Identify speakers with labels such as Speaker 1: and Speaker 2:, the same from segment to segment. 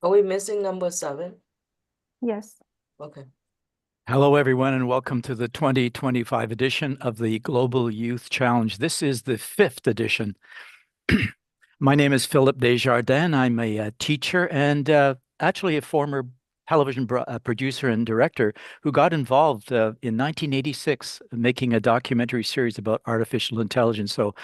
Speaker 1: Are we missing number 7?
Speaker 2: Yes.
Speaker 1: Okay.
Speaker 3: Hello, everyone, and welcome to the 2025 edition of the Global Youth Challenge. This is the 5th edition. My name is Philip Desjardins. I'm a teacher and actually a former television producer and director who got involved in 1986 making a documentary series about artificial intelligence. So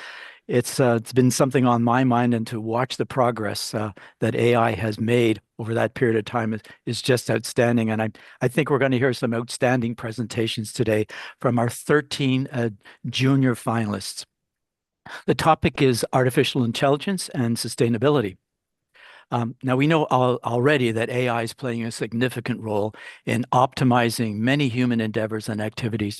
Speaker 3: it's been something on my mind, and to watch the progress that AI has made over that period of time is just outstanding. And I think we're going to hear some outstanding presentations today from our 13 junior finalists. The topic is artificial intelligence and sustainability. Now, we know already that AI is playing a significant role in optimizing many human endeavors and activities.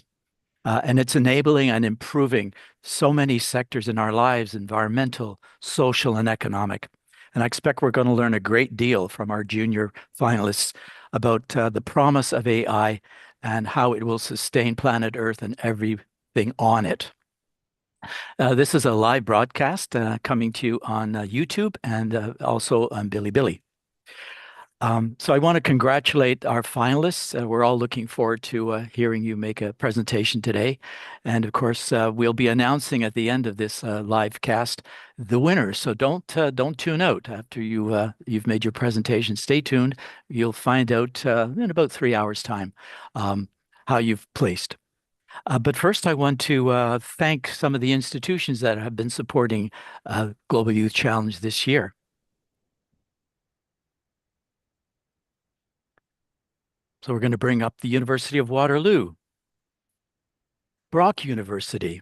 Speaker 3: And it's enabling and improving so many sectors in our lives, environmental, social, and economic. And I expect we're going to learn a great deal from our junior finalists about the promise of AI and how it will sustain planet Earth and everything on it. This is a live broadcast coming to you on YouTube and also on Bilibili. So I want to congratulate our finalists. We're all looking forward to hearing you make a presentation today. And of course, we'll be announcing at the end of this live cast the winners. So don't tune out after you've made your presentation. Stay tuned. You'll find out in about 3 hours' time how you've placed. But first, I want to thank some of the institutions that have been supporting Global Youth Challenge this year. So we're going to bring up the University of Waterloo, Brock University.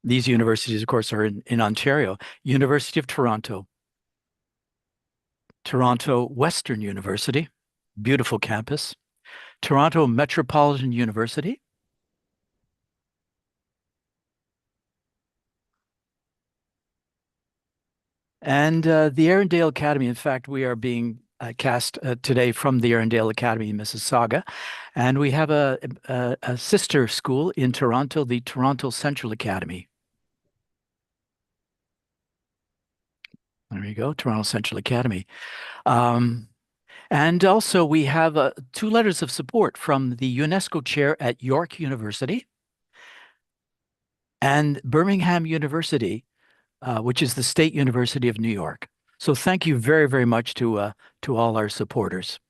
Speaker 3: These universities, of course, are in Ontario. University of Toronto, Toronto Western University, beautiful campus. Toronto Metropolitan University. And the Arundel Academy. In fact, we are being cast today from the Arundel Academy in Mississauga. And we have a sister school in Toronto, the Toronto Central Academy. There you go, Toronto Central Academy. And also we have 2 letters of support from the UNESCO chair at York University and Birmingham University, which is the State University of New York. So thank you very, very much to all our supporters.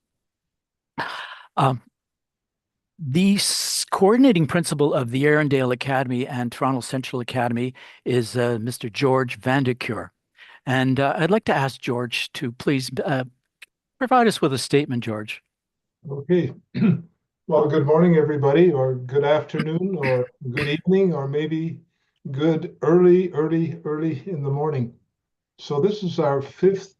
Speaker 3: The coordinating principal of the Arundel Academy and Toronto Central Academy is Mr. George Vandecure. And I'd like to ask George to please provide us with a statement, George.
Speaker 4: Okay. Well, good morning, everybody, or good afternoon, or good evening, or maybe good early in the morning. So this is our 5th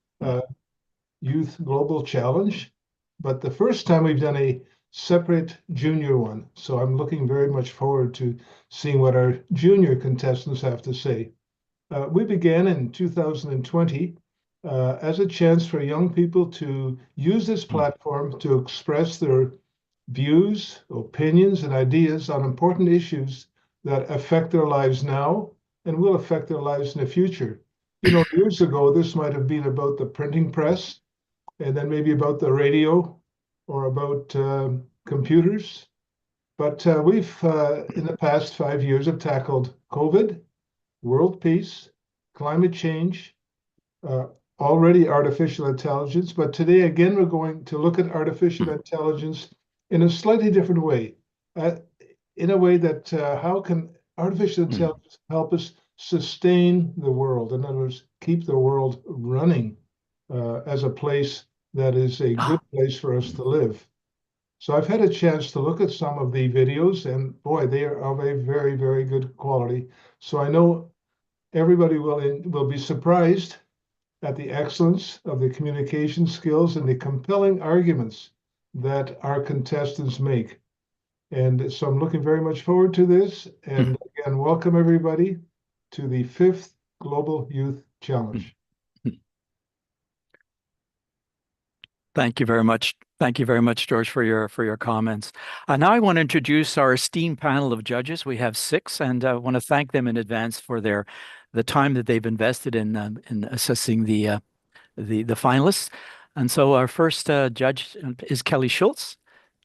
Speaker 4: Youth Global Challenge, but the first time we've done a separate junior one. So I'm looking very much forward to seeing what our junior contestants have to say. We began in 2020 as a chance for young people to use this platform to express their views, opinions, and ideas on important issues that affect their lives now and will affect their lives in the future. You know, years ago, this might have been about the printing press, and then maybe about the radio or about computers. But we've, in the past 5 years, have tackled COVID, world peace, climate change, already artificial intelligence. But today, again, we're going to look at artificial intelligence in a slightly different way, in a way that how can artificial intelligence help us sustain the world? In other words, keep the world running as a place that is a good place for us to live. So I've had a chance to look at some of the videos, and boy, they are of a very, very good quality. So I know everybody will be surprised at the excellence of the communication skills and the compelling arguments that our contestants make. And so I'm looking very much forward to this. And again, welcome everybody to the 5th Global Youth Challenge.
Speaker 3: Thank you very much. Thank you very much, George, for your comments. Now I want to introduce our esteemed panel of judges. We have 6, and I want to thank them in advance for the time that they've invested in assessing the finalists. And so our first judge is Kelly Schultz,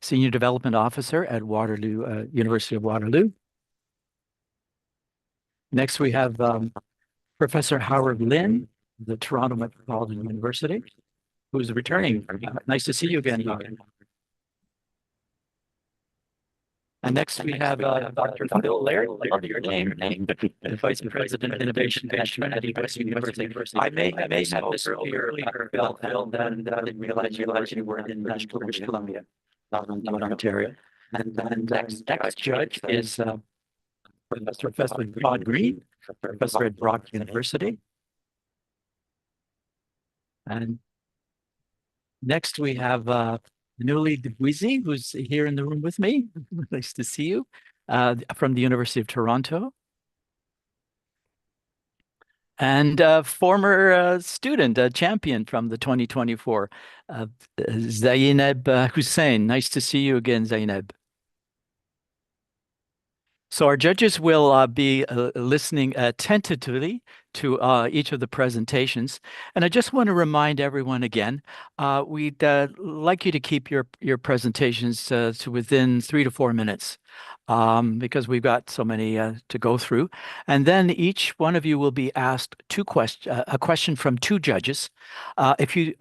Speaker 3: Senior Development Officer at Waterloo, University of Waterloo. Next, we have Professor Howard Lynn, the Toronto Metropolitan University, who's returning. Nice to see you again, Doctor. And next we have Dr. Phil Laird, love your name, the Vice President of Innovation Management at GYC University. I may have this earlier, Phil, and I didn't realize you were in British Columbia, not Ontario. And then next judge is Professor Todd Green, Professor at Brock University. And next we have Newly DeBuisy, who's here in the room with me. Nice to see you, from the University of Toronto. And former student, champion from the 2024, Zainab Hussein. Nice to see you again, Zainab. So our judges will be listening attentively to each of the presentations. And I just want to remind everyone again, we'd like you to keep your presentations to within 3 to 4 minutes, because we've got so many to go through. And then each one of you will be asked a question from 2 judges. If you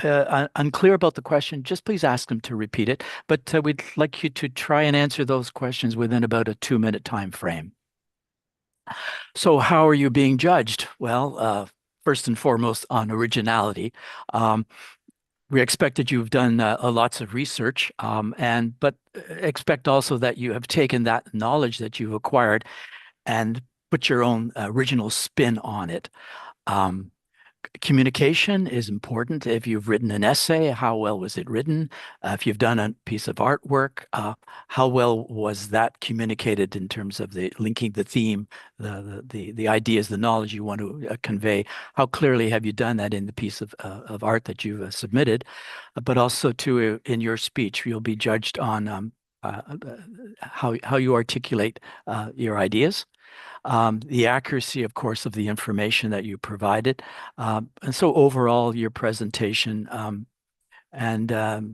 Speaker 3: unclear about the question, just please ask them to repeat it. But we'd like you to try and answer those questions within about a 2-minute time frame. So how are you being judged? Well, first and foremost on originality. We expect that you've done lots of research, but expect also that you have taken that knowledge that you've acquired and put your own original spin on it. Communication is important. If you've written an essay, how well was it written? If you've done a piece of artwork, how well was that communicated in terms of the linking the theme, the ideas, the knowledge you want to convey? How clearly have you done that in the piece of art that you've submitted? But also too, in your speech, you'll be judged on how you articulate your ideas. The accuracy, of course, of the information that you provided. And so overall, your presentation and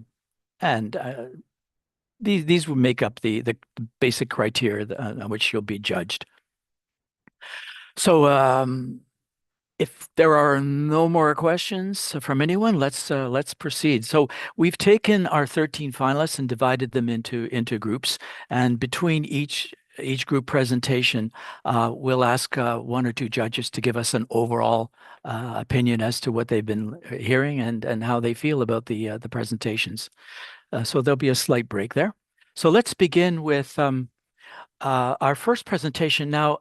Speaker 3: these will make up the basic criteria on which you'll be judged. So if there are no more questions from anyone, let's proceed. So we've taken our 13 finalists and divided them into groups, and between each group presentation, we'll ask 1 or 2 judges to give us an overall opinion as to what they've been hearing and how they feel about the presentations. So there'll be a slight break there. So let's begin with our first presentation. Now,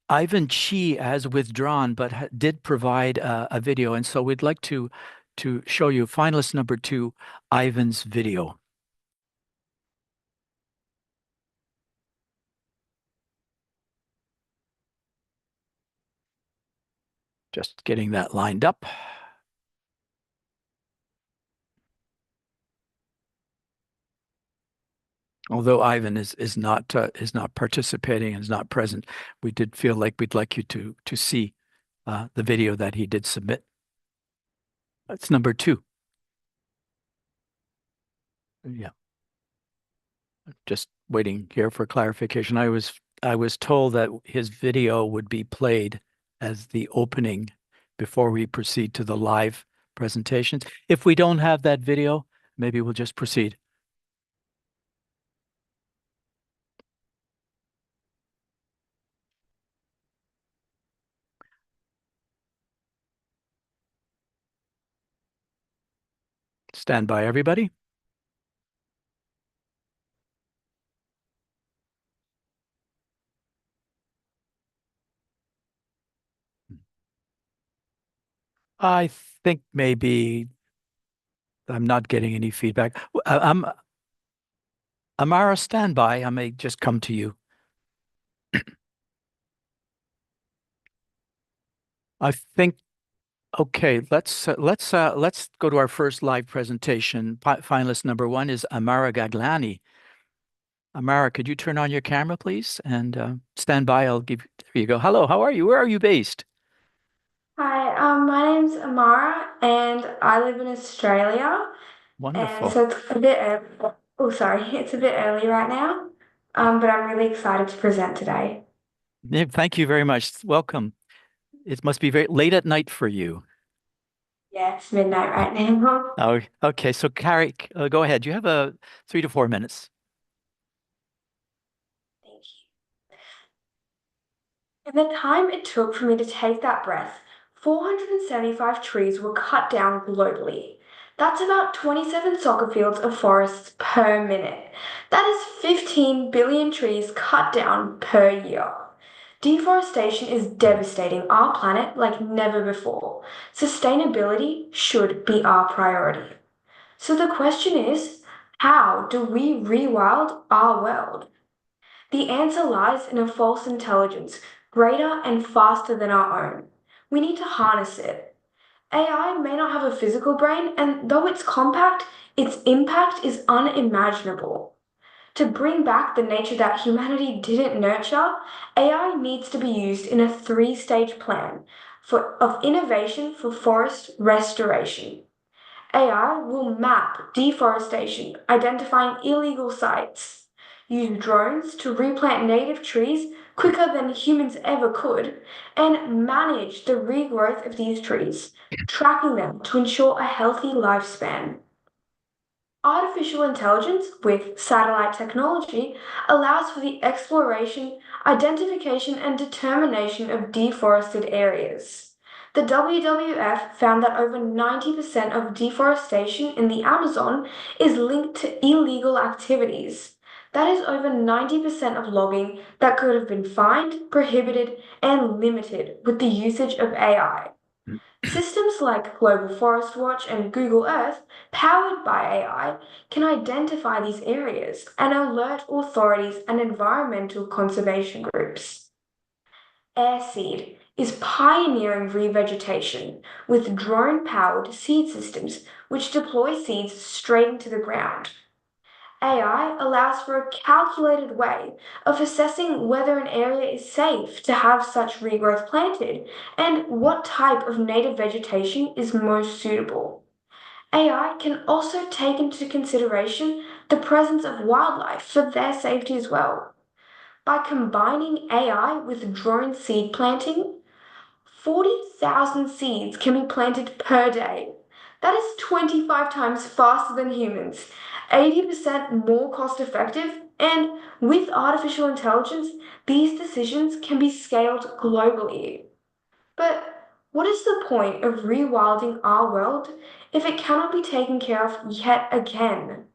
Speaker 3: Ivan Chi has withdrawn, but did provide a video, and so we'd like to show you finalist number 2, Ivan's video. Just getting that lined up. Although Ivan is not participating and is not present, we did feel like we'd like you to see the video that he did submit. That's number 2. Yeah. Just waiting here for clarification. I was told that his video would be played as the opening before we proceed to the live presentations. If we don't have that video, maybe we'll just proceed. Stand by, everybody. I think maybe I'm not getting any feedback. Amara, stand by. I may just come to you. I think, okay, let's go to our first live presentation. Finalist number 1 is Amara Gaglani. Amara, could you turn on your camera, please? And stand by. There you go. Hello, how are you? Where are you based?
Speaker 1: Hi, my name's Amara and I live in Australia. And
Speaker 3: Wonderful.
Speaker 1: so it's a bit early. Oh, sorry, it's a bit early right now. But I'm really excited to present today.
Speaker 3: Yeah, thank you very much. Welcome. It must be very late at night for you.
Speaker 1: Yeah, it's midnight right now.
Speaker 3: Oh, okay. So, Carrie, go ahead. You have 3 to 4 minutes.
Speaker 1: Thank you. In the time it took for me to take that breath, 475 trees were cut down globally. That's about 27 soccer fields of forests per minute. That is 15 billion trees cut down per year. Deforestation is devastating our planet like never before. Sustainability should be our priority. So the question is, how do we rewild our world? The answer lies in a false intelligence, greater and faster than our own. We need to harness it. AI may not have a physical brain, and though it's compact, its impact is unimaginable. To bring back the nature that humanity didn't nurture, AI needs to be used in a three-stage plan of innovation for forest restoration. AI will map deforestation, identifying illegal sites, use drones to replant native trees quicker than humans ever could, and manage the regrowth of these trees, tracking them to ensure a healthy lifespan. Artificial intelligence with satellite technology allows for the exploration, identification, and determination of deforested areas. The WWF found that over 90% of deforestation in the Amazon is linked to illegal activities. That is over 90% of logging that could have been fined, prohibited, and limited with the usage of AI. Systems like Global Forest Watch and Google Earth, powered by AI, can identify these areas and alert authorities and environmental conservation groups. Airseed is pioneering revegetation with drone powered seed systems which deploy seeds straight into the ground. AI allows for a calculated way of assessing whether an area is safe to have such regrowth planted and what type of native vegetation is most suitable. AI can also take into consideration the presence of wildlife for their safety as well. By combining AI with drone seed planting, 40,000 seeds can be planted per day. That is 25 times faster than humans, 80% more cost effective, and with artificial intelligence, these decisions can be scaled globally. But what is the point of rewilding our world if it cannot be taken care of yet again?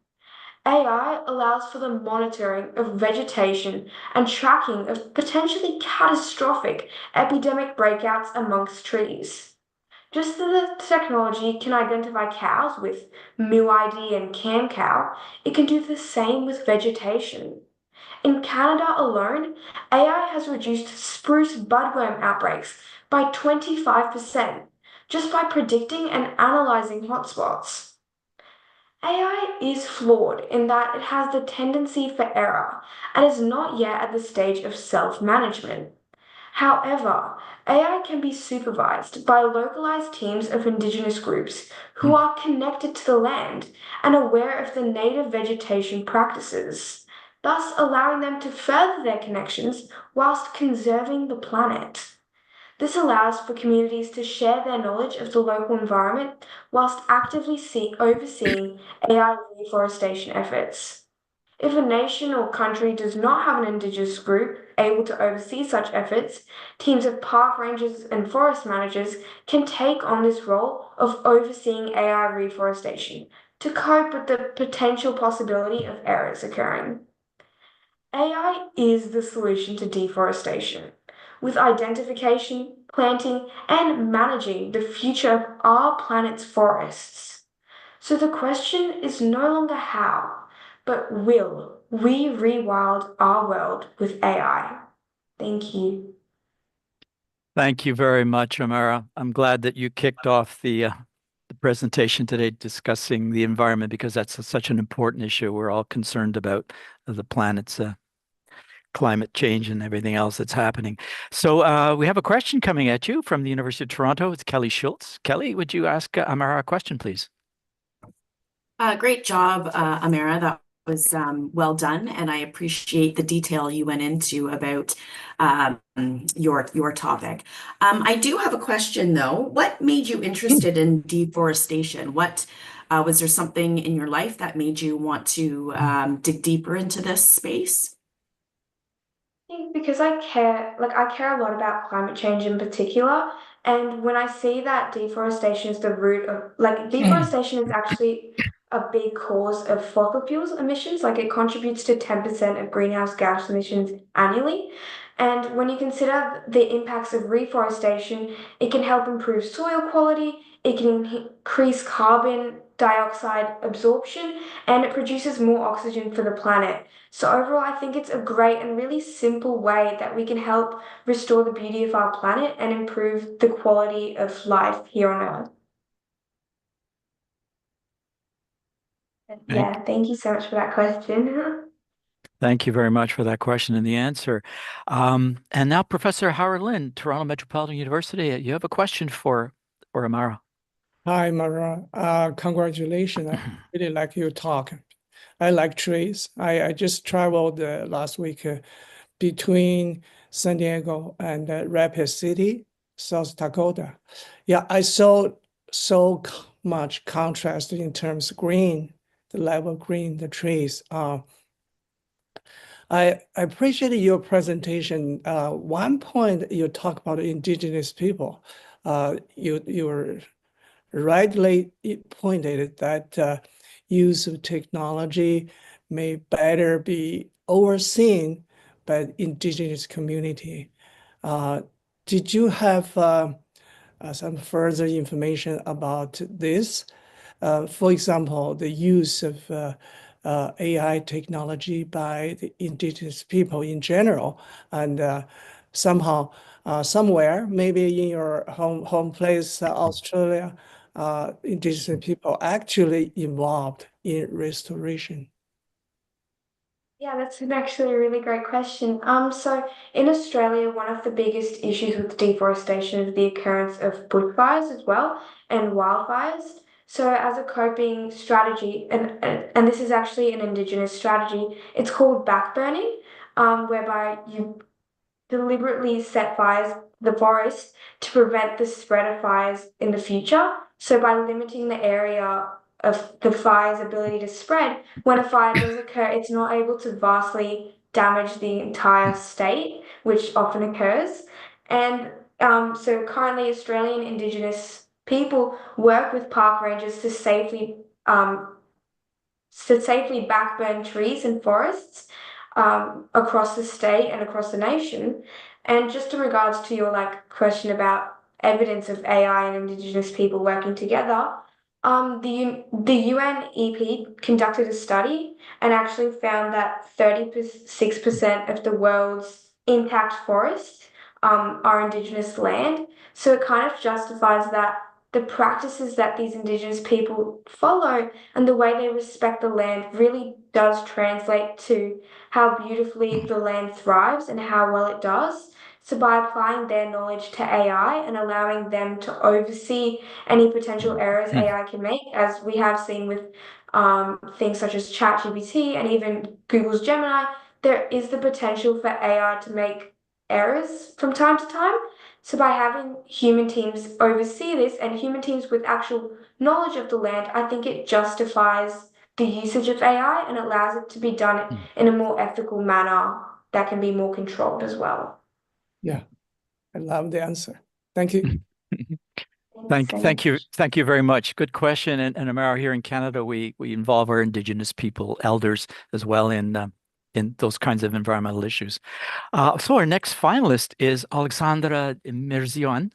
Speaker 1: AI allows for the monitoring of vegetation and tracking of potentially catastrophic epidemic breakouts amongst trees. Just as the technology can identify cows with MUID and CamCow, it can do the same with vegetation. In Canada alone, AI has reduced spruce budworm outbreaks by 25% just by predicting and analyzing hotspots. AI is flawed in that it has the tendency for error and is not yet at the stage of self management. However, AI can be supervised by localized teams of indigenous groups who are connected to the land and aware of the native vegetation practices, thus allowing them to further their connections whilst conserving the planet. This allows for communities to share their knowledge of the local environment whilst actively overseeing AI reforestation efforts. If a nation or country does not have an indigenous group able to oversee such efforts, teams of park rangers and forest managers can take on this role of overseeing AI reforestation to cope with the potential possibility of errors occurring. AI is the solution to deforestation, with identification, planting, and managing the future of our planet's forests. So the question is no longer how, but will we rewild our world with AI? Thank you.
Speaker 3: Thank you very much, Amara. I'm glad that you kicked off the presentation today discussing the environment because that's such an important issue we're all concerned about the planet's climate change and everything else that's happening. So we have a question coming at you from the University of Toronto. It's Kelly Schultz. Kelly, would you ask Amara a question, please?
Speaker 2: Great job, Amara. That was well done, and I appreciate the detail you went into about your topic. I do have a question though. What made you interested in deforestation? What was there something in your life that made you want to dig deeper into this space?
Speaker 1: Think because I care a lot about climate change in particular. And when I see that deforestation is the root of, deforestation is actually a big cause of fossil fuels emissions. Like, it contributes to 10% of greenhouse gas emissions annually. And when you consider the impacts of reforestation, it can help improve soil quality, it can increase carbon dioxide absorption, and it produces more oxygen for the planet. So overall, I think it's a great and really simple way that we can help restore the beauty of our planet and improve the quality of life here on Earth. And
Speaker 3: Thank,
Speaker 1: yeah, thank you so much for that question.
Speaker 3: thank you very much for that question and the answer. And now, Professor Howard Lin, Toronto Metropolitan University, you have a question for Amara.
Speaker 5: Hi, Mara. Congratulations. I really like your talk. I like trees. I just traveled last week between San Diego and Rapid City, South Dakota. Yeah, I saw much contrast in terms of green, the level of green, the trees. I appreciate your presentation. One point you talk about indigenous people. You were rightly pointed that use of technology may better be overseen by the indigenous community. Did you have some further information about this? For example, the use of AI technology by the indigenous people in general, and somehow, somewhere, maybe in your home place, Australia, indigenous people actually involved in restoration.
Speaker 1: Yeah, that's actually a really great question. So in Australia, one of the biggest issues with deforestation is the occurrence of bushfires as well and wildfires. So as a coping strategy, and this is actually an Indigenous strategy, it's called backburning, whereby you deliberately set fires the forest to prevent the spread of fires in the future. So by limiting the area of the fire's ability to spread, when a fire does occur, it's not able to vastly damage the entire state, which often occurs. And so currently, Australian Indigenous people work with park rangers um, to safely backburn trees and forests across the state and across the nation. And just in regards to your question about evidence of AI and Indigenous people working together, the UNEP conducted a study and actually found that 36% of the world's intact forests are Indigenous land. So it kind of justifies that the practices that these Indigenous people follow and the way they respect the land really does translate to how beautifully the land thrives and how well it does. So by applying their knowledge to AI and allowing them to oversee any potential errors AI can make, as we have seen with things such as ChatGPT and even Google's Gemini, there is the potential for AI to make errors from time to time. So by having human teams oversee this and human teams with actual knowledge of the land, I think it justifies the usage of AI and allows it to be done in a more ethical manner that can be more controlled as well.
Speaker 5: Yeah, I love the answer. Thank you.
Speaker 3: Thank you very much. Good question. And Amara, here in Canada, we involve our Indigenous people, elders, as well in those kinds of environmental issues. So our next finalist is Alexandra Mirzoyan.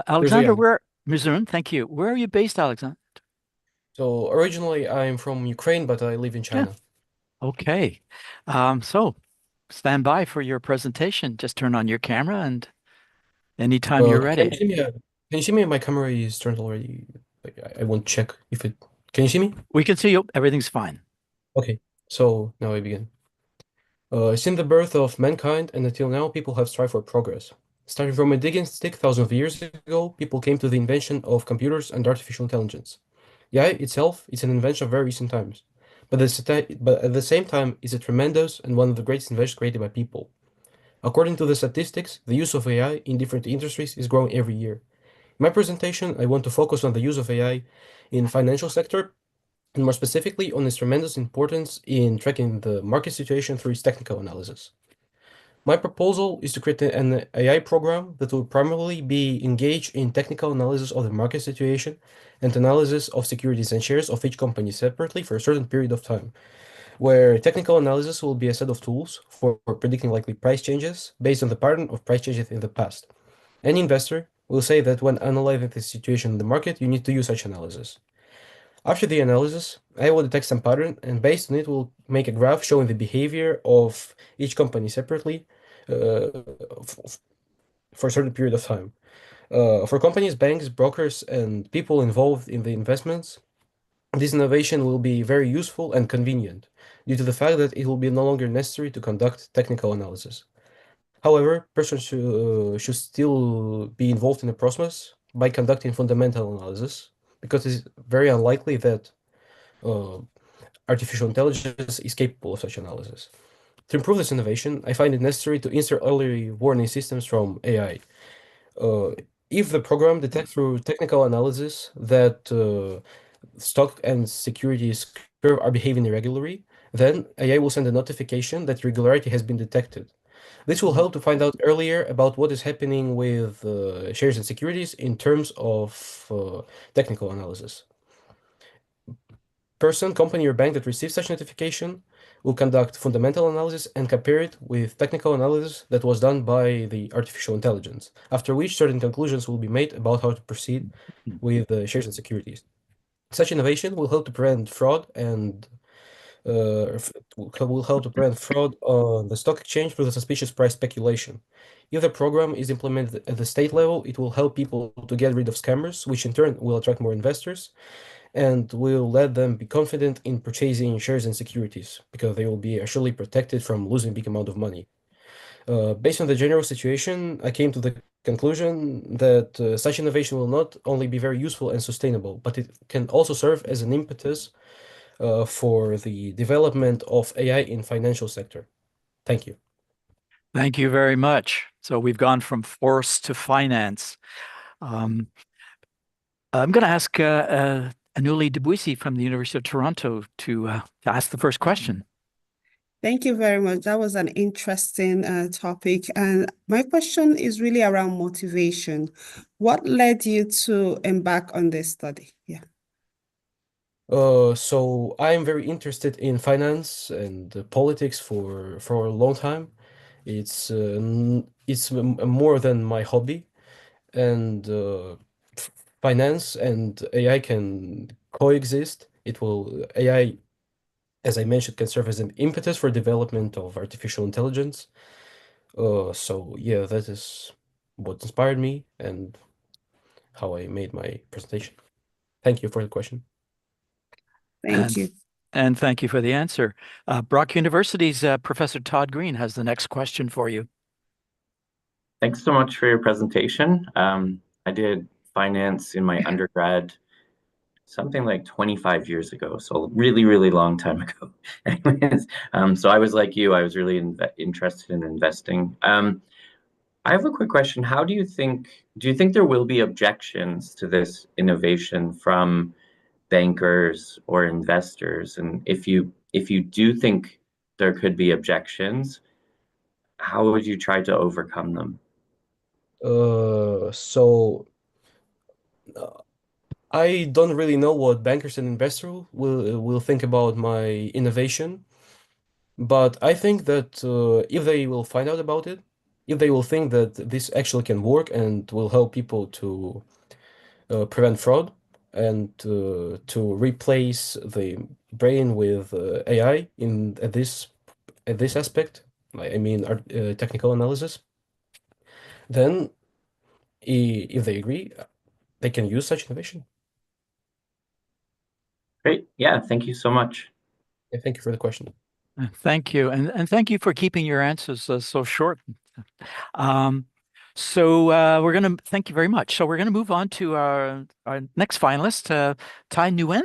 Speaker 3: Alexandra, Mirzoyan, thank you. Where are you based, Alexandra?
Speaker 6: So originally I'm from Ukraine, but I live in China.
Speaker 3: Yeah. Okay. So stand by for your presentation. Just turn on your camera and anytime you're ready.
Speaker 6: Can you see me? My camera is turned already. Like, I won't check if it. Can you see me?
Speaker 3: We can see you. Everything's fine.
Speaker 6: Okay. So now I begin. Since the birth of mankind and until now, people have strived for progress. Starting from a digging stick thousands of years ago, people came to the invention of computers and artificial intelligence. AI itself is an invention of very recent times, but at the same time, it's a tremendous and one of the greatest inventions created by people. According to the statistics, the use of AI in different industries is growing every year. In my presentation, I want to focus on the use of AI in financial sector, and more specifically on its tremendous importance in tracking the market situation through its technical analysis. My proposal is to create an AI program that will primarily be engaged in technical analysis of the market situation and analysis of securities and shares of each company separately for a certain period of time, where technical analysis will be a set of tools for predicting likely price changes based on the pattern of price changes in the past. Any investor will say that when analyzing the situation in the market, you need to use such analysis. After the analysis, I will detect some pattern, and based on it, will make a graph showing the behavior of each company separately uh, for a certain period of time. For companies, banks, brokers, and people involved in the investments, this innovation will be very useful and convenient due to the fact that it will be no longer necessary to conduct technical analysis. However, persons should still be involved in the process by conducting fundamental analysis because it's very unlikely that uh, artificial intelligence is capable of such analysis. To improve this innovation, I find it necessary to insert early warning systems from AI. Uh, if the program detects through technical analysis that stock and securities curve are behaving irregularly, then AI will send a notification that irregularity has been detected. This will help to find out earlier about what is happening with shares and securities in terms of technical analysis. Person, company, or bank that receives such notification will conduct fundamental analysis and compare it with technical analysis that was done by the artificial intelligence, after which certain conclusions will be made about how to proceed with shares and securities. Such innovation will help to prevent fraud and will help to prevent fraud on the stock exchange through the suspicious price speculation. If the program is implemented at the state level, it will help people to get rid of scammers, which in turn will attract more investors and will let them be confident in purchasing shares and securities because they will be actually protected from losing big amount of money. Based on the general situation, I came to the conclusion that such innovation will not only be very useful and sustainable, but it can also serve as an impetus for the development of AI in financial sector. Thank you.
Speaker 3: Thank you very much. So we've gone from force to finance. I'm going to ask Anuli Debussy from the University of Toronto to ask the first question.
Speaker 7: Thank you very much. That was an interesting topic. And my question is really around motivation. What led you to embark on this study? Yeah.
Speaker 6: So I'm very interested in finance and politics for a long time. It's more than my hobby, and finance and AI can coexist. AI, as I mentioned, can serve as an impetus for development of artificial intelligence. So yeah, that is what inspired me and how I made my presentation. Thank you for the question.
Speaker 7: Thank you.
Speaker 3: And thank you for the answer. Brock University's Professor Todd Green has the next question for you.
Speaker 8: Thanks so much for your presentation. I did finance in my undergrad something like 25 years ago, so really, really long time ago. Anyways, so I was like you, I was really interested in investing. I have a quick question. Do you think there will be objections to this innovation from bankers or investors? And if you do think there could be objections, how would you try to overcome them?
Speaker 6: So I don't really know what bankers and investors will think about my innovation, but I think that if they will find out about it, if they will think that this actually can work and will help people to prevent fraud and to replace the brain with AI in at this aspect, I mean technical analysis, then if they agree, they can use such innovation.
Speaker 8: Great. Yeah, thank you so much.
Speaker 6: Yeah, thank you for the question.
Speaker 3: Thank you. And thank you for keeping your answers so short. Um, thank you very much. So we're going to move on to our next finalist, Tai Nguyen.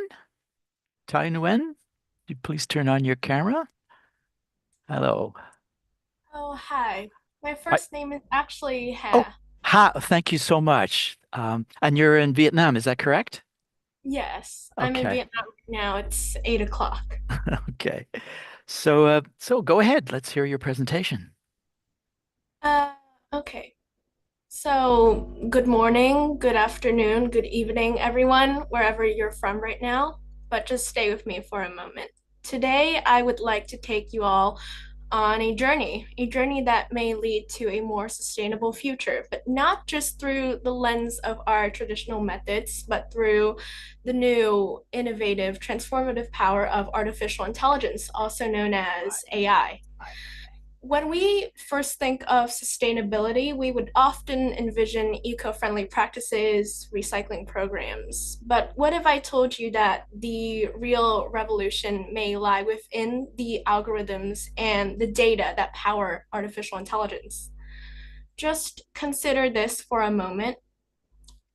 Speaker 3: Tai Nguyen, would you please turn on your camera? Hello.
Speaker 9: Oh, hi. My
Speaker 3: Hi.
Speaker 9: first name is actually
Speaker 3: Oh,
Speaker 9: Ha.
Speaker 3: ha, thank you so much. And you're in Vietnam, is that correct?
Speaker 9: Yes, I'm in
Speaker 3: Okay.
Speaker 9: Vietnam right now. It's 8 o'clock.
Speaker 3: Okay. So go ahead. Let's hear your presentation.
Speaker 9: Uh, okay. So, good morning, good afternoon, good evening, everyone, wherever you're from right now. But just stay with me for a moment. Today, I would like to take you all on a journey that may lead to a more sustainable future, but not just through the lens of our traditional methods, but through the new, innovative, transformative power of artificial intelligence, also known as AI. When we first think of sustainability, we would often envision eco-friendly practices, recycling programs. But what if I told you that the real revolution may lie within the algorithms and the data that power artificial intelligence? Just consider this for a moment.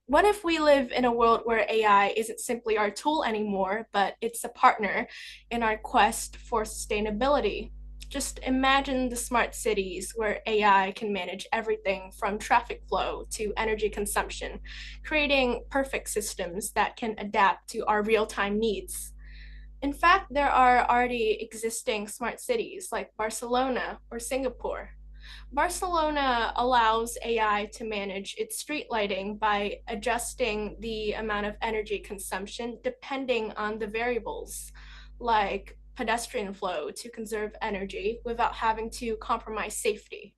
Speaker 9: What if we live in a world where AI isn't simply our tool anymore, but it's a partner in our quest for sustainability? Just imagine the smart cities where AI can manage everything from traffic flow to energy consumption, creating perfect systems that can adapt to our real-time needs. In fact, there are already existing smart cities like Barcelona or Singapore. Barcelona allows AI to manage its street lighting by adjusting the amount of energy consumption depending on the variables, like pedestrian flow to conserve energy without having to compromise safety.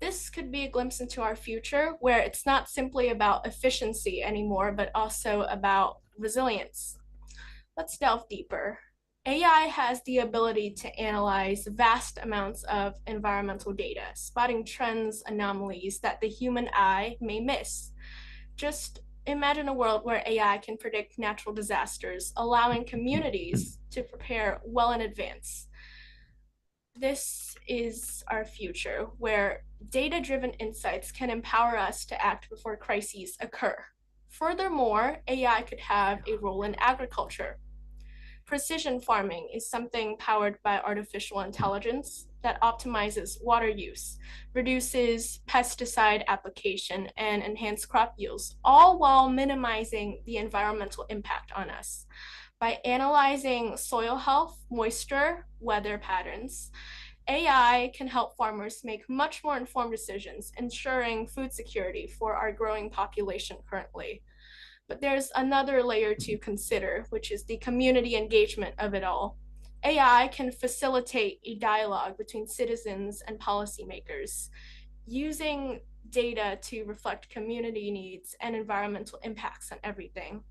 Speaker 9: This could be a glimpse into our future where it's not simply about efficiency anymore, but also about resilience. Let's delve deeper. AI has the ability to analyze vast amounts of environmental data, spotting trends, anomalies that the human eye may miss. Just imagine a world where AI can predict natural disasters, allowing communities to prepare well in advance. This is our future, where data-driven insights can empower us to act before crises occur. Furthermore, AI could have a role in agriculture. Precision farming is something powered by artificial intelligence that optimizes water use, reduces pesticide application, and enhances crop yields, all while minimizing the environmental impact on us. By analyzing soil health, moisture, weather patterns, AI can help farmers make much more informed decisions, ensuring food security for our growing population currently. But there's another layer to consider, which is the community engagement of it all. AI can facilitate a dialogue between citizens and policymakers, using data to reflect community needs and environmental impacts on everything.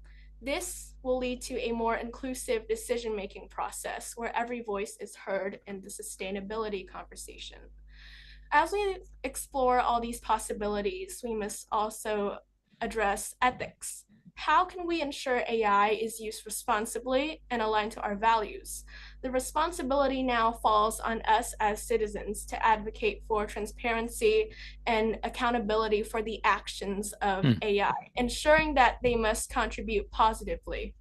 Speaker 9: This will lead to a more inclusive decision-making process where every voice is heard in the sustainability conversation. As we explore all these possibilities, we must also address ethics. How can we ensure AI is used responsibly and aligned to our values? The responsibility now falls on us as citizens to advocate for transparency and accountability for the actions of AI, ensuring that they must contribute positively.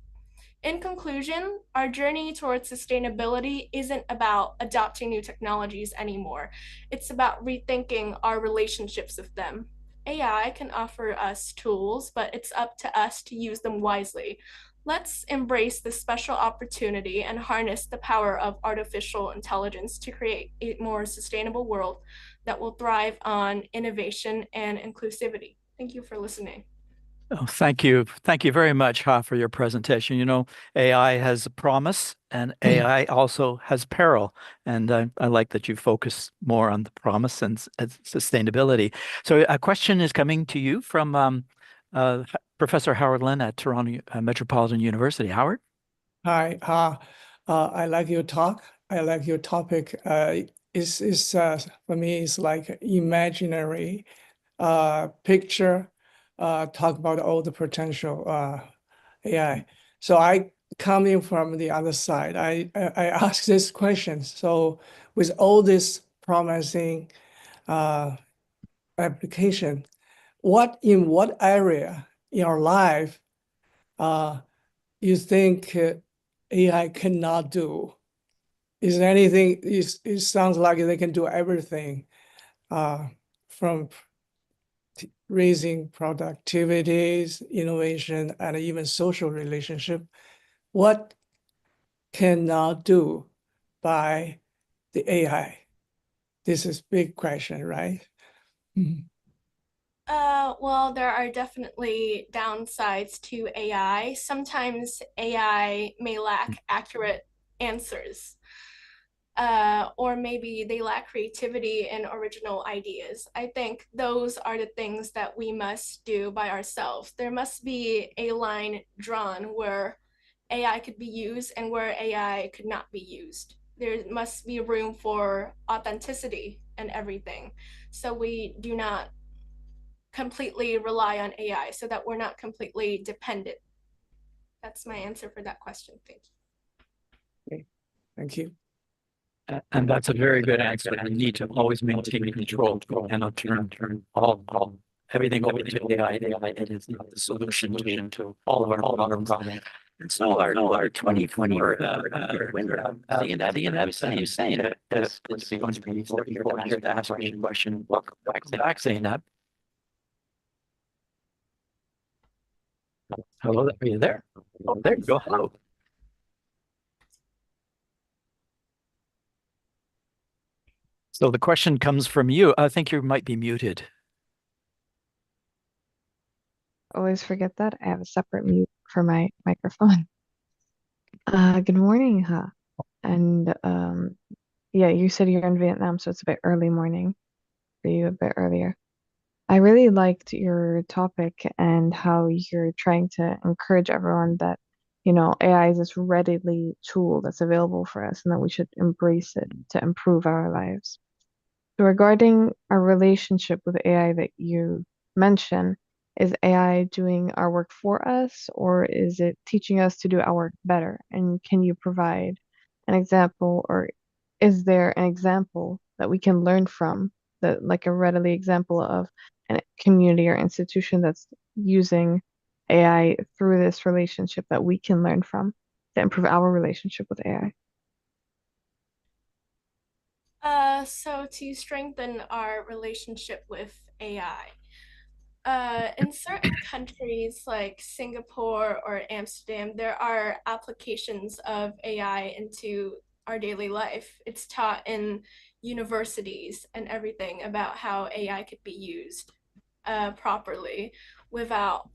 Speaker 9: In conclusion, our journey towards sustainability isn't about adopting new technologies anymore. It's about rethinking our relationships with them. AI can offer us tools, but it's up to us to use them wisely. Let's embrace this special opportunity and harness the power of artificial intelligence to create a more sustainable world that will thrive on innovation and inclusivity. Thank you for listening.
Speaker 3: Oh, thank you. Thank you very much, Ha, for your presentation. You know, AI has a promise and AI also has peril. And I like that you focus more on the promise and sustainability. So a question is coming to you from Professor Howard Lin at Toronto Metropolitan University. Howard?
Speaker 5: Hi, I like your talk. I like your topic. For me, it's like imaginary picture, talk about all the potential AI. So I coming from the other side, I ask this question. So with all this promising application, in what area in our life you think AI cannot do? Is there anything? It sounds like they can do everything, from raising productivities, innovation, and even social relationship. What cannot do by the AI? This is big question, right? Mhm.
Speaker 9: Well, there are definitely downsides to AI. Sometimes AI may lack accurate answers, or maybe they lack creativity and original ideas. I think those are the things that we must do by ourselves. There must be a line drawn where AI could be used and where AI could not be used. There must be room for authenticity and everything. So we do not completely rely on AI, so that we're not completely dependent. That's my answer for that question. Thank you.
Speaker 5: Okay, thank you.
Speaker 3: And that's a very good answer. We need to always maintain control and turn all everything over to AI. It is not the solution to all of our problems. And so our 2020 winner, you're saying that this is going to be for your answer to ask your question. Welcome back, saying that. Hello, are you there? Oh, there you go. Hello. So the question comes from you. I think you might be muted.
Speaker 10: Always forget that. I have a separate mute for my microphone. Good morning, huh? And yeah, you said you're in Vietnam, so it's a bit early morning for you, a bit earlier. I really liked your topic and how you're trying to encourage everyone that, AI is this readily tool that's available for us and that we should embrace it to improve our lives. So regarding our relationship with AI that you mentioned, is AI doing our work for us or is it teaching us to do our work better? And can you provide an example, or is there an example that we can learn from, that like a readily example of a community or institution that's using AI through this relationship that we can learn from to improve our relationship with AI?
Speaker 9: So to strengthen our relationship with AI, in certain countries like Singapore or Amsterdam, there are applications of AI into our daily life. It's taught in universities and everything about how AI could be used properly without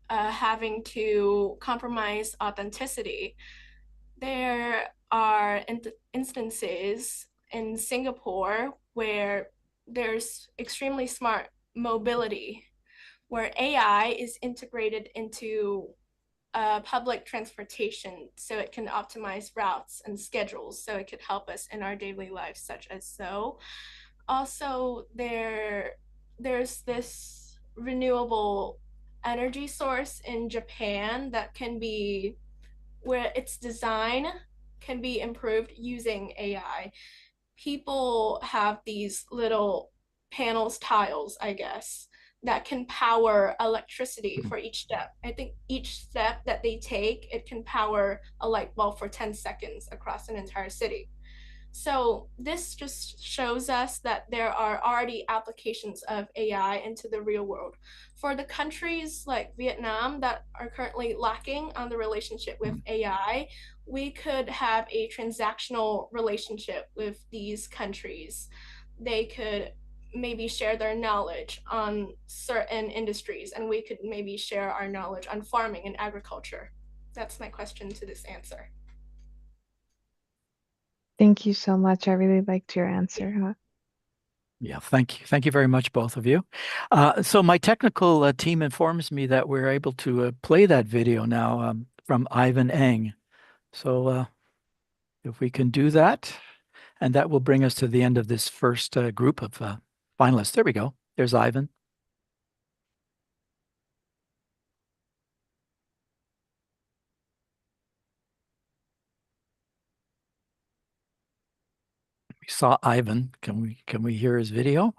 Speaker 9: having to compromise authenticity. There are instances in Singapore where there's extremely smart mobility, where AI is integrated into public transportation so it can optimize routes and schedules so it could help us in our daily lives, such as so. Also, there's this renewable energy source in Japan that can be, where its design can be improved using AI. People have these little panels, tiles, I guess, that can power electricity for each step. I think each step that they take, it can power a light bulb for 10 seconds across an entire city. So this just shows us that there are already applications of AI into the real world. For the countries like Vietnam that are currently lacking on the relationship with AI, we could have a transactional relationship with these countries. They could maybe share their knowledge on certain industries, and we could maybe share our knowledge on farming and agriculture. That's my question to this answer.
Speaker 10: Thank you so much. I really liked your answer, huh?
Speaker 3: Yeah, thank you. Thank you very much, both of you. So my technical team informs me that we're able to play that video now from Ivan Eng. So if we can do that, and that will bring us to the end of this first group of finalists. There we go. There's Ivan. saw Ivan. Can we hear his video?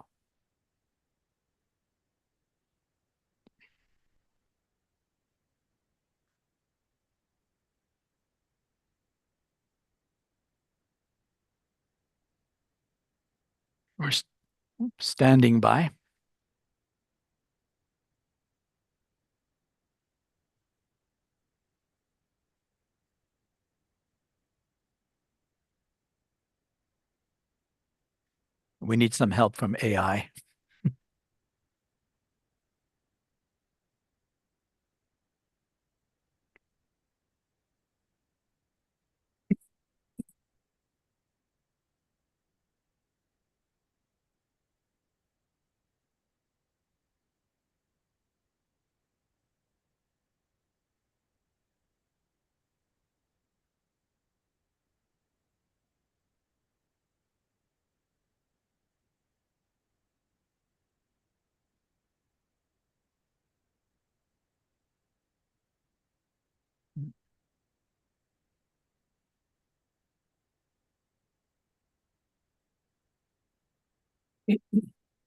Speaker 3: We're standing by. We need some help from AI.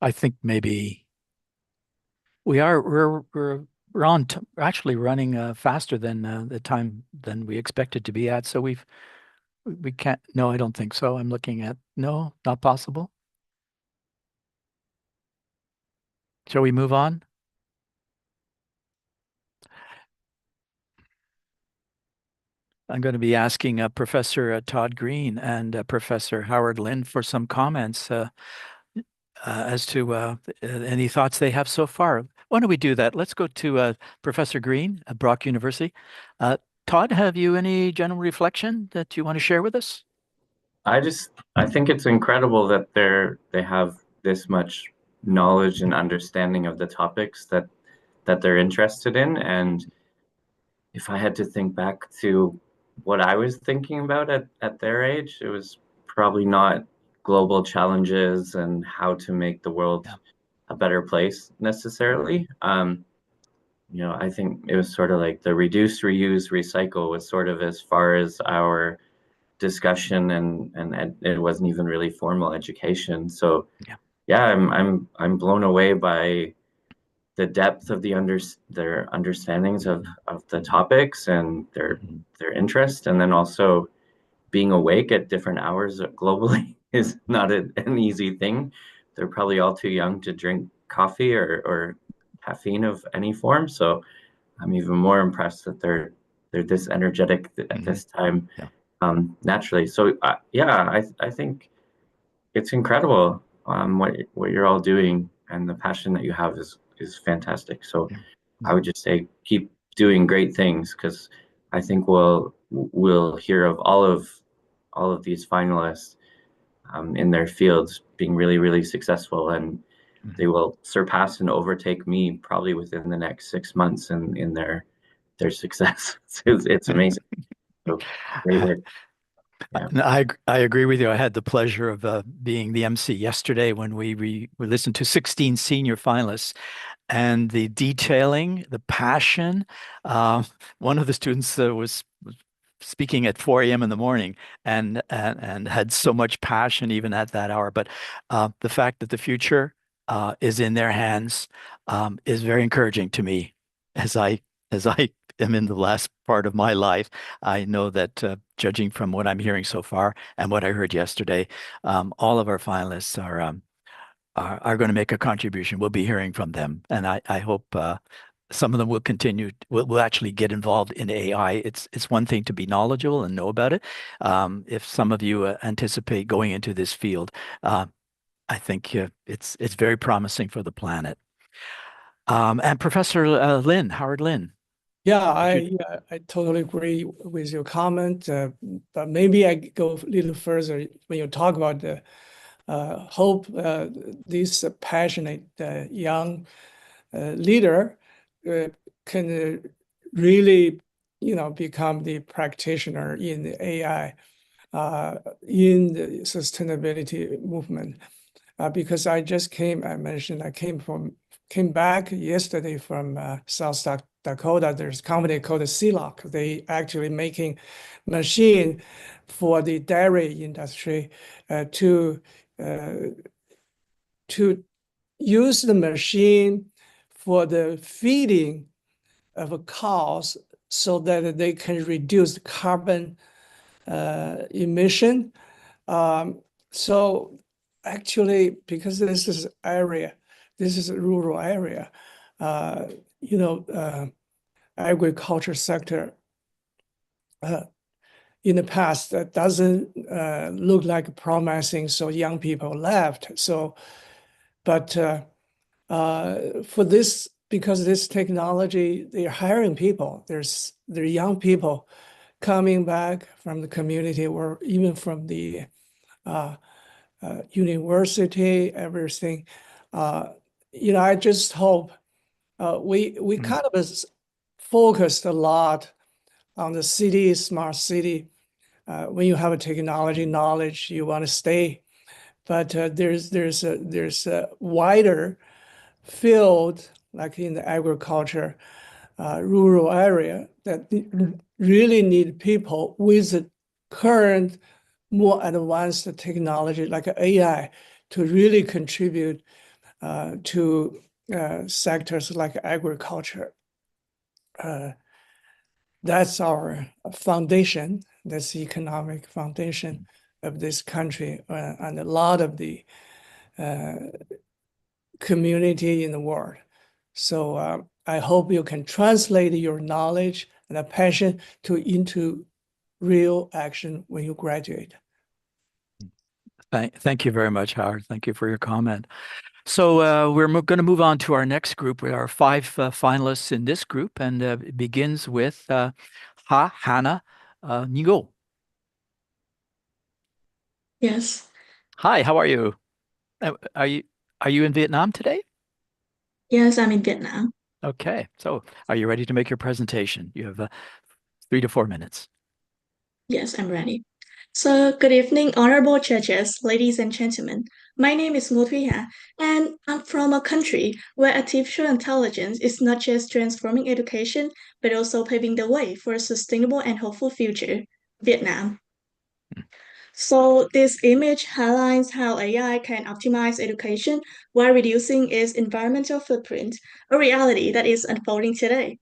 Speaker 3: I think maybe we're on actually running faster than the time than we expected to be at. So we can't. No, I don't think so. I'm looking at no, not possible. Shall we move on? I'm going to be asking Professor Todd Green and Professor Howard Lin for some comments as to any thoughts they have so far. Why don't we do that? Let's go to Professor Green at Brock University. Todd, have you any general reflection that you want to share with us?
Speaker 8: I think it's incredible that they have this much knowledge and understanding of the topics that they're interested in. And if I had to think back to what I was thinking about at their age, it was probably not global challenges and how to make the world a better place necessarily. I think it was sort of like the reduce, reuse, recycle was sort of as far as our discussion, and it wasn't even really formal education. So yeah, I'm blown away by the depth of their understandings of the topics and their interest, and then also being awake at different hours globally is not an easy thing. They're probably all too young to drink coffee or caffeine of any form. So I'm even more impressed that they're this energetic at this time naturally. So I think it's incredible what you're all doing, and the passion that you have is fantastic. So I would just say keep doing great things, because I think we'll hear of all of these finalists in their fields being really, really successful, and they will surpass and overtake me probably within the next 6 months in their success. It's amazing. So great work.
Speaker 3: Yeah. I agree with you. I had the pleasure of being the MC yesterday when we listened to 16 senior finalists, and the detailing, the passion. One of the students was speaking at 4 a.m. in the morning and had so much passion even at that hour. But the fact that the future is in their hands is very encouraging to me as I am in the last part of my life. I know that judging from what I'm hearing so far and what I heard yesterday, all of our finalists are going to make a contribution. We'll be hearing from them, and I hope some of them will continue. Will actually get involved in AI. It's one thing to be knowledgeable and know about it. If some of you anticipate going into this field, I think it's very promising for the planet. And Professor Lin, Howard Lin.
Speaker 5: Yeah, I totally agree with your comment, but maybe I go a little further when you talk about the hope this passionate young leader can really, become the practitioner in the AI, in the sustainability movement. Because I came back yesterday from South Dakota, there's a company called CLOC. They actually making machine for the dairy industry to use the machine for the feeding of cows so that they can reduce carbon emission. So actually, because this is a rural area, agriculture sector in the past that doesn't look like promising, so young people left. So, but for this, because this technology, they're hiring people. There are young people coming back from the community or even from the university, everything. I just hope we kind of focused a lot on the city, smart city. When you have a technology knowledge, you want to stay. But there's a wider field, like in the agriculture, rural area, that really need people with the current, more advanced technology like AI to really contribute to sectors like agriculture. That's our foundation. That's the economic foundation of this country and a lot of the community in the world. So I hope you can translate your knowledge and a passion into real action when you graduate.
Speaker 3: Thank you very much, Howard. Thank you for your comment. So we're going to move on to our next group with our 5 finalists in this group, and it begins with Hannah Ngo.
Speaker 11: Yes.
Speaker 3: Hi, how are you? Are you in Vietnam today?
Speaker 11: Yes, I'm in Vietnam.
Speaker 3: Okay, so are you ready to make your presentation? You have 3 to 4 minutes.
Speaker 11: Yes, I'm ready. So, good evening, honorable judges, ladies and gentlemen. My name is Ngo Thuy Ha, and I'm from a country where artificial intelligence is not just transforming education, but also paving the way for a sustainable and hopeful future, Vietnam. So, this image highlights how AI can optimize education while reducing its environmental footprint, a reality that is unfolding today.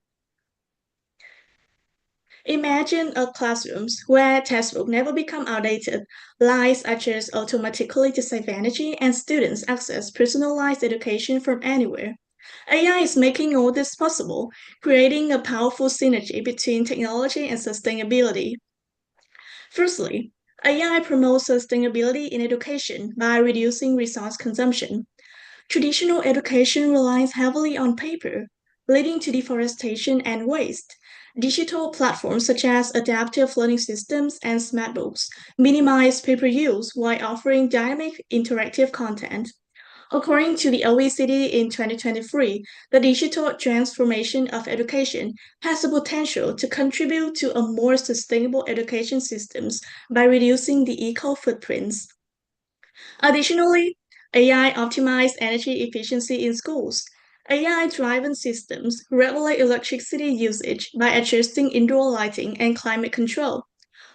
Speaker 11: Imagine a classrooms where textbooks never become outdated, lights adjust automatically to save energy, and students access personalized education from anywhere. AI is making all this possible, creating a powerful synergy between technology and sustainability. Firstly, AI promotes sustainability in education by reducing resource consumption. Traditional education relies heavily on paper, leading to deforestation and waste. Digital platforms such as adaptive learning systems and smart books minimize paper use while offering dynamic interactive content. According to the OECD in 2023, the digital transformation of education has the potential to contribute to a more sustainable education systems by reducing the eco footprints. Additionally, AI optimized energy efficiency in schools. AI-driven systems regulate electricity usage by adjusting indoor lighting and climate control.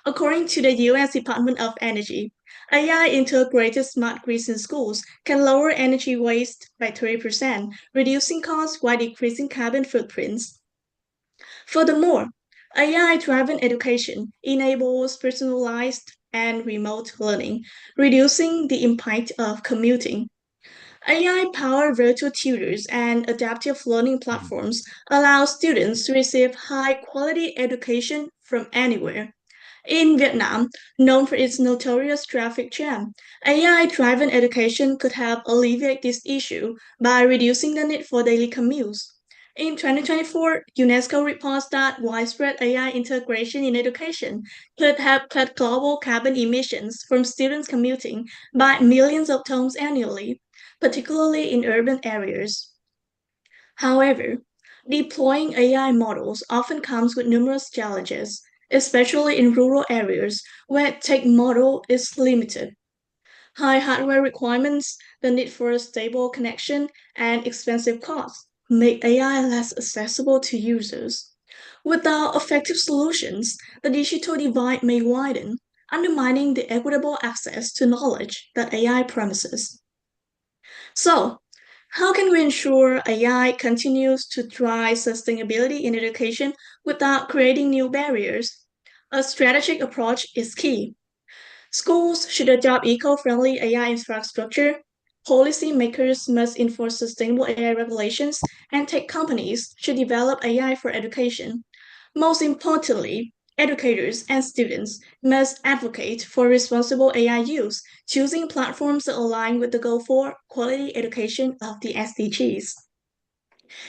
Speaker 11: According to the US Department of Energy, AI-integrated smart grids in schools can lower energy waste by 30%, reducing costs while decreasing carbon footprints. Furthermore, AI-driven education enables personalized and remote learning, reducing the impact of commuting. AI-powered virtual tutors and adaptive learning platforms allow students to receive high-quality education from anywhere. In Vietnam, known for its notorious traffic jam, AI-driven education could help alleviate this issue by reducing the need for daily commutes. In 2024, UNESCO reports that widespread AI integration in education could have cut global carbon emissions from students commuting by millions of tons annually, particularly in urban areas. However, deploying AI models often comes with numerous challenges, especially in rural areas where tech model is limited. High hardware requirements, the need for a stable connection, and expensive costs make AI less accessible to users. Without effective solutions, the digital divide may widen, undermining the equitable access to knowledge that AI promises. So, how can we ensure AI continues to drive sustainability in education without creating new barriers? A strategic approach is key. Schools should adopt eco-friendly AI infrastructure. Policymakers must enforce sustainable AI regulations, and tech companies should develop AI for education. Most importantly, educators and students must advocate for responsible AI use, choosing platforms that align with the goal for quality education of the SDGs.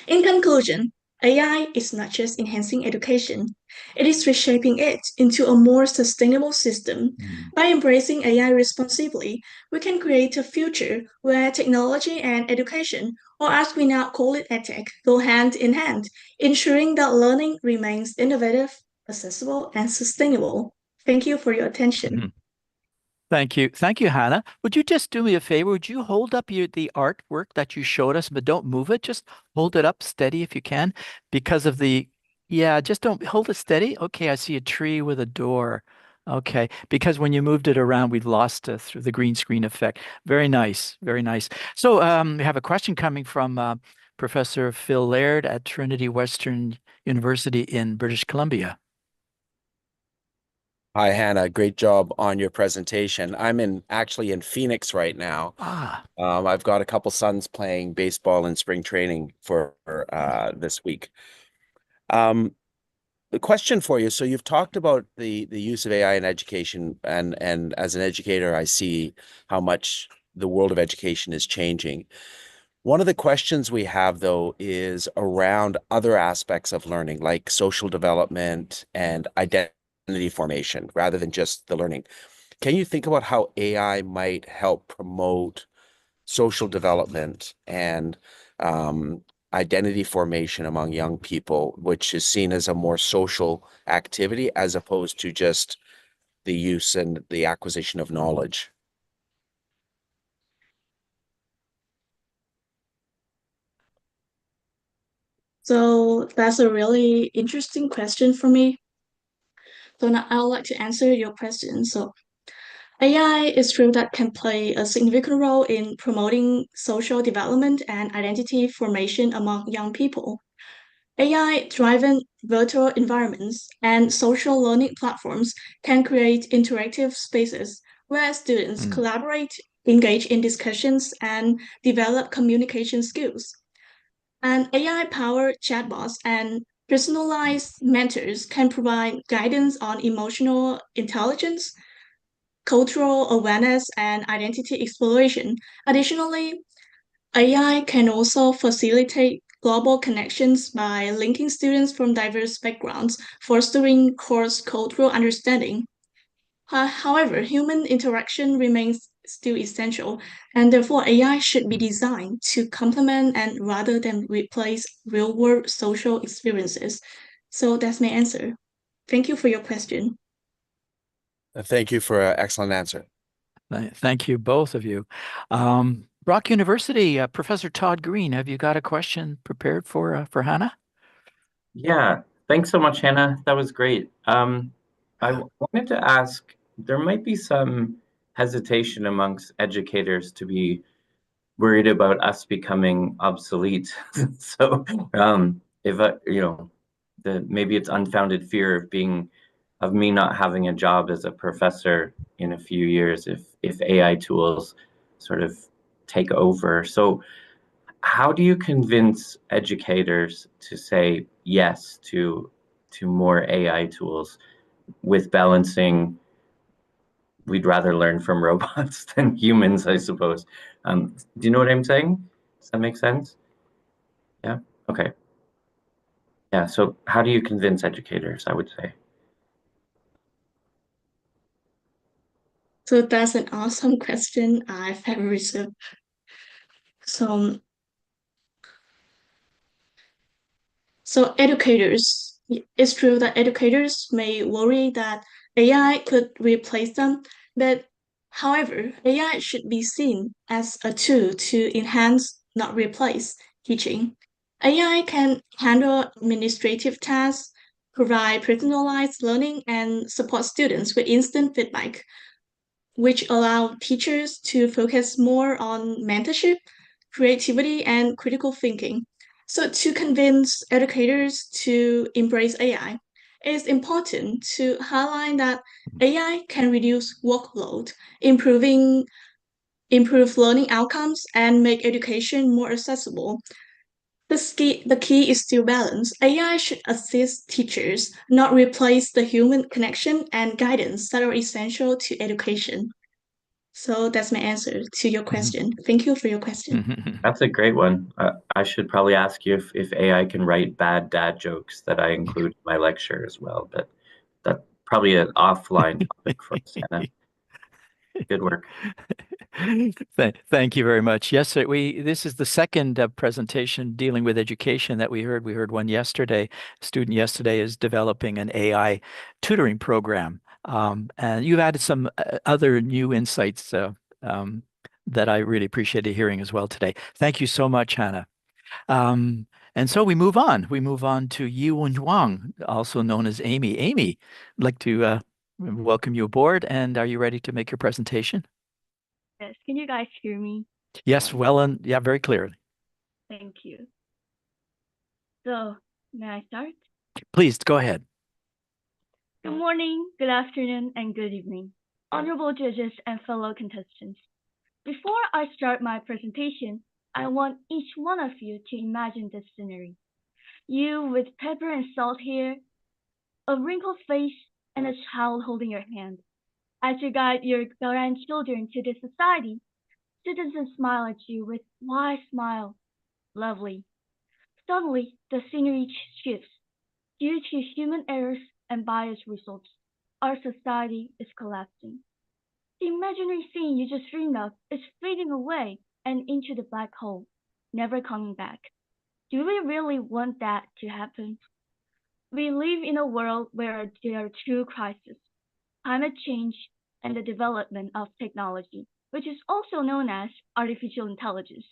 Speaker 11: In conclusion, AI is not just enhancing education, it is reshaping it into a more sustainable system. By embracing AI responsibly, we can create a future where technology and education, or as we now call it EdTech, go hand in hand, ensuring that learning remains innovative, accessible, and sustainable. Thank you for your attention.
Speaker 3: Thank you. Thank you, Hannah. Would you just do me a favor? Would you hold up the artwork that you showed us, but don't move it. Just hold it up steady if you can because of yeah, just don't hold it steady. Okay, I see a tree with a door. Okay, because when you moved it around, we lost through the green screen effect. Very nice, very nice. So we have a question coming from Professor Phil Laird at Trinity Western University in British Columbia.
Speaker 12: Hi, Hannah. Great job on your presentation. I'm actually in Phoenix right now. I've got a couple sons playing baseball in spring training for this week. The question for you, so you've talked about the use of AI in education, and as an educator, I see how much the world of education is changing. One of the questions we have, though, is around other aspects of learning, like social development and identity formation, rather than just the learning. Can you think about how AI might help promote social development and identity formation among young people, which is seen as a more social activity as opposed to just the use and the acquisition of knowledge?
Speaker 11: So that's a really interesting question for me. So now I would like to answer your question. So AI is true that can play a significant role in promoting social development and identity formation among young people. AI-driven virtual environments and social learning platforms can create interactive spaces where students collaborate, engage in discussions, and develop communication skills. And AI-powered chatbots and personalized mentors can provide guidance on emotional intelligence, cultural awareness, and identity exploration. Additionally, AI can also facilitate global connections by linking students from diverse backgrounds, fostering cross-cultural understanding. However, human interaction remains still essential, and therefore AI should be designed to complement and rather than replace real-world social experiences. So that's my answer. Thank you for your question.
Speaker 12: Thank you for an excellent answer.
Speaker 3: Thank you, both of you. Brock University, Professor Todd Green, have you got a question prepared for Hannah?
Speaker 8: Yeah, thanks so much, Hannah. That was great. I wanted to ask, there might be some hesitation amongst educators to be worried about us becoming obsolete. So, if maybe it's unfounded fear of me not having a job as a professor in a few years if AI tools sort of take over. So, how do you convince educators to say yes to more AI tools with balancing we'd rather learn from robots than humans, I suppose? Do you know what I'm saying? Does that make sense? Yeah? Okay. Yeah, so how do you convince educators, I would say?
Speaker 11: So that's an awesome question I've ever received. So, it's true that educators may worry that AI could replace them, but however, AI should be seen as a tool to enhance, not replace, teaching. AI can handle administrative tasks, provide personalized learning, and support students with instant feedback, which allow teachers to focus more on mentorship, creativity, and critical thinking. So, to convince educators to embrace AI, it's important to highlight that AI can reduce workload, improve learning outcomes, and make education more accessible. The key is still balance. AI should assist teachers, not replace the human connection and guidance that are essential to education. So that's my answer to your question. Thank you for your question.
Speaker 8: That's a great one. I should probably ask you if AI can write bad dad jokes that I include in my lecture as well, but that's probably an offline topic for us, Hannah. Good work.
Speaker 3: Thank you very much. Yes, this is the second presentation dealing with education that we heard. We heard one yesterday. A student yesterday is developing an AI tutoring program. And you've added some other new insights that I really appreciated hearing as well today. Thank you so much, Hannah. And so we move on. We move on to Yiwen Huang, also known as Amy. Amy, I'd like to welcome you aboard. And are you ready to make your presentation?
Speaker 13: Yes, can you guys hear me?
Speaker 3: Yes, well, and yeah, very clearly.
Speaker 13: Thank you. So, may I start?
Speaker 3: Please go ahead.
Speaker 13: Good morning, good afternoon, and good evening, honorable judges and fellow contestants. Before I start my presentation, I want each one of you to imagine this scenery. You with pepper and salt hair, a wrinkled face, and a child holding your hand. As you guide your grandchildren to this society, citizens smile at you with wide smile. Lovely. Suddenly, the scenery shifts. Due to human errors and biased results, our society is collapsing. The imaginary scene you just dreamed of is fading away and into the black hole, never coming back. Do we really want that to happen? We live in a world where there are two crises: climate change and the development of technology, which is also known as artificial intelligence.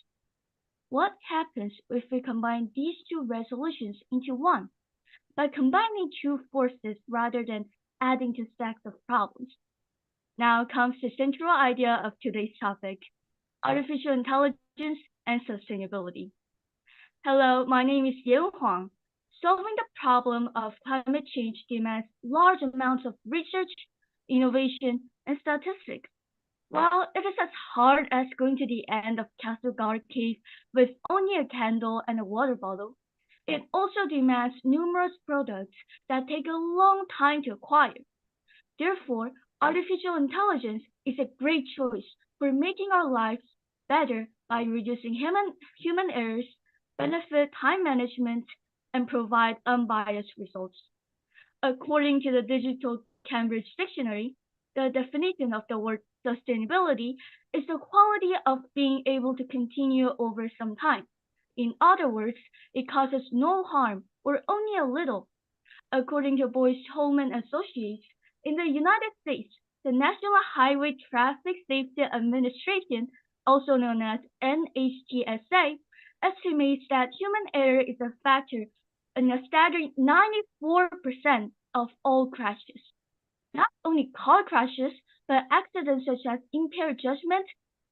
Speaker 13: What happens if we combine these two resolutions into one? By combining two forces rather than adding two stacks of problems. Now comes the central idea of today's topic: artificial intelligence and sustainability. Hello, my name is Ye Huang. Solving the problem of climate change demands large amounts of research, innovation, and statistics. While it is as hard as going to the end of Castle Guard Cave with only a candle and a water bottle, it also demands numerous products that take a long time to acquire. Therefore, artificial intelligence is a great choice for making our lives better by reducing human errors, benefit time management, and provide unbiased results. According to the Digital Cambridge Dictionary, the definition of the word sustainability is the quality of being able to continue over some time. In other words, it causes no harm or only a little. According to Boyce Holman Associates, in the United States, the National Highway Traffic Safety Administration, also known as NHTSA, estimates that human error is a factor in a staggering 94% of all crashes. Not only car crashes, but accidents such as impaired judgment,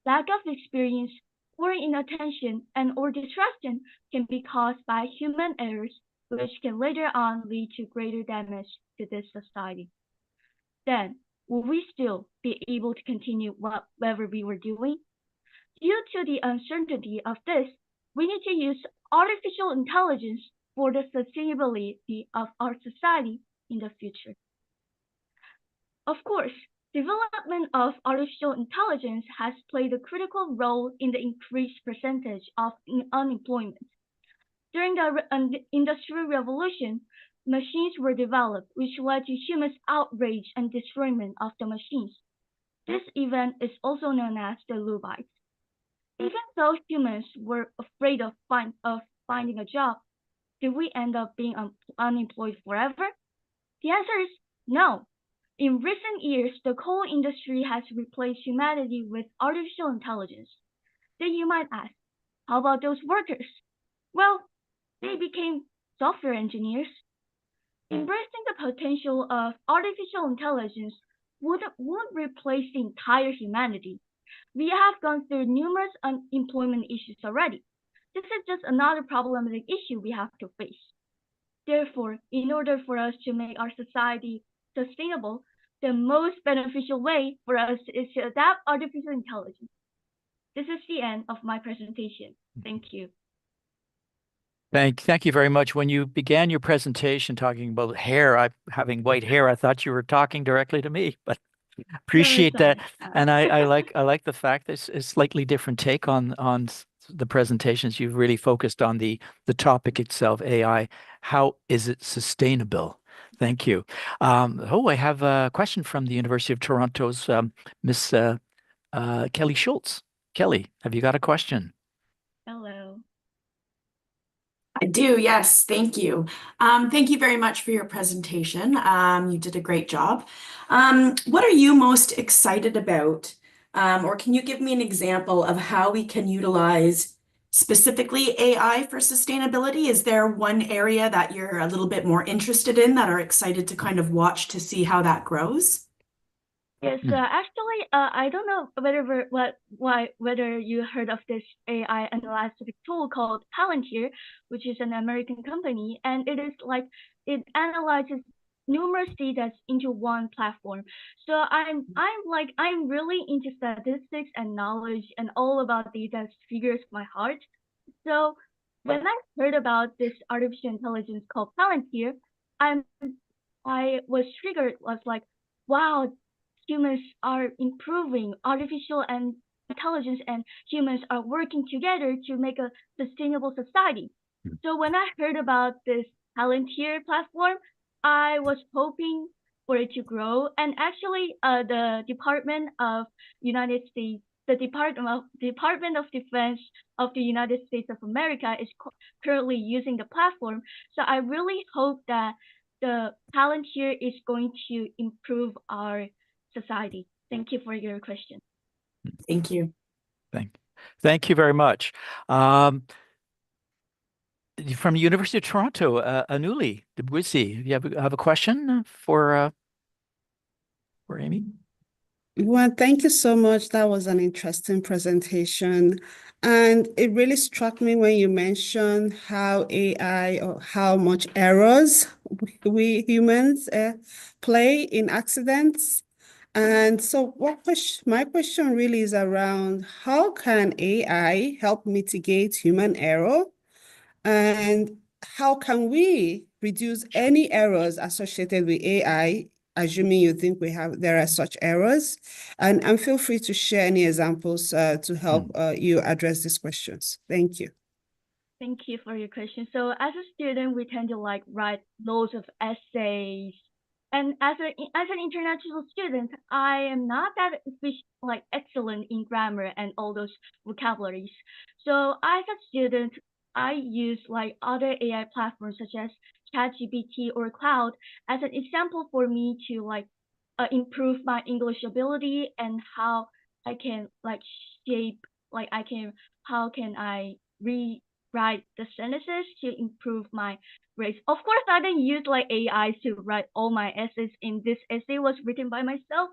Speaker 13: lack of experience, poor inattention, and or distraction can be caused by human errors, which can later on lead to greater damage to this society. Then, will we still be able to continue whatever we were doing? Due to the uncertainty of this, we need to use artificial intelligence for the sustainability of our society in the future. Of course, development of artificial intelligence has played a critical role in the increased percentage of unemployment. During the Industrial Revolution, machines were developed, which led to humans' outrage and destroyment of the machines. This event is also known as the Luddite. Even though humans were afraid of finding a job, did we end up being unemployed forever? The answer is no. In recent years, the coal industry has replaced humanity with artificial intelligence. Then you might ask, how about those workers? Well, They became software engineers. Embracing the potential of artificial intelligence won't replace the entire humanity. We have gone through numerous unemployment issues already. This is just another problematic issue we have to face. Therefore, in order for us to make our society sustainable, the most beneficial way for us is to adapt artificial intelligence. This is the end of my presentation. Thank you.
Speaker 3: Thank you very much. When you began your presentation talking about hair, having white hair, I thought you were talking directly to me, but appreciate that. And I like the fact that it's a slightly different take on the presentations. You've really focused on the topic itself, AI. How is it sustainable? Thank you. I have a question from the University of Toronto's Miss Kelly Schultz. Kelly, have you got a question?
Speaker 13: Hello.
Speaker 2: I do, yes, thank you. Thank you very much for your presentation. You did a great job. What are you most excited about? Or can you give me an example of how we can utilize specifically AI for sustainability? Is there one area that you're a little bit more interested in that are excited to kind of watch to see how that grows?
Speaker 13: Yes, actually, I don't know whether you heard of this AI analytic tool called Palantir, which is an American company, and it is like it analyzes numerous data into one platform. So I'm really into statistics and knowledge, and all about data figures my heart. So when I heard about this artificial intelligence called Palantir, I was triggered, was like, wow, humans are improving, artificial and intelligence and humans are working together to make a sustainable society. So when I heard about this Palantir platform, I was hoping for it to grow. And actually, the Department of United States, the Department of Defense of the United States of America is currently using the platform. So I really hope that the Palantir is going to improve our society. Thank you for your question.
Speaker 2: Thank you.
Speaker 3: Thank you very much. From the University of Toronto, Anuli GYC, you have a question for Amy?
Speaker 7: Well, thank you so much. That was an interesting presentation. And it really struck me when you mentioned how AI or how much errors we humans play in accidents. And so my question really is around how can AI help mitigate human error? And how can we reduce any errors associated with AI, assuming you think there are such errors? And feel free to share any examples to help you address these questions. Thank you.
Speaker 13: Thank you for your question. So as a student, we tend to write loads of essays. And as an international student, I am not that excellent in grammar and all those vocabularies. So as a student, I use other AI platforms such as ChatGPT or Cloud as an example for me to improve my English ability and how I can how can I rewrite the sentences to improve my grades. Of course, I didn't use AI to write all my essays. In this essay was written by myself,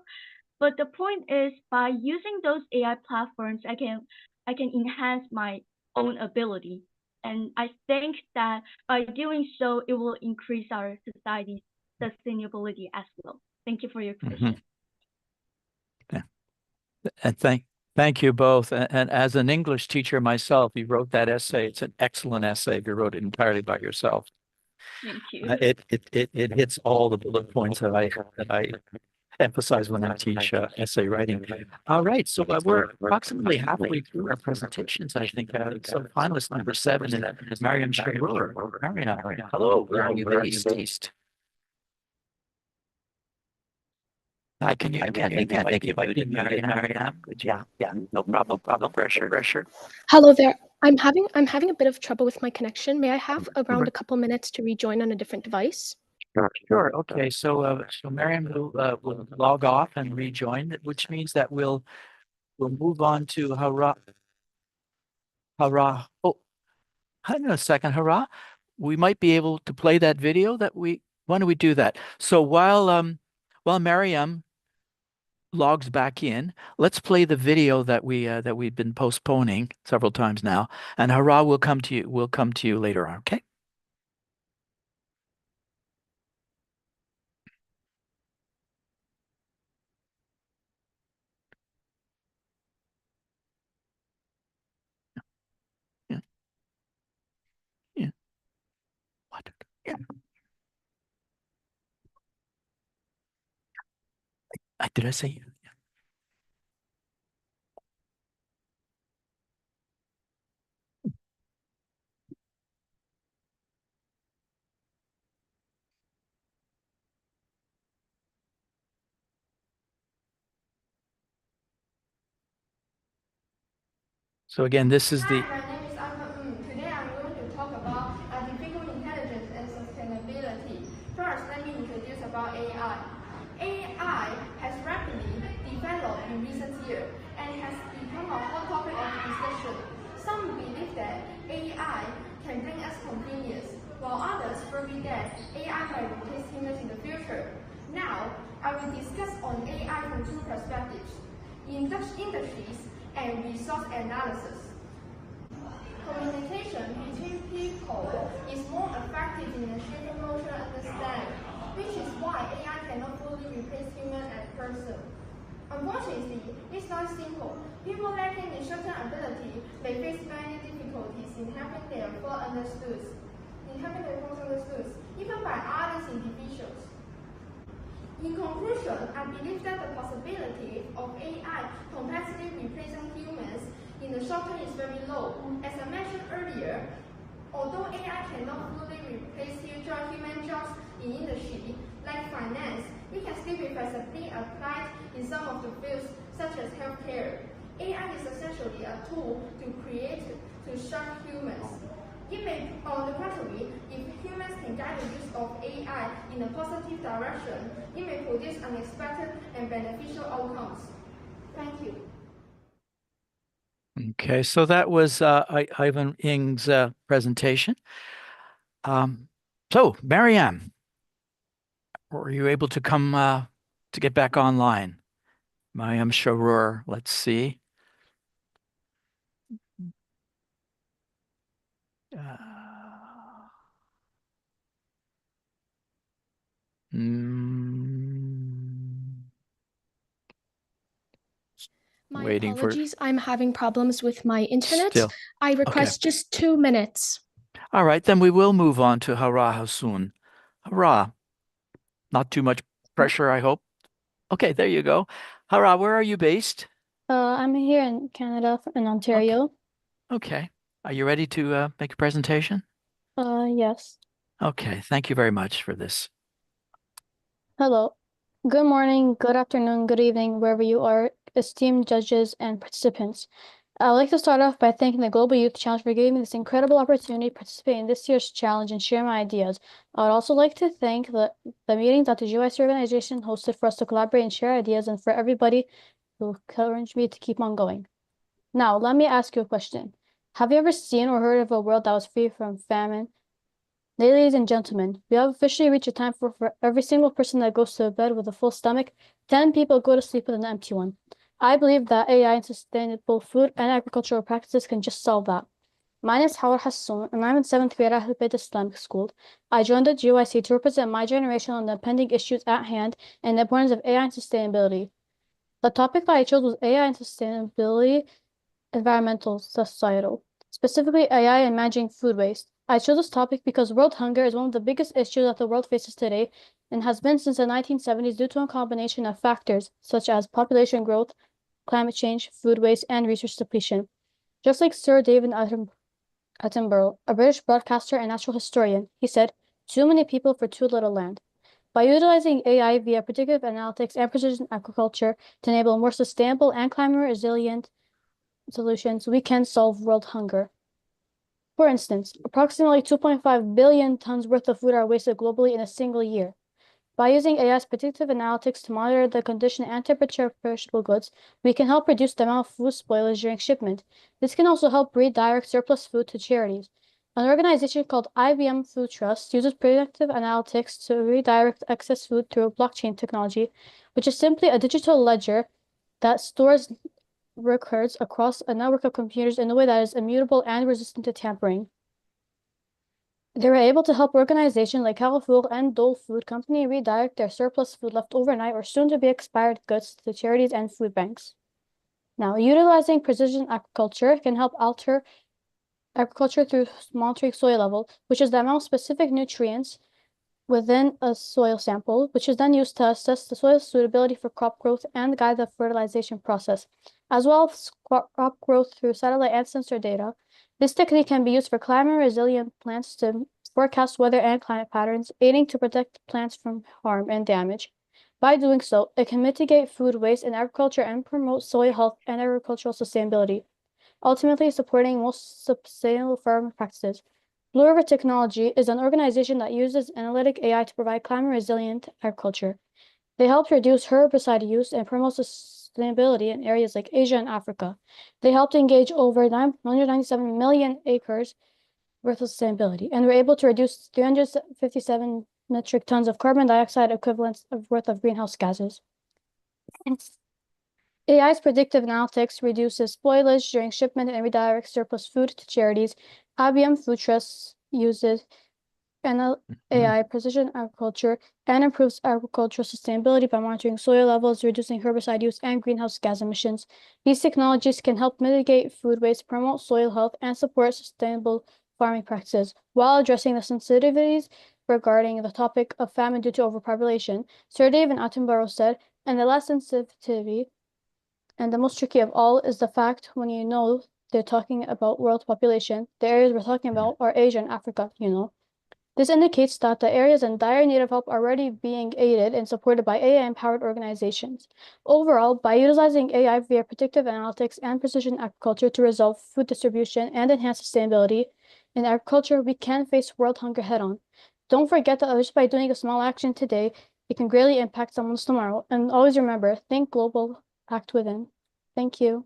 Speaker 13: but the point is by using those AI platforms, I can enhance my own ability. And I think that by doing so, it will increase our society's sustainability as well. Thank you for your question.
Speaker 3: And thank you both. And as an English teacher myself, you wrote that essay. It's an excellent essay if you wrote it entirely by yourself.
Speaker 13: Thank you.
Speaker 3: It hits all the bullet points that I emphasize when I teach essay writing. All right, so we're approximately halfway through our presentations, I think. So finalist number 7 is Mariam Sharour. Mariam, hello, where are you based? I can you Mariam? Yeah, no problem. Pressure.
Speaker 14: Hello there. I'm having a bit of trouble with my connection. May I have around a couple minutes to rejoin on a different device?
Speaker 3: Sure. Okay. So Mariam will log off and rejoin, which means that we'll move on to Hara. Oh, hang on a second, Hara. we might be able to play that video why don't we do that? So while Mariam logs back in, let's play the video that we've been postponing several times now, and Hurrah will come to you. We'll come to you later on. Okay. Yeah. Yeah. What? Yeah. Did I say? So again, this is the.
Speaker 1: Hi, my name is Today I'm going to talk about artificial intelligence and sustainability. First, let me introduce about AI. AI has rapidly developed in recent years and has become a hot topic of discussion. Some believe that AI can bring us convenience, while others worry that AI might replace humans in the future. Now, I will discuss on AI from two perspectives: industries and resource analysis. Communication between people is more effective in achieving emotional understanding, which is why AI cannot fully replace human as person. Unfortunately, it's not simple. People lacking in certain ability may face many difficulties in having their thoughts understood, even by others individuals. In conclusion, I believe that the possibility of AI completely replacing humans in the short term is very low. As I mentioned earlier, although AI cannot fully replace future human jobs in industry like finance, it can still be flexibly applied in some of the fields such as healthcare. AI is essentially a tool to serve humans. It may, on the contrary, if humans can guide the use of AI in a positive direction, it may produce unexpected and beneficial outcomes. Thank you.
Speaker 3: Okay, so that was Ivan Ng's presentation. So Marianne, were you able to come to get back online? Mariam Sharur, let's see.
Speaker 14: My
Speaker 3: Waiting for
Speaker 14: apologies. I'm having problems with my internet.
Speaker 3: still.
Speaker 14: I request just 2 minutes.
Speaker 3: All right, then we will move on to Hurrah soon. Hurrah. Not too much pressure, I hope. Okay, there you go. Hurrah, where are you based?
Speaker 15: I'm here in Canada, in Ontario.
Speaker 3: Okay. Are you ready to make a presentation?
Speaker 15: Yes.
Speaker 3: Okay, thank you very much for this.
Speaker 15: Hello. Good morning, good afternoon, good evening, wherever you are, esteemed judges and participants. I'd like to start off by thanking the Global Youth Challenge for giving me this incredible opportunity to participate in this year's challenge and share my ideas. I would also like to thank the meetings that the GYC organization hosted for us to collaborate and share ideas, and for everybody who encouraged me to keep on going. Now, let me ask you a question. Have you ever seen or heard of a world that was free from famine? Ladies and gentlemen, we have officially reached a time for every single person that goes to bed with a full stomach, 10 people go to sleep with an empty one. I believe that AI and sustainable food and agricultural practices can just solve that. My name is Howard Hassoun, and I'm in 7th grade at Hubeit Islamic School. I joined the GYC to represent my generation on the pending issues at hand and the importance of AI and sustainability. The topic that I chose was AI and sustainability, environmental, societal, specifically AI and managing food waste. I chose this topic because world hunger is one of the biggest issues that the world faces today and has been since the 1970s due to a combination of factors such as population growth, climate change, food waste, and resource depletion. Just like Sir David Attenborough, a British broadcaster and natural historian, he said, "Too many people for too little land." By utilizing AI via predictive analytics and precision agriculture to enable more sustainable and climate resilient solutions, we can solve world hunger. For instance, approximately 2.5 billion tons worth of food are wasted globally in a single year. By using AI's predictive analytics to monitor the condition and temperature of perishable goods, we can help reduce the amount of food spoilage during shipment. This can also help redirect surplus food to charities. An organization called IBM Food Trust uses predictive analytics to redirect excess food through blockchain technology, which is simply a digital ledger that stores records across a network of computers in a way that is immutable and resistant to tampering. They were able to help organizations like Carrefour and Dole Food Company redirect their surplus food left overnight or soon-to-be expired goods to charities and food banks. Now, utilizing precision agriculture can help alter agriculture through monitoring soil level, which is the amount of specific nutrients within a soil sample, which is then used to assess the soil's suitability for crop growth and guide the fertilization process, as well as crop growth through satellite and sensor data. This technique can be used for climate-resilient plants to forecast weather and climate patterns, aiding to protect plants from harm and damage. By doing so, it can mitigate food waste in agriculture and promote soil health and agricultural sustainability, ultimately supporting most sustainable farming practices. Blue River Technology is an organization that uses analytic AI to provide climate-resilient agriculture. They help reduce herbicide use and promote sustainability in areas like Asia and Africa. They helped engage over 197 million acres worth of sustainability, and were able to reduce 357 metric tons of carbon dioxide equivalents worth of greenhouse gases. AI's predictive analytics reduces spoilage during shipment and redirects surplus food to charities. IBM Food Trust uses AI precision agriculture and improves agricultural sustainability by monitoring soil levels, reducing herbicide use, and greenhouse gas emissions. These technologies can help mitigate food waste, promote soil health, and support sustainable farming practices while addressing the sensitivities regarding the topic of famine due to overpopulation. Sir David Attenborough said, and the last sensitivity and the most tricky of all is the fact when you know they're talking about world population, the areas we're talking about are Asia and Africa, you know. This indicates that the areas in dire need of help are already being aided and supported by AI-empowered organizations. Overall, by utilizing AI via predictive analytics and precision agriculture to resolve food distribution and enhance sustainability in agriculture, we can face world hunger head-on. Don't forget that just by doing a small action today, it can greatly impact someone's tomorrow. And always remember, think global, act within. Thank you.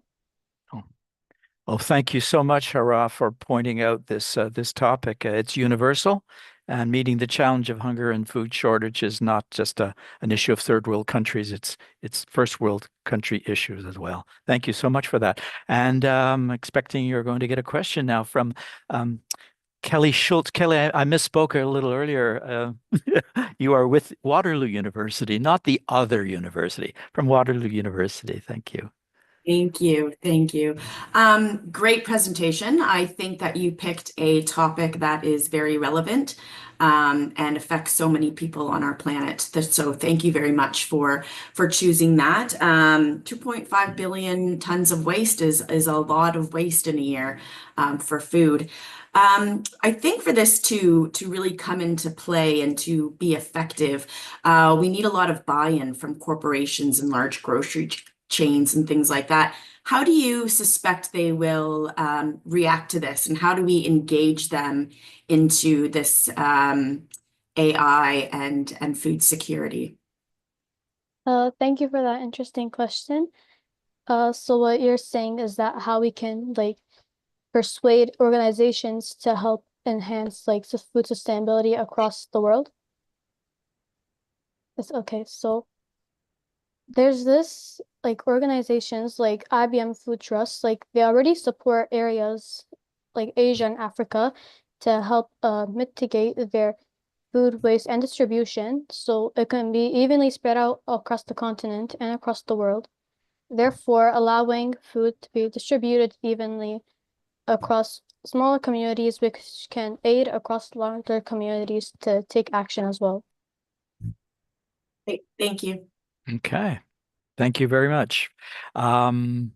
Speaker 3: Well, thank you so much, Hara, for pointing out this topic. It's universal, and meeting the challenge of hunger and food shortage is not just an issue of third world countries. It's first world country issues as well. Thank you so much for that. And I'm expecting you're going to get a question now from Kelly Schultz. Kelly, I misspoke a little earlier. You are with Waterloo University, not the other university, from Waterloo University. Thank you.
Speaker 2: Thank you. Thank you. Great presentation. I think that you picked a topic that is very relevant and affects so many people on our planet. So thank you very much for choosing that. 2.5 billion tons of waste is a lot of waste in a year for food. I think for this to really come into play and to be effective, we need a lot of buy-in from corporations and large grocery chains and things like that. How do you suspect they will react to this, and how do we engage them into this AI and food security?
Speaker 15: Thank you for that interesting question. So what you're saying is that how we can like persuade organizations to help enhance like food sustainability across the world? It's okay. So there's this like organizations like IBM Food Trust, like they already support areas like Asia and Africa to help mitigate their food waste and distribution so it can be evenly spread out across the continent and across the world, therefore allowing food to be distributed evenly across smaller communities, which can aid across larger communities to take action as well.
Speaker 2: Thank you.
Speaker 3: Okay. Thank you very much. And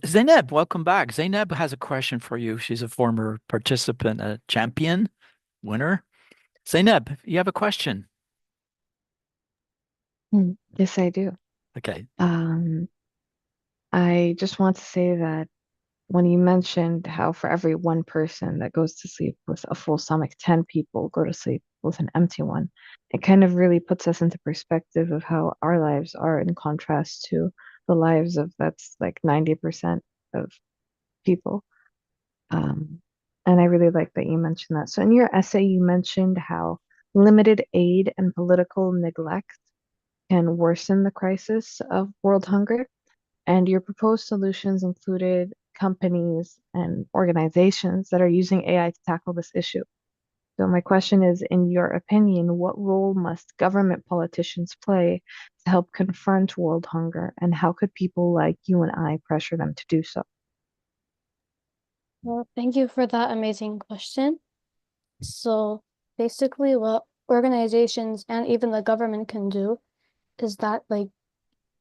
Speaker 3: Zainab, welcome back. Zainab has a question for you. She's a former participant, a champion winner. Zainab, you have a question?
Speaker 10: Yes, I do.
Speaker 3: Okay.
Speaker 10: I just want to say that when you mentioned how for every one person that goes to sleep with a full stomach, 10 people go to sleep with an empty one, it kind of really puts us into perspective of how our lives are in contrast to the lives of that's like 90% of people. And I really like that you mentioned that. So in your essay, you mentioned how limited aid and political neglect can worsen the crisis of world hunger. And your proposed solutions included companies and organizations that are using AI to tackle this issue. So my question is, in your opinion, what role must government politicians play to help confront world hunger, and how could people like you and I pressure them to do so?
Speaker 15: Well, thank you for that amazing question. So basically what organizations and even the government can do is that like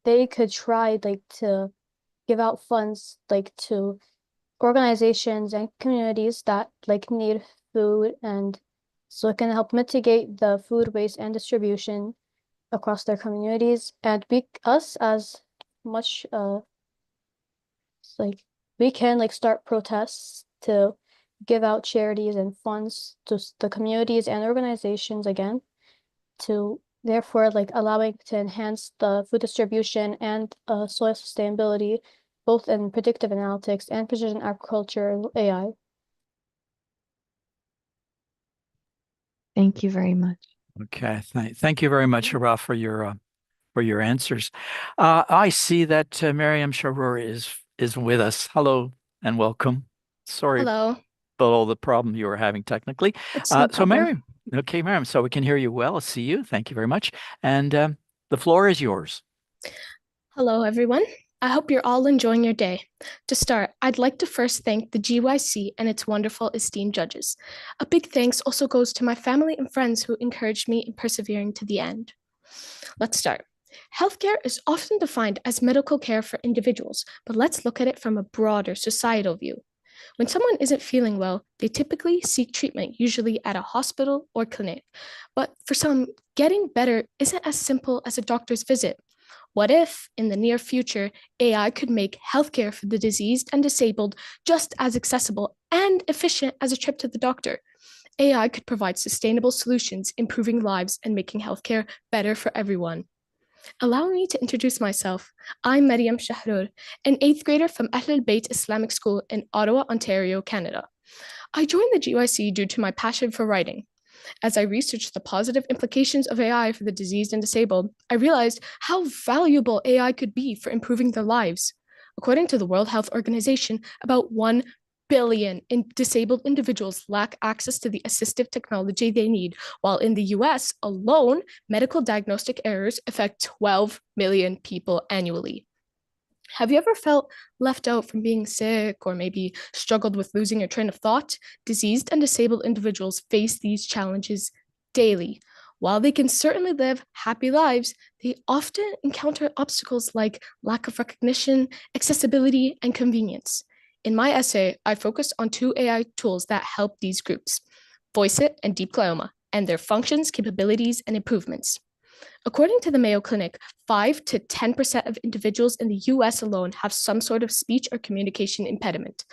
Speaker 15: they could try like to give out funds like to organizations and communities that like need food, and so it can help mitigate the food waste and distribution across their communities. And us as much like we can like start protests to give out charities and funds to the communities and organizations again, to therefore like allowing to enhance the food distribution and soil sustainability, both in predictive analytics and precision agriculture and AI.
Speaker 10: Thank you very much.
Speaker 3: Okay, thank you very much, Hurrah, for your answers. I see that Miriam Sharur is with us. Hello and welcome. Sorry
Speaker 14: Hello.
Speaker 3: about all the problem you were having technically.
Speaker 14: It's no
Speaker 3: So
Speaker 14: problem.
Speaker 3: Miriam, okay, Miriam, so we can hear you well. See you. Thank you very much. And the floor is yours.
Speaker 14: Hello, everyone. I hope you're all enjoying your day. To start, I'd like to first thank the GYC and its wonderful esteemed judges. A big thanks also goes to my family and friends who encouraged me in persevering to the end. Let's start. Healthcare is often defined as medical care for individuals, but let's look at it from a broader societal view. When someone isn't feeling well, they typically seek treatment, usually at a hospital or clinic. But for some, getting better isn't as simple as a doctor's visit. What if, in the near future, AI could make healthcare for the diseased and disabled just as accessible and efficient as a trip to the doctor? AI could provide sustainable solutions, improving lives and making healthcare better for everyone. Allow me to introduce myself. I'm Mariam Shahrur, an 8th grader from Ahl al-Bayt Islamic School in Ottawa, Ontario, Canada. I joined the GYC due to my passion for writing. As I researched the positive implications of AI for the diseased and disabled, I realized how valuable AI could be for improving their lives. According to the World Health Organization, about 1 billion disabled individuals lack access to the assistive technology they need, while in the US alone, medical diagnostic errors affect 12 million people annually. Have you ever felt left out from being sick or maybe struggled with losing your train of thought? Diseased and disabled individuals face these challenges daily. While they can certainly live happy lives, they often encounter obstacles like lack of recognition, accessibility, and convenience. In my essay, I focused on 2 AI tools that help these groups, VoiceIt and Deep Glioma, and their functions, capabilities, and improvements. According to the Mayo Clinic, 5 to 10% of individuals in the US alone have some sort of speech or communication impediment.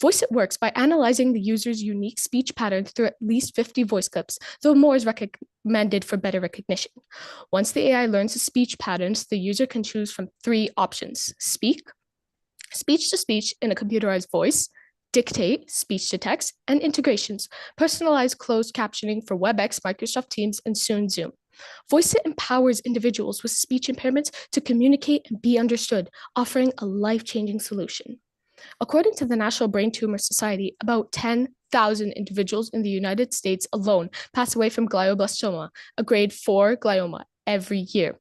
Speaker 14: VoiceIt works by analyzing the user's unique speech patterns through at least 50 voice clips, though more is recommended for better recognition. Once the AI learns the speech patterns, the user can choose from 3 options: speak, speech to speech in a computerized voice, dictate, speech to text, and integrations, personalized closed captioning for WebEx, Microsoft Teams, and soon Zoom. VoiceIt empowers individuals with speech impairments to communicate and be understood, offering a life-changing solution. According to the National Brain Tumor Society, about 10,000 individuals in the United States alone pass away from glioblastoma, a grade 4 glioma, every year.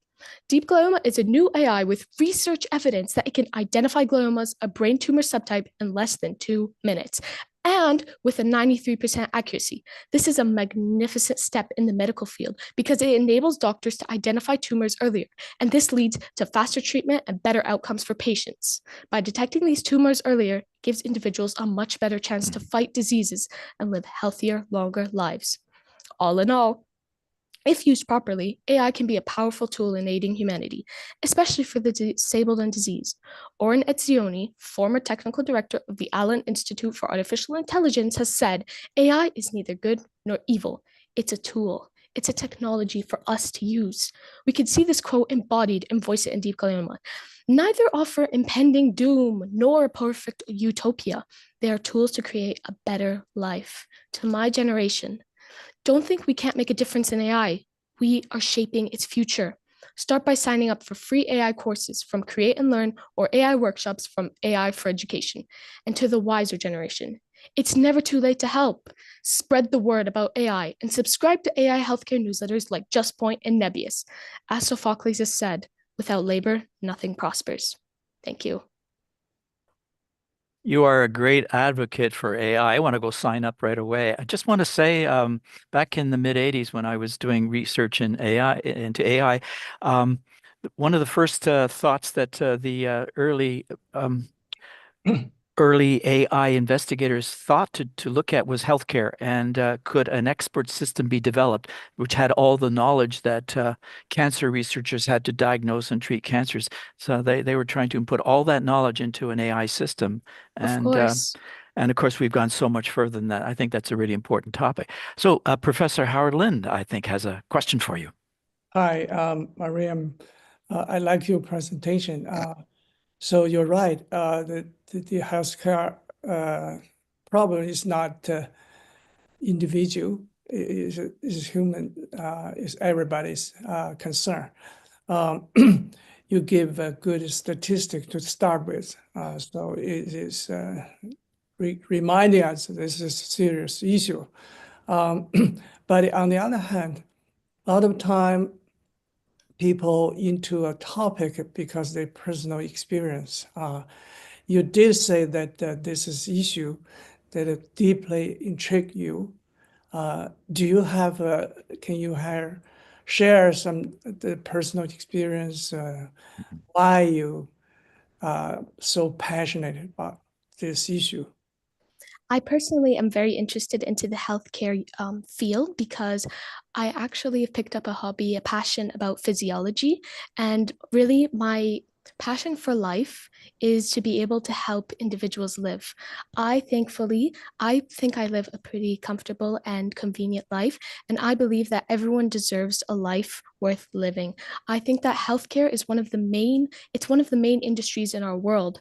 Speaker 14: Deep Glioma is a new AI with research evidence that it can identify gliomas, a brain tumor subtype, in less than 2 minutes, and with a 93% accuracy. This is a magnificent step in the medical field because it enables doctors to identify tumors earlier, and this leads to faster treatment and better outcomes for patients. By detecting these tumors earlier, it gives individuals a much better chance to fight diseases and live healthier, longer lives. All in all, if used properly, AI can be a powerful tool in aiding humanity, especially for the disabled and diseased. Oren Etzioni, former technical director of the Allen Institute for Artificial Intelligence, has said, AI is neither good nor evil. It's a tool. It's a technology for us to use. We could see this quote embodied in Voice It in Deep Kalima. Neither offer impending doom nor a perfect utopia. They are tools to create a better life. To my generation, don't think we can't make a difference in AI. We are shaping its future. Start by signing up for free AI courses from Create and Learn or AI workshops from AI for Education. And to the wiser generation, it's never too late to help. Spread the word about AI and subscribe to AI healthcare newsletters like Just Point and Nebius. As Sophocles has said, without labor, nothing prospers. Thank you.
Speaker 3: You are a great advocate for AI. I want to go sign up right away. I just want to say, back in the mid 80s when I was doing research in into AI, one of the first thoughts that the early AI investigators thought to look at was healthcare, and could an expert system be developed which had all the knowledge that cancer researchers had to diagnose and treat cancers. So they were trying to input all that knowledge into an AI system.
Speaker 14: Of course.
Speaker 3: And of course, we've gone so much further than that. I think that's a really important topic. So Professor Howard Lind, I think, has a question for you.
Speaker 5: Hi, Mariam. I like your presentation. So you're right. The healthcare problem is not individual. Is human. Is everybody's concern. You give a good statistic to start with. So it is reminding us this is a serious issue. But on the other hand, a lot of time people into a topic because they personal experience. You did say that this is issue that deeply intrigue you. Do you have can you share some the personal experience why you so passionate about this issue?
Speaker 14: I personally am very interested into the healthcare field because I actually have picked up a hobby, a passion about physiology, and really my passion for life is to be able to help individuals live. I think I live a pretty comfortable and convenient life, and I believe that everyone deserves a life worth living. I think that healthcare is it's one of the main industries in our world.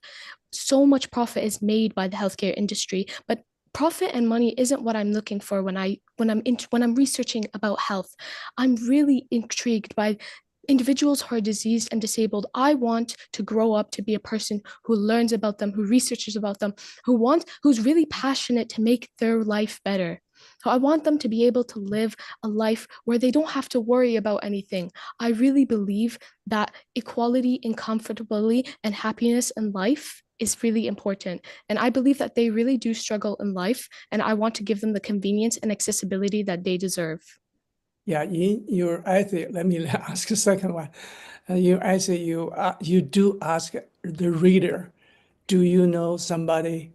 Speaker 14: So much profit is made by the healthcare industry, but profit and money isn't what I'm looking for when I'm researching about health. I'm really intrigued by individuals who are diseased and disabled. I want to grow up to be a person who learns about them, who researches about them, who's really passionate to make their life better. So I want them to be able to live a life where they don't have to worry about anything. I really believe that equality and comfortability and happiness in life is really important. And I believe that they really do struggle in life, and I want to give them the convenience and accessibility that they deserve.
Speaker 5: Yeah, in your essay, let me ask a second one. Your essay, you do ask the reader, do you know somebody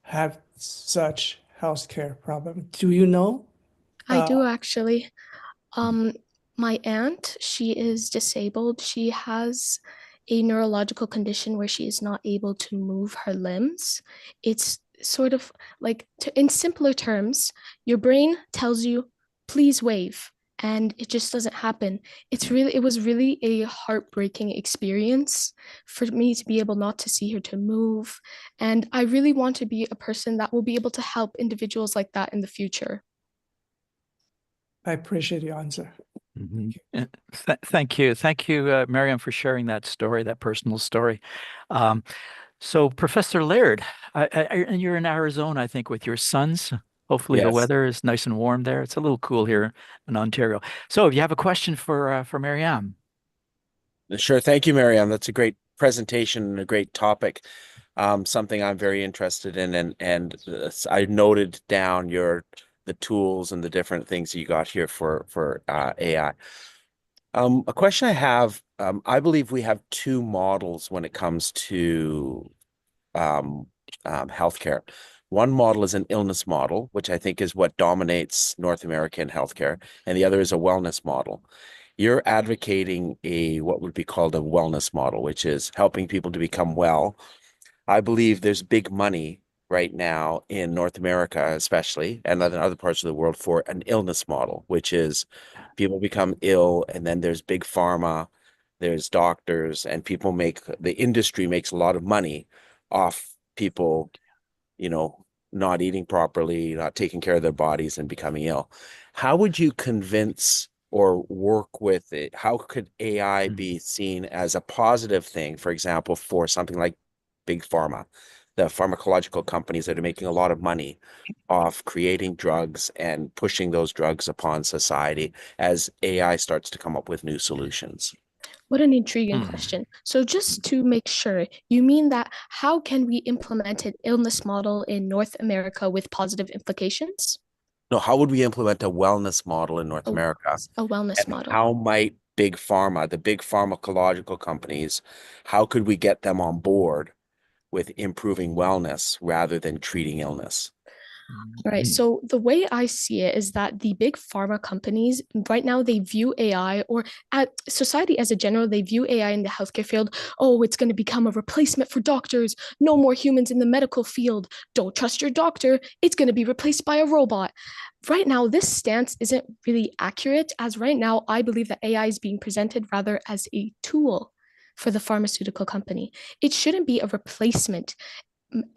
Speaker 5: have such healthcare problem? Do you know?
Speaker 14: I do actually. My aunt, she is disabled. She has a neurological condition where she is not able to move her limbs. It's sort of like, in simpler terms, your brain tells you, please wave, and it just doesn't happen. It was really a heartbreaking experience for me to be able not to see her to move. And I really want to be a person that will be able to help individuals like that in the future.
Speaker 5: I appreciate your answer.
Speaker 3: Thank you. Thank you, Mariam, for sharing that story, that personal story. So Professor Laird, you're in Arizona, I think, with your sons. Hopefully the
Speaker 12: Yes.
Speaker 3: weather is nice and warm there. It's a little cool here in Ontario. So if you have a question for Mariam.
Speaker 12: Sure. Thank you, Mariam. That's a great presentation and a great topic. Something I'm very interested in, and I noted down the tools and the different things you got here for AI. A question I have, I believe we have two models when it comes to healthcare. One model is an illness model, which I think is what dominates North American healthcare, and the other is a wellness model. You're advocating what would be called a wellness model, which is helping people to become well. I believe there's big money right now in North America, especially, and other parts of the world for an illness model, which is people become ill, and then there's big pharma, there's doctors, and the industry makes a lot of money off people, not eating properly, not taking care of their bodies and becoming ill. How would you convince or work with it? How could AI be seen as a positive thing, for example, for something like big pharma, the pharmacological companies that are making a lot of money off creating drugs and pushing those drugs upon society as AI starts to come up with new solutions?
Speaker 14: What an intriguing question. So just to make sure, you mean that how can we implement an illness model in North America with positive implications?
Speaker 12: No, how would we implement a wellness model in North America?
Speaker 14: A wellness
Speaker 12: And
Speaker 14: model.
Speaker 12: how might big pharma, the big pharmacological companies, how could we get them on board with improving wellness rather than treating illness?
Speaker 14: Right. So the way I see it is that the big pharma companies right now they view AI or at society as a general, they view AI in the healthcare field. Oh, it's going to become a replacement for doctors. No more humans in the medical field. Don't trust your doctor. It's going to be replaced by a robot. Right now, this stance isn't really accurate, as right now I believe that AI is being presented rather as a tool for the pharmaceutical company. It shouldn't be a replacement.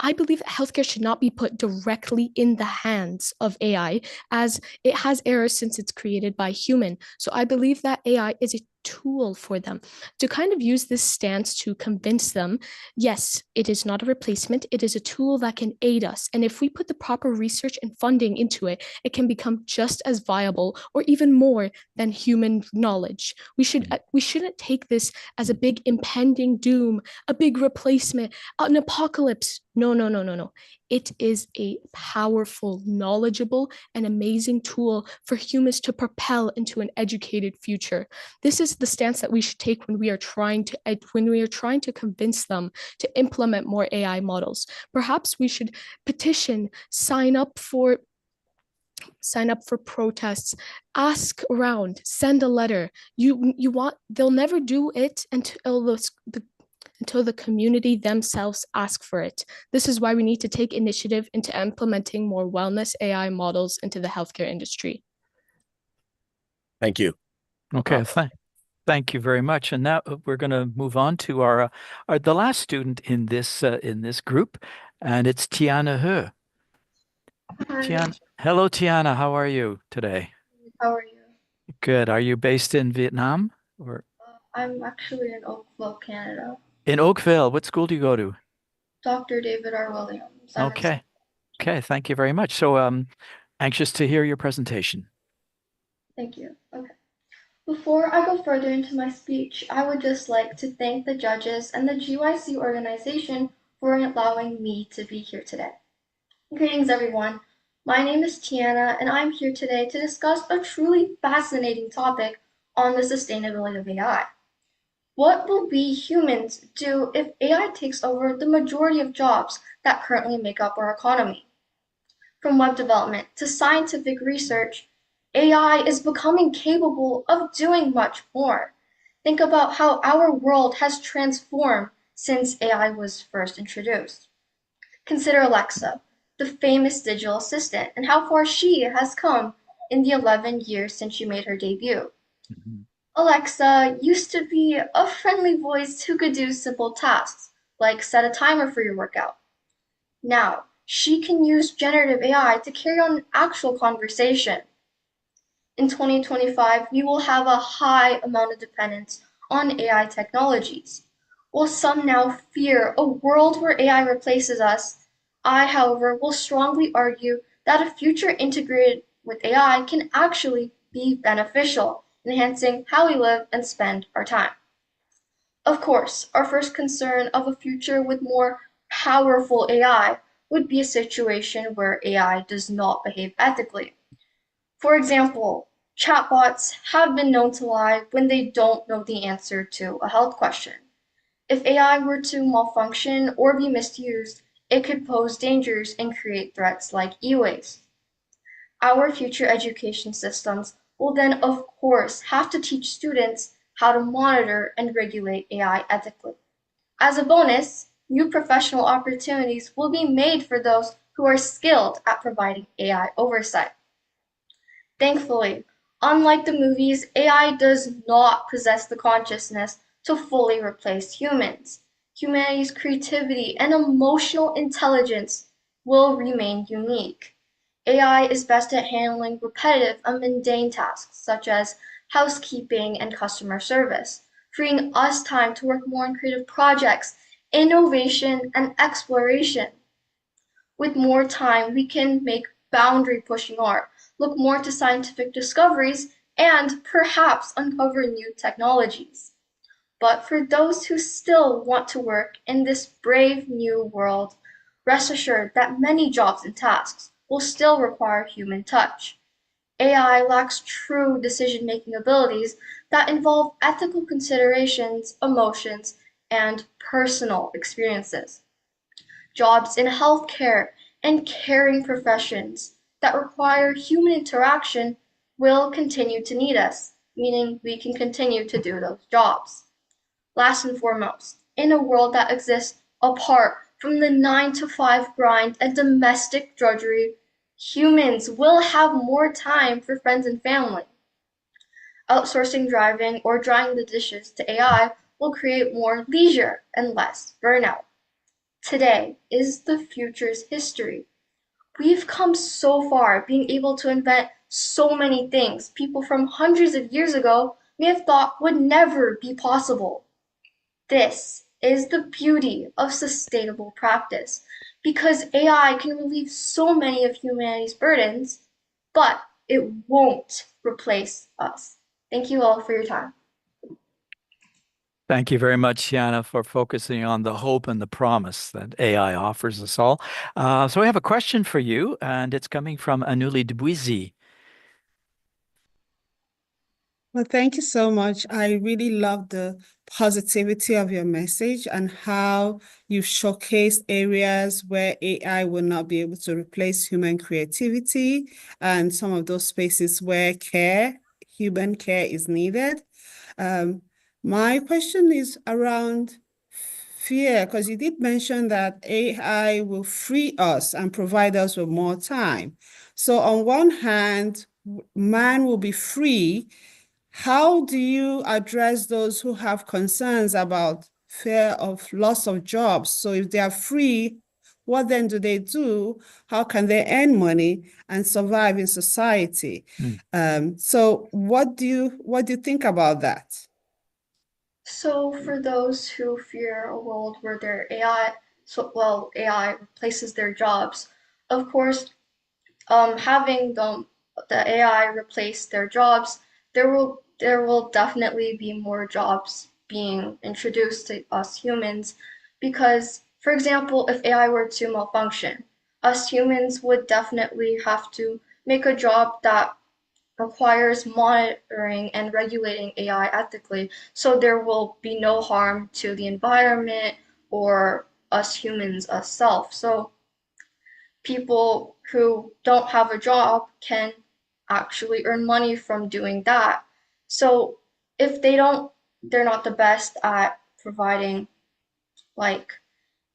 Speaker 14: I believe that healthcare should not be put directly in the hands of AI, as it has errors since it's created by human. So I believe that AI is a tool for them to kind of use this stance to convince them, yes, it is not a replacement, it is a tool that can aid us. And if we put the proper research and funding into it, it can become just as viable or even more than human knowledge. We shouldn't take this as a big impending doom, a big replacement, an apocalypse. No, no, no, no, no. It is a powerful, knowledgeable, and amazing tool for humans to propel into an educated future. This is the stance that we should take when we are trying to convince them to implement more AI models. Perhaps we should petition, sign up for protests, ask around, send a letter. They'll never do it until the community themselves ask for it. This is why we need to take initiative into implementing more wellness AI models into the healthcare industry.
Speaker 12: Thank you.
Speaker 3: Okay, thank you very much. And now we're going to move on to our the last student in this group, and it's Tiana He.
Speaker 16: Hi.
Speaker 3: Hello, Tiana. How are you today?
Speaker 16: How are you?
Speaker 3: Good. Are you based in Vietnam or
Speaker 16: I'm actually in Oakville, Canada.
Speaker 3: in Oakville? What school do you go to?
Speaker 16: Dr. David R. Williams. I'm in
Speaker 3: Okay. Okay. Thank you very much. So, anxious to hear your presentation.
Speaker 16: Thank you. Okay. Before I go further into my speech, I would just like to thank the judges and the GYC organization for allowing me to be here today. Greetings, everyone. My name is Tiana, and I'm here today to discuss a truly fascinating topic on the sustainability of AI. What will we humans do if AI takes over the majority of jobs that currently make up our economy? From web development to scientific research, AI is becoming capable of doing much more. Think about how our world has transformed since AI was first introduced. Consider Alexa, the famous digital assistant, and how far she has come in the 11 years since she made her debut. Alexa used to be a friendly voice who could do simple tasks, like set a timer for your workout. Now, she can use generative AI to carry on an actual conversation. In 2025, we will have a high amount of dependence on AI technologies. While some now fear a world where AI replaces us, I, however, will strongly argue that a future integrated with AI can actually be beneficial, enhancing how we live and spend our time. Of course, our first concern of a future with more powerful AI would be a situation where AI does not behave ethically. For example, chatbots have been known to lie when they don't know the answer to a health question. If AI were to malfunction or be misused, it could pose dangers and create threats like e-waste. Our future education systems will then, of course, have to teach students how to monitor and regulate AI ethically. As a bonus, new professional opportunities will be made for those who are skilled at providing AI oversight. Thankfully, unlike the movies, AI does not possess the consciousness to fully replace humans. Humanity's creativity and emotional intelligence will remain unique. AI is best at handling repetitive and mundane tasks such as housekeeping and customer service, freeing us time to work more on creative projects, innovation, and exploration. With more time, we can make boundary-pushing art, look more to scientific discoveries, and perhaps uncover new technologies. But for those who still want to work in this brave new world, rest assured that many jobs and tasks will still require human touch. AI lacks true decision-making abilities that involve ethical considerations, emotions, and personal experiences. Jobs in healthcare and caring professions that require human interaction will continue to need us, meaning we can continue to do those jobs. Last and foremost, in a world that exists apart from the 9 to 5 grind and domestic drudgery, humans will have more time for friends and family. Outsourcing driving or drying the dishes to AI will create more leisure and less burnout. Today is the future's history. We've come so far being able to invent so many things people from hundreds of years ago may have thought would never be possible. This is the beauty of sustainable practice, because AI can relieve so many of humanity's burdens, but it won't replace us. Thank you all for your time.
Speaker 3: Thank you very much, Tiana, for focusing on the hope and the promise that AI offers us all. So we have a question for you, and it's coming from Anuli Dubuisi.
Speaker 7: Well, thank you so much. I really love the positivity of your message and how you've showcased areas where AI will not be able to replace human creativity and some of those spaces where human care is needed. My question is around fear, because you did mention that AI will free us and provide us with more time. So on one hand, man will be free. How do you address those who have concerns about fear of loss of jobs? So if they are free, what then do they do? How can they earn money and survive in society? So what do you think about that?
Speaker 16: So for those who fear a world where AI replaces their jobs, of course, having the AI replace their jobs, there will definitely be more jobs being introduced to us humans, because, for example, if AI were to malfunction, us humans would definitely have to make a job that requires monitoring and regulating AI ethically, so there will be no harm to the environment or us humans, us self. So people who don't have a job can actually earn money from doing that. So if they're not the best at providing like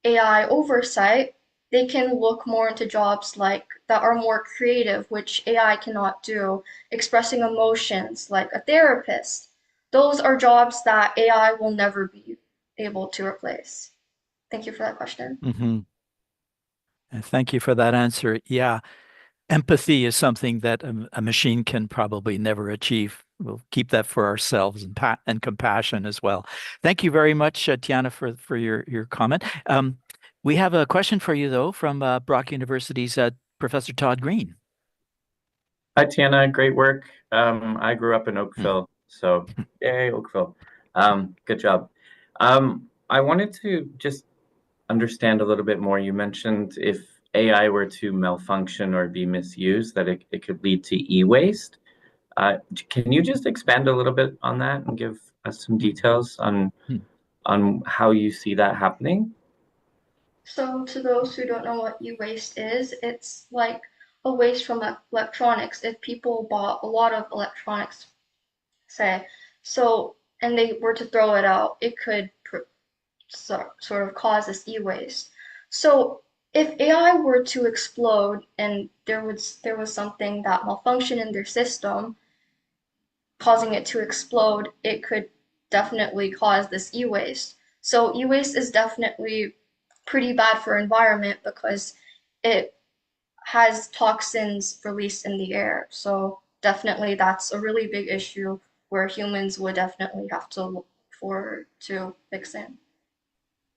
Speaker 16: AI oversight, they can look more into jobs like that are more creative, which AI cannot do, expressing emotions like a therapist. Those are jobs that AI will never be able to replace. Thank you for that question.
Speaker 3: And thank you for that answer. Yeah, empathy is something that a machine can probably never achieve. We'll keep that for ourselves and compassion as well. Thank you very much, Tiana, for your comment. We have a question for you, though, from Brock University's Professor Todd Green.
Speaker 8: Hi, Tiana. Great work. I grew up in Oakville, so yay, Oakville. Good job. I wanted to just understand a little bit more. You mentioned if AI were to malfunction or be misused, that it could lead to e-waste. Can you just expand a little bit on that and give us some details on how you see that happening?
Speaker 16: So to those who don't know what e-waste is, it's like a waste from electronics. If people bought a lot of electronics, say, and they were to throw it out, it could sort of cause this e-waste. So if AI were to explode and there was something that malfunctioned in their system, causing it to explode, it could definitely cause this e-waste. So e-waste is definitely pretty bad for environment because it has toxins released in the air. So definitely that's a really big issue where humans would definitely have to look forward to fixing.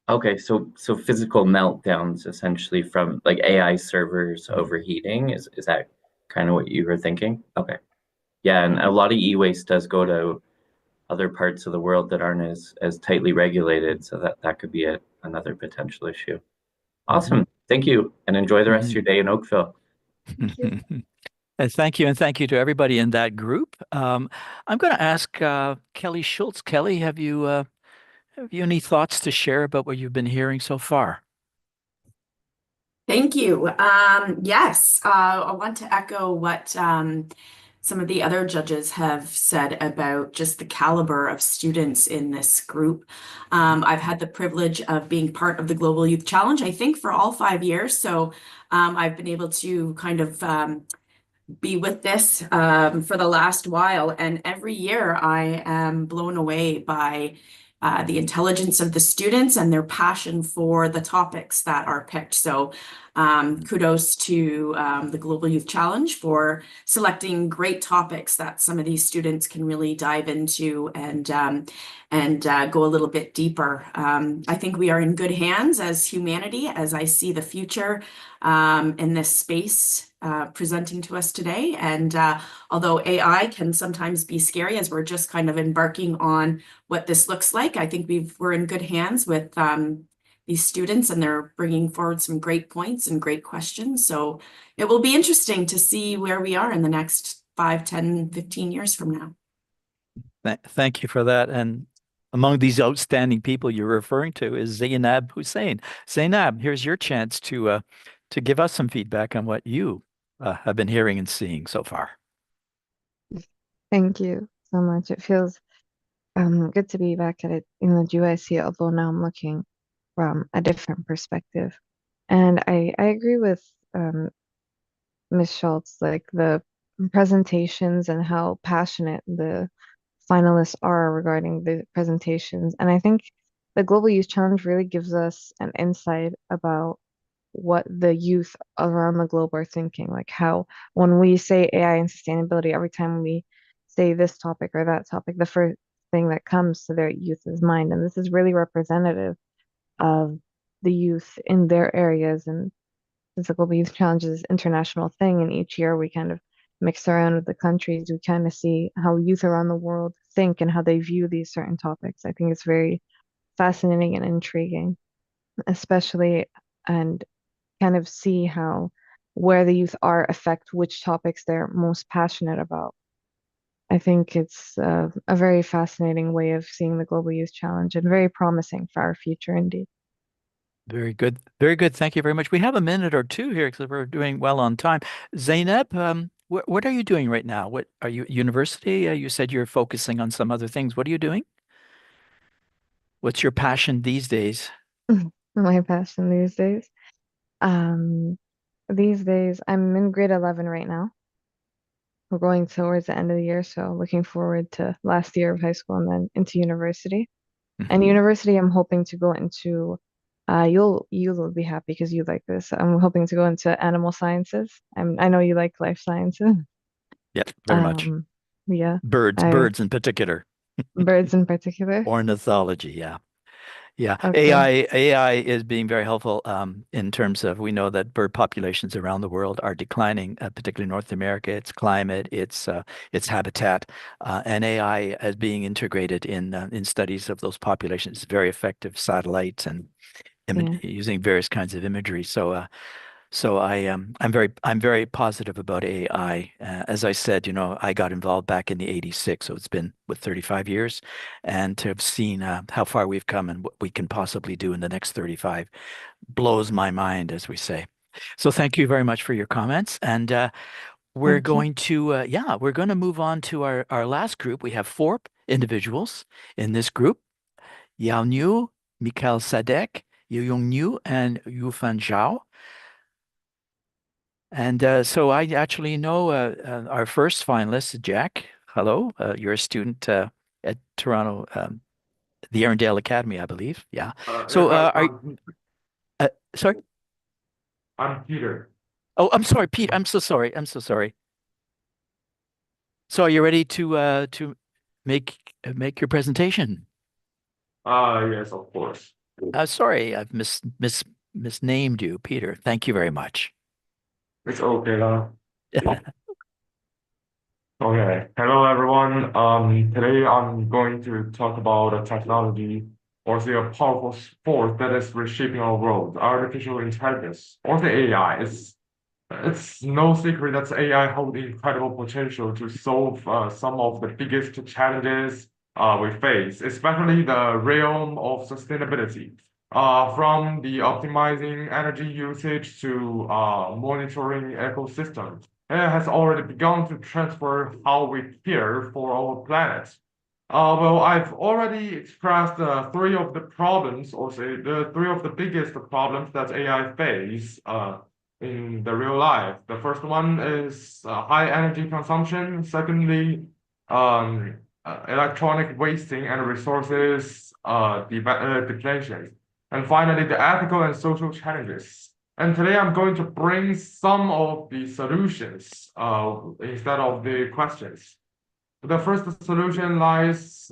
Speaker 8: Okay, so physical meltdowns essentially from like AI servers overheating, is that kind of what you were thinking? Okay. Yeah, and a lot of e-waste does go to other parts of the world that aren't as tightly regulated, so that could be another potential issue. Awesome. Thank you, and enjoy the rest of your day in Oakville.
Speaker 16: Thank you.
Speaker 3: And thank you to everybody in that group. I'm going to ask Kelly Schultz. Kelly, have you any thoughts to share about what you've been hearing so far?
Speaker 2: Thank you. Yes, I want to echo what some of the other judges have said about just the caliber of students in this group. I've had the privilege of being part of the Global Youth Challenge, I think, for all 5 years. So I've been able to kind of be with this for the last while. And every year I am blown away by the intelligence of the students and their passion for the topics that are picked. So kudos to the Global Youth Challenge for selecting great topics that some of these students can really dive into and go a little bit deeper. I think we are in good hands as humanity, as I see the future in this space presenting to us today. And although AI can sometimes be scary as we're just kind of embarking on what this looks like, I think we're in good hands with these students, and they're bringing forward some great points and great questions. So it will be interesting to see where we are in the next 5, 10, 15 years from now.
Speaker 3: Thank you for that. And among these outstanding people you're referring to is Zainab Hussein. Zainab, here's your chance to give us some feedback on what you have been hearing and seeing so far.
Speaker 10: Thank you so much. It feels good to be back at it in the GYC, although now I'm looking from a different perspective. And I agree with Ms. Schultz, like the presentations and how passionate the finalists are regarding the presentations. And I think the Global Youth Challenge really gives us an insight about what the youth around the globe are thinking. Like how when we say AI and sustainability, every time we say this topic or that topic, the first thing that comes to their youth's mind. And this is really representative of the youth in their areas. And since the Global Youth Challenge is an international thing, and each year we kind of mix around with the countries, we kind of see how youth around the world think and how they view these certain topics. I think it's very fascinating and intriguing, especially and kind of see how where the youth are affect which topics they're most passionate about. I think it's a very fascinating way of seeing the Global Youth Challenge and very promising for our future indeed.
Speaker 3: Very good. Very good. Thank you very much. We have a minute or two here because we're doing well on time. Zainab, what are you doing right now? What are you at university? You said you're focusing on some other things. What are you doing? What's your passion these days?
Speaker 10: My passion these days. These days I'm in grade 11 right now. We're going towards the end of the year, so looking forward to last year of high school and then into university. And university, I'm hoping to go into, you'll be happy because you like this. I'm hoping to go into animal sciences. I know you like life sciences.
Speaker 3: Yeah, very much.
Speaker 10: Yeah,
Speaker 3: Birds in particular.
Speaker 10: birds in particular.
Speaker 3: Ornithology, yeah. Yeah,
Speaker 10: Okay.
Speaker 3: AI is being very helpful in terms of we know that bird populations around the world are declining, particularly North America. Its climate, its habitat, and AI as being integrated in studies of those populations. Very effective satellites and
Speaker 10: Yeah.
Speaker 3: using various kinds of imagery. So I'm very positive about AI. As I said, I got involved back in the 86, so it's been 35 years, and to have seen how far we've come and what we can possibly do in the next 35 blows my mind, as we say. So thank you very much for your comments, and we're
Speaker 10: Thank you.
Speaker 3: going to we're going to move on to our last group. We have 4 individuals in this group. Yao Niu, Mikhail Sadek, Youyong Niu, and Yufan Zhao. And so I actually know our first finalist, Jack. Hello, you're a student at Toronto, the Arundel Academy, I believe. Yeah. So sorry?
Speaker 17: I'm Peter.
Speaker 3: Oh, I'm sorry, Pete. I'm so sorry. I'm so sorry. So are you ready to make your presentation?
Speaker 17: Yes, of course.
Speaker 3: Sorry, I've misnamed you, Peter. Thank you very much.
Speaker 17: It's okay. Okay. Hello, everyone. Today I'm going to talk about a technology or say a powerful force that is reshaping our world, artificial intelligence, or the AI. It's no secret that AI holds incredible potential to solve some of the biggest challenges we face, especially the realm of sustainability. From the optimizing energy usage to monitoring ecosystems, AI has already begun to transfer how we care for our planet. Well, I've already expressed three of the problems, or say the three of the biggest problems that AI face in the real life. The first one is high energy consumption. Secondly, electronic wasting and resources depletion. And finally, the ethical and social challenges. And today I'm going to bring some of the solutions instead of the questions. The first solution lies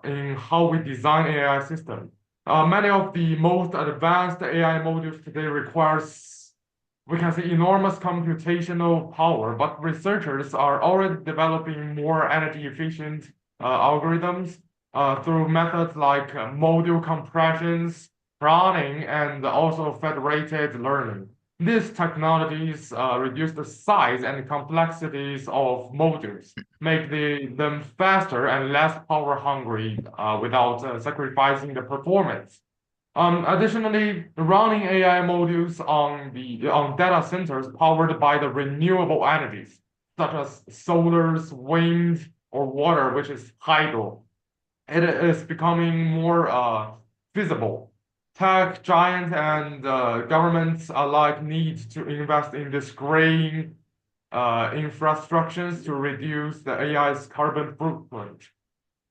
Speaker 17: in how we design AI system. Many of the most advanced AI modules today requires, we can say, enormous computational power, but researchers are already developing more energy efficient algorithms through methods like module compressions, pruning, and also federated learning. These technologies reduce the size and complexities of modules, make them faster and less power hungry without sacrificing the performance. Additionally, running AI modules on data centers powered by the renewable energies, such as solars, wind, or water, which is hydro, it is becoming more feasible. Tech giants and governments alike need to invest in this green infrastructures to reduce the AI's carbon footprint.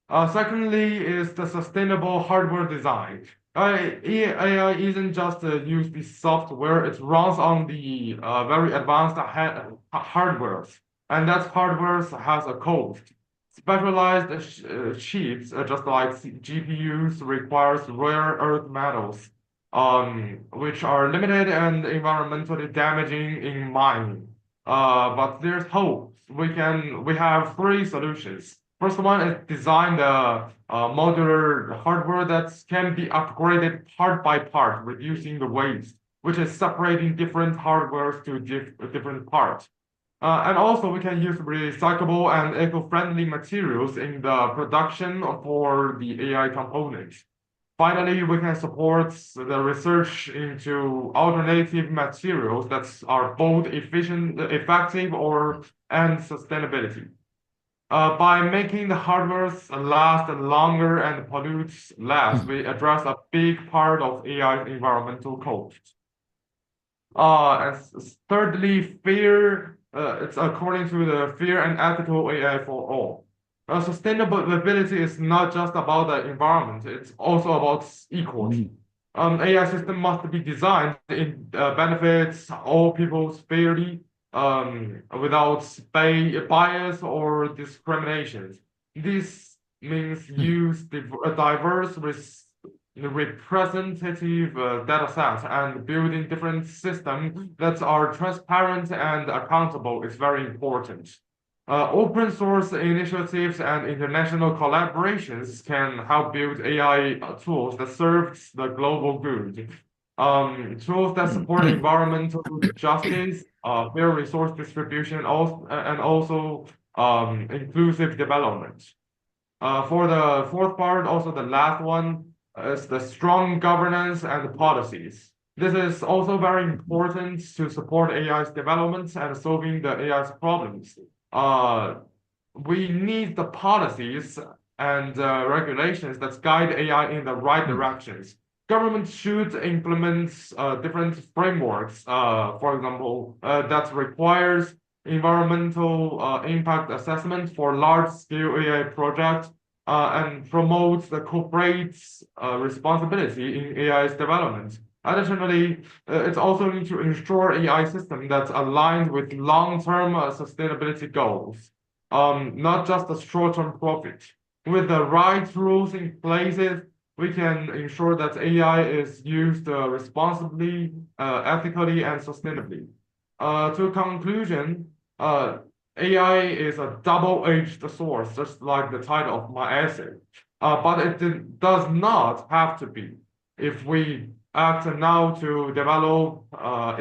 Speaker 17: Secondly is the sustainable hardware design. AI isn't just use the software, it runs on the very advanced hardwares. And that hardware has a cost. Specialized chips, just like GPUs, requires rare earth metals, which are limited and environmentally damaging in mining. But there's hope. We have three solutions. First one is design the modular hardware that can be upgraded part by part, reducing the waste, which is separating different hardwares to different parts. And also we can use recyclable and eco-friendly materials in the production for the AI components. Finally, we can support the research into alternative materials that are both efficient, effective, and sustainability. By making the hardware last longer and pollute less, we address a big part of AI's environmental costs. And thirdly, it's according to the fair and ethical AI for all. Sustainability is not just about the environment, it's also about equality. AI system must be designed in benefits all people fairly, without bias or discrimination. This means use diverse representative data sets and building different systems that are transparent and accountable is very important. Open source initiatives and international collaborations can help build AI tools that serve the global good. Tools that support environmental justice, fair resource distribution, and also inclusive development. For the fourth part, also the last one, is the strong governance and policies. This is also very important to support AI's development and solving the AI's problems. We need the policies and regulations that guide AI in the right directions. government should implement different frameworks, for example, that requires environmental impact assessment for large-scale AI projects and promotes the corporate responsibility in AI's development. Additionally, it also needs to ensure AI system that's aligned with long-term sustainability goals, not just a short-term profit. With the right rules in place, we can ensure that AI is used responsibly, ethically, and sustainably. To conclusion, AI is a double-edged sword, just like the title of my essay. But it does not have to be. If we act now to develop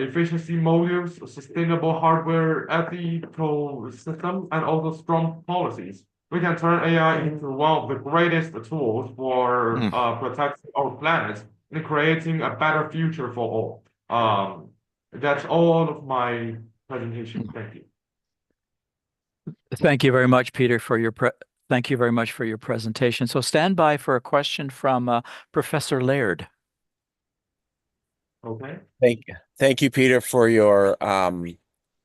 Speaker 17: efficiency modules, sustainable hardware, ethical system, and also strong policies, we can turn AI into one of the greatest tools for protecting our planet and creating a better future for all. That's all of my presentation. Thank you.
Speaker 3: Thank you very much, Peter, for your thank you very much for your presentation. So stand by for a question from Professor Laird.
Speaker 17: Okay.
Speaker 12: Thank you, Peter, for your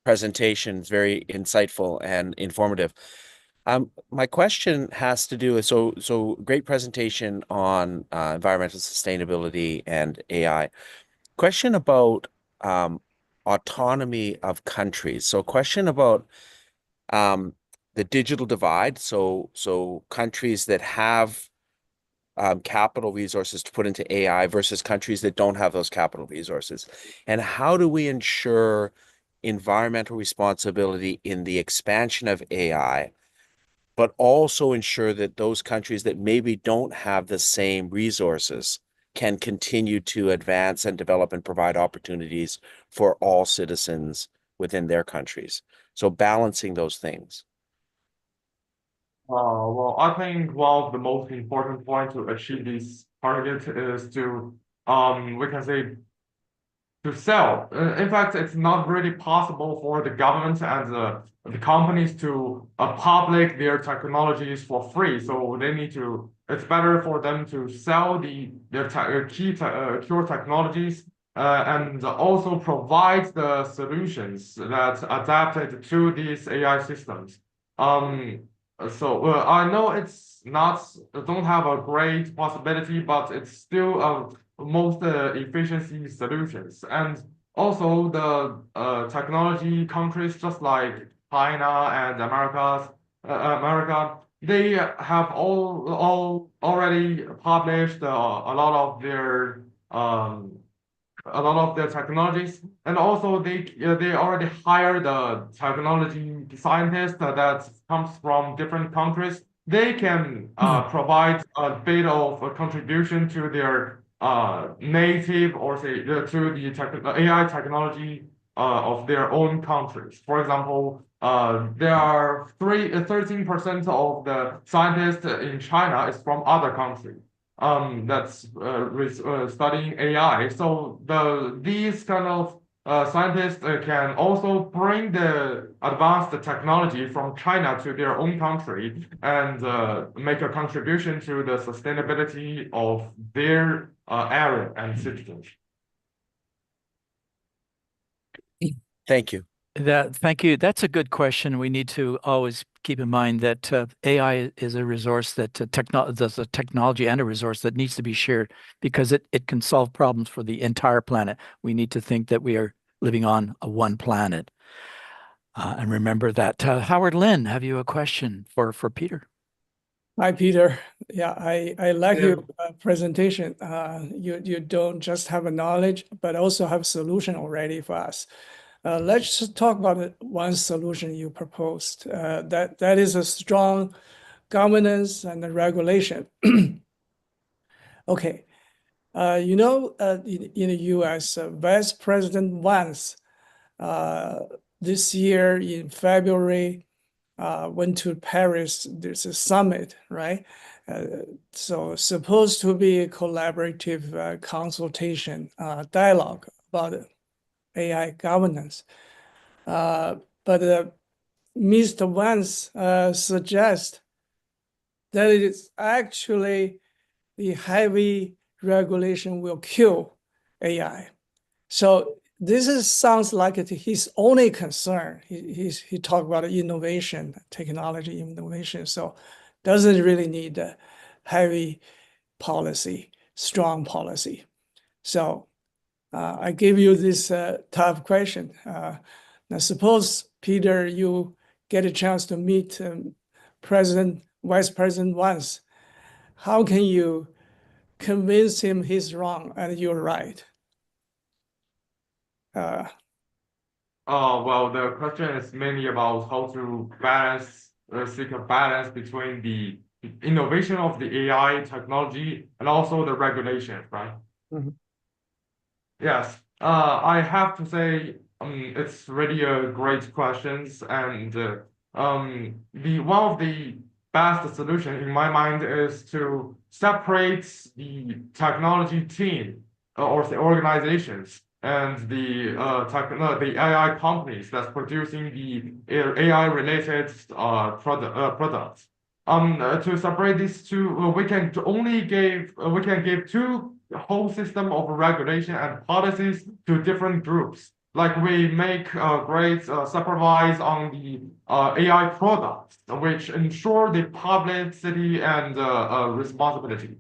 Speaker 12: presentation. It's very insightful and informative. My question has to do with so great presentation on environmental sustainability and AI. Question about autonomy of countries. So question about the digital divide. So countries that have capital resources to put into AI versus countries that don't have those capital resources. And how do we ensure environmental responsibility in the expansion of AI, but also ensure that those countries that maybe don't have the same resources can continue to advance and develop and provide opportunities for all citizens within their countries? So balancing those things.
Speaker 17: Well, I think one of the most important points to achieve this target is to, we can say, to sell. In fact, it's not really possible for the government and the companies to public their technologies for free. So they need to. It's better for them to sell their core technologies and also provide the solutions that adapted to these AI systems. So I know it's not don't have a great possibility, but it's still most efficiency solutions. And also the technology countries just like China and America, they have all already published a lot of their technologies, and also they already hired the technology scientists that comes from different countries. They can provide a bit of a contribution to their native or say to the AI technology of their own countries. For example, there are 13% of the scientists in China is from other countries. That's studying AI. So these kind of scientists can also bring the advanced technology from China to their own country and make a contribution to the sustainability of their area and citizens.
Speaker 12: Thank you.
Speaker 3: Thank you. That's a good question. We need to always keep in mind that AI is a resource that there's a technology and a resource that needs to be shared because it can solve problems for the entire planet. We need to think that we are living on one planet. And remember that. Howard Lin, have you a question for Peter?
Speaker 5: Hi, Peter. Yeah, I like your presentation. You don't just have a knowledge, but also have a solution already for us. Let's just talk about one solution you proposed. That is a strong governance and regulation. Okay. In the U.S., Vice President Vance this year in February went to Paris. There's a summit, right? So supposed to be a collaborative consultation dialogue about AI governance. But Mr. Vance suggests that it is actually the heavy regulation will kill AI. So sounds like his only concern. He talked about innovation, technology innovation. So doesn't really need a heavy policy, strong policy. So I give you this tough question. Now suppose, Peter, you get a chance to meet Vice President once. How can you convince him he's wrong and you're right?
Speaker 17: Well, the question is mainly about how to seek a balance between the innovation of the AI technology and also the regulations, right? Yes. I have to say, it's really a great questions, and the one of the best solution in my mind is to separate the technology team or the organizations and the AI companies that's producing the AI related products. To separate these two, we can give two whole system of regulation and policies to different groups. Like we make great supervise on the AI products, which ensure the publicity and responsibility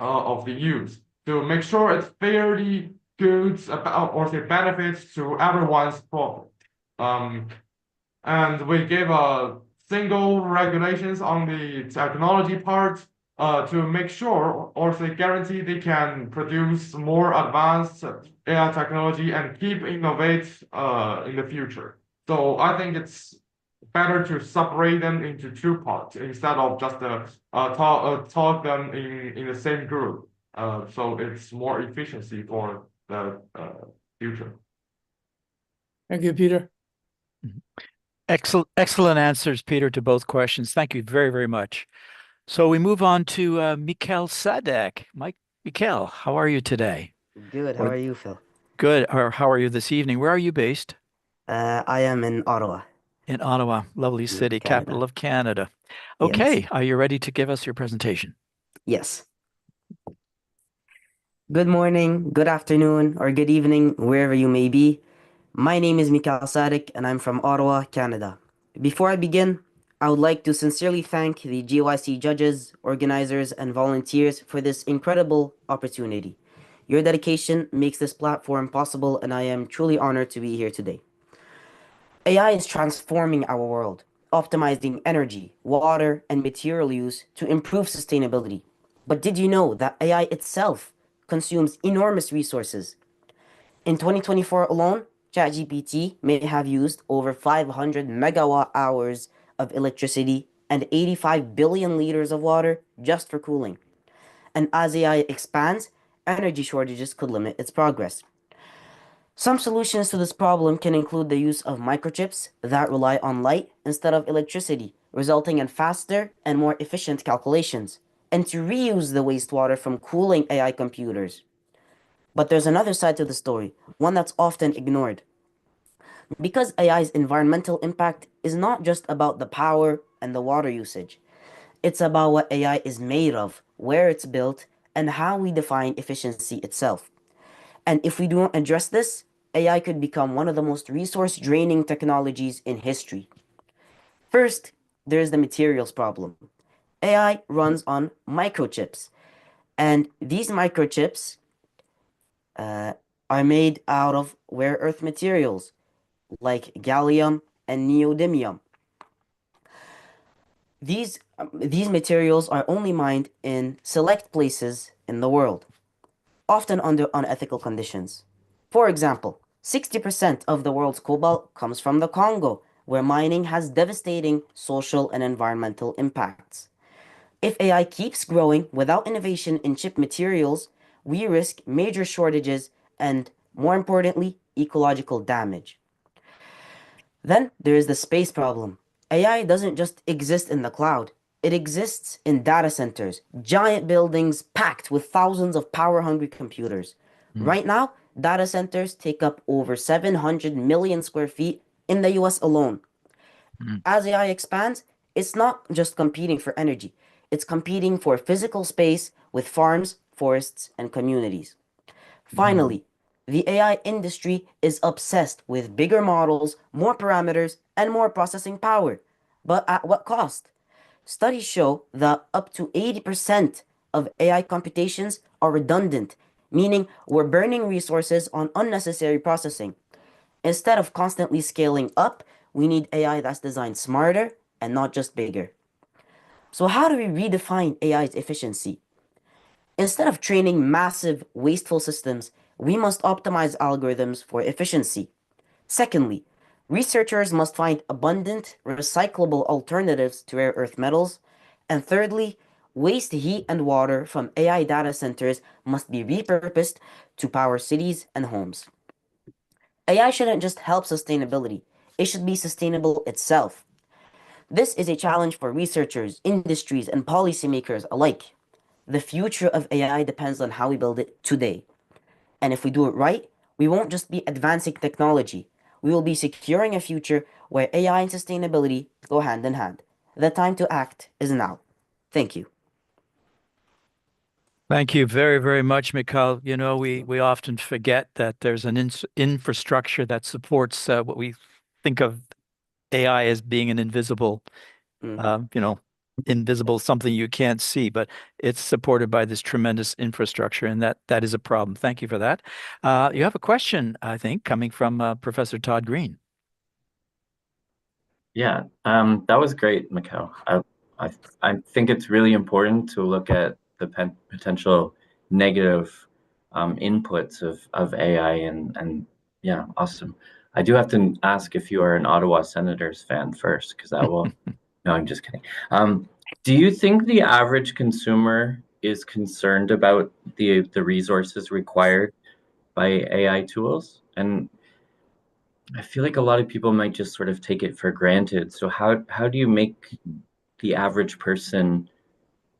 Speaker 17: of the use to make sure it's fairly good about or the benefits to everyone's profit. And we give a single regulations on the technology part to make sure or to guarantee they can produce more advanced AI technology and keep innovate in the future. So I think it's better to separate them into two parts instead of just talk them in the same group. So it's more efficiency for the future.
Speaker 5: Thank you, Peter.
Speaker 3: Excellent answers, Peter, to both questions. Thank you very, very much. So we move on to Mikhail Sadek. Mikhail, how are you today?
Speaker 18: Good. How are you, Phil?
Speaker 3: Good. Or how are you this evening? Where are you based?
Speaker 18: I am in Ottawa.
Speaker 3: In Ottawa, lovely city, capital of Canada. Okay,
Speaker 18: Yes.
Speaker 3: are you ready to give us your presentation?
Speaker 18: Yes. Good morning, good afternoon, or good evening, wherever you may be. My name is Mikhail Sadek, and I'm from Ottawa, Canada. Before I begin, I would like to sincerely thank the GYC judges, organizers, and volunteers for this incredible opportunity. Your dedication makes this platform possible, and I am truly honored to be here today. AI is transforming our world, optimizing energy, water, and material use to improve sustainability. But did you know that AI itself consumes enormous resources? In 2024 alone, ChatGPT may have used over 500 megawatt hours of electricity and 85 billion liters of water just for cooling. And as AI expands, energy shortages could limit its progress. Some solutions to this problem can include the use of microchips that rely on light instead of electricity, resulting in faster and more efficient calculations, and to reuse the wastewater from cooling AI computers. But there's another side to the story, one that's often ignored. Because AI's environmental impact is not just about the power and the water usage. It's about what AI is made of, where it's built, and how we define efficiency itself. And if we don't address this, AI could become one of the most resource-draining technologies in history. First, there's the materials problem. AI runs on microchips, and these microchips are made out of rare earth materials like gallium and neodymium. These materials are only mined in select places in the world, often under unethical conditions. For example, 60% of the world's cobalt comes from the Congo, where mining has devastating social and environmental impacts. If AI keeps growing without innovation in chip materials, we risk major shortages and, more importantly, ecological damage. Then there is the space problem. AI doesn't just exist in the cloud. It exists in data centers, giant buildings packed with thousands of power-hungry computers. Right now, data centers take up over 700 million square feet in the US alone. As AI expands, it's not just competing for energy. It's competing for physical space with farms, forests, and communities. Finally, the AI industry is obsessed with bigger models, more parameters, and more processing power. But at what cost? Studies show that up to 80% of AI computations are redundant, meaning we're burning resources on unnecessary processing. Instead of constantly scaling up, we need AI that's designed smarter and not just bigger. So, how do we redefine AI's efficiency? Instead of training massive, wasteful systems, we must optimize algorithms for efficiency. Secondly, researchers must find abundant, recyclable alternatives to rare earth metals. And thirdly, waste heat and water from AI data centers must be repurposed to power cities and homes. AI shouldn't just help sustainability, it should be sustainable itself. This is a challenge for researchers, industries, and policymakers alike. The future of AI depends on how we build it today. And if we do it right, we won't just be advancing technology. We will be securing a future where AI and sustainability go hand in hand. The time to act is now. Thank you.
Speaker 3: Thank you very, very much, Mikhail. You know, we often forget that there's an infrastructure that supports what we think of AI as being an invisible, invisible something you can't see, but it's supported by this tremendous infrastructure, and that is a problem. Thank you for that. You have a question, I think, coming from Professor Todd Green.
Speaker 8: Yeah, that was great, Mikhail. I think it's really important to look at the potential negative inputs of AI and yeah, awesome. I do have to ask if you are an Ottawa Senators fan first, because that will. No, I'm just kidding. Do you think the average consumer is concerned about the resources required by AI tools? And I feel like a lot of people might just sort of take it for granted. So how do you make the average person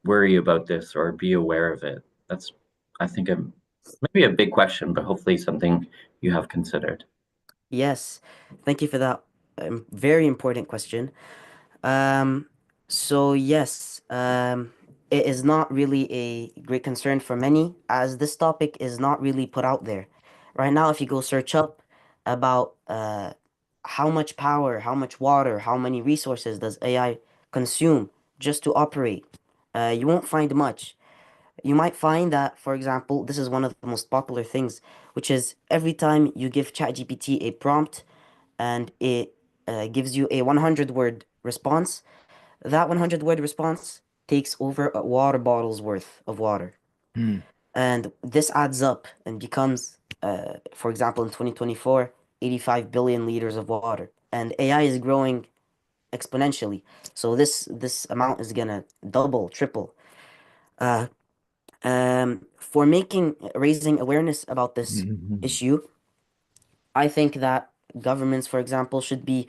Speaker 8: worry about this or be aware of it? That's, I think, maybe a big question, but hopefully something you have considered.
Speaker 18: Yes, thank you for that very important question. So yes, it is not really a great concern for many, as this topic is not really put out there. Right now, if you go search up about how much power, how much water, how many resources does AI consume just to operate, you won't find much. You might find that, for example, this is one of the most popular things, which is every time you give ChatGPT a prompt and it gives you a 100-word response, that 100-word response takes over a water bottle's worth of water. And this adds up and becomes, for example, in 2024, 85 billion liters of water. And AI is growing exponentially. So this amount is gonna double, triple. For raising awareness about this issue, I think that governments, for example, should be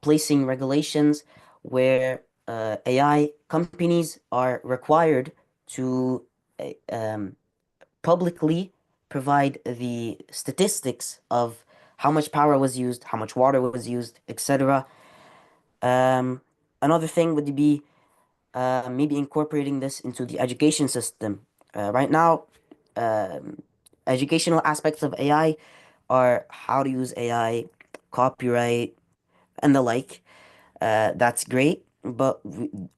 Speaker 18: placing regulations where AI companies are required to publicly provide the statistics of how much power was used, how much water was used, etc. Another thing would be maybe incorporating this into the education system. Right now, educational aspects of AI are how to use AI, copyright, and the like. That's great, but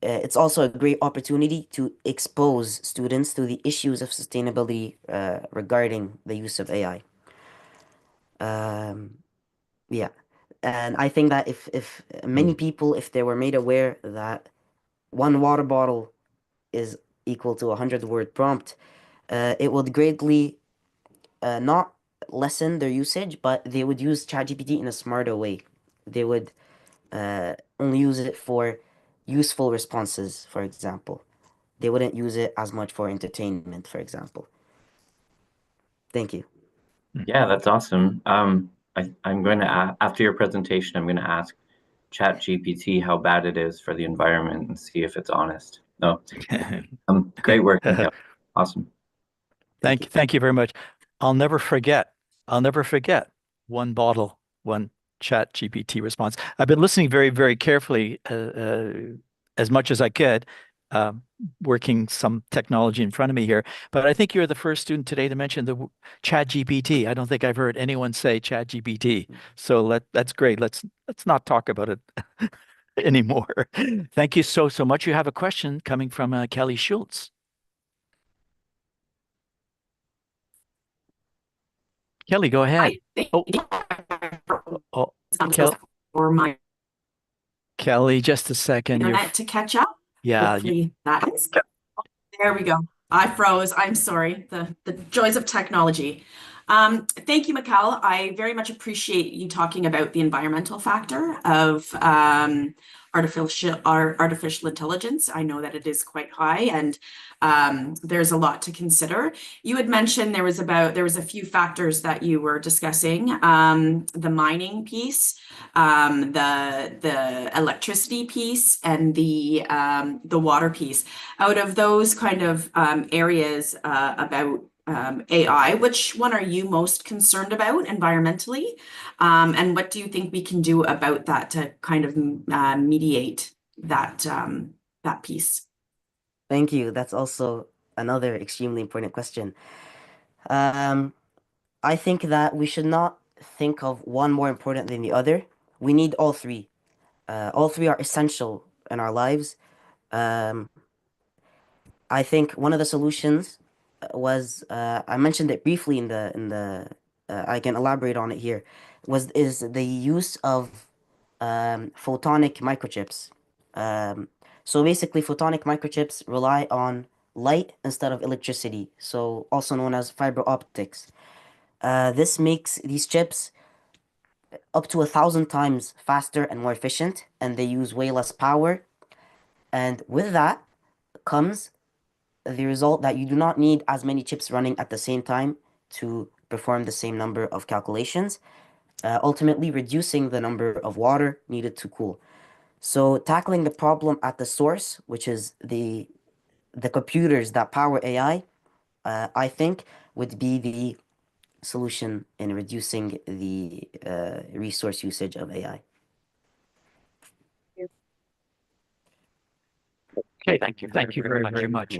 Speaker 18: it's also a great opportunity to expose students to the issues of sustainability regarding the use of AI. Yeah, and I think that if many people, if they were made aware that one water bottle is equal to a 100-word prompt, it would greatly not lessen their usage, but they would use ChatGPT in a smarter way. They would only use it for useful responses, for example. They wouldn't use it as much for entertainment, for example. Thank you.
Speaker 8: Yeah, that's awesome. I'm going to, after your presentation, I'm going to ask ChatGPT how bad it is for the environment and see if it's honest. No, great work, Mikhail. Awesome.
Speaker 3: Thank you very much. I'll never forget one bottle, one ChatGPT response. I've been listening very, very carefully as much as I could. working some technology in front of me here. But I think you're the first student today to mention the ChatGPT. I don't think I've heard anyone say ChatGPT. So that's great. Let's not talk about it anymore. Thank you so much. You have a question coming from Kelly Schultz. Kelly, go ahead. Kelly, just a second.
Speaker 2: Internet to catch up.
Speaker 3: Yeah.
Speaker 2: Hopefully that is good. There we go. I froze. I'm sorry. The joys of technology. Thank you, Mikkel. I very much appreciate you talking about the environmental factor of artificial intelligence. I know that it is quite high, and there's a lot to consider. You had mentioned there was a few factors that you were discussing, the mining piece, the electricity piece, and the water piece. Out of those kind of areas about AI, which one are you most concerned about environmentally? And what do you think we can do about that to kind of mediate that piece?
Speaker 18: Thank you. That's also another extremely important question. I think that we should not think of one more important than the other. We need all three. All three are essential in our lives. I think one of the solutions was I mentioned it briefly in the I can elaborate on it here is the use of photonic microchips. So basically, photonic microchips rely on light instead of electricity, so also known as fiber optics. This makes these chips up to 1,000 times faster and more efficient, and they use way less power. And with that comes the result that you do not need as many chips running at the same time to perform the same number of calculations, ultimately reducing the number of water needed to cool. So tackling the problem at the source, which is the computers that power AI, I think would be the solution in reducing the resource usage of AI.
Speaker 3: Okay, thank you. Thank you very much.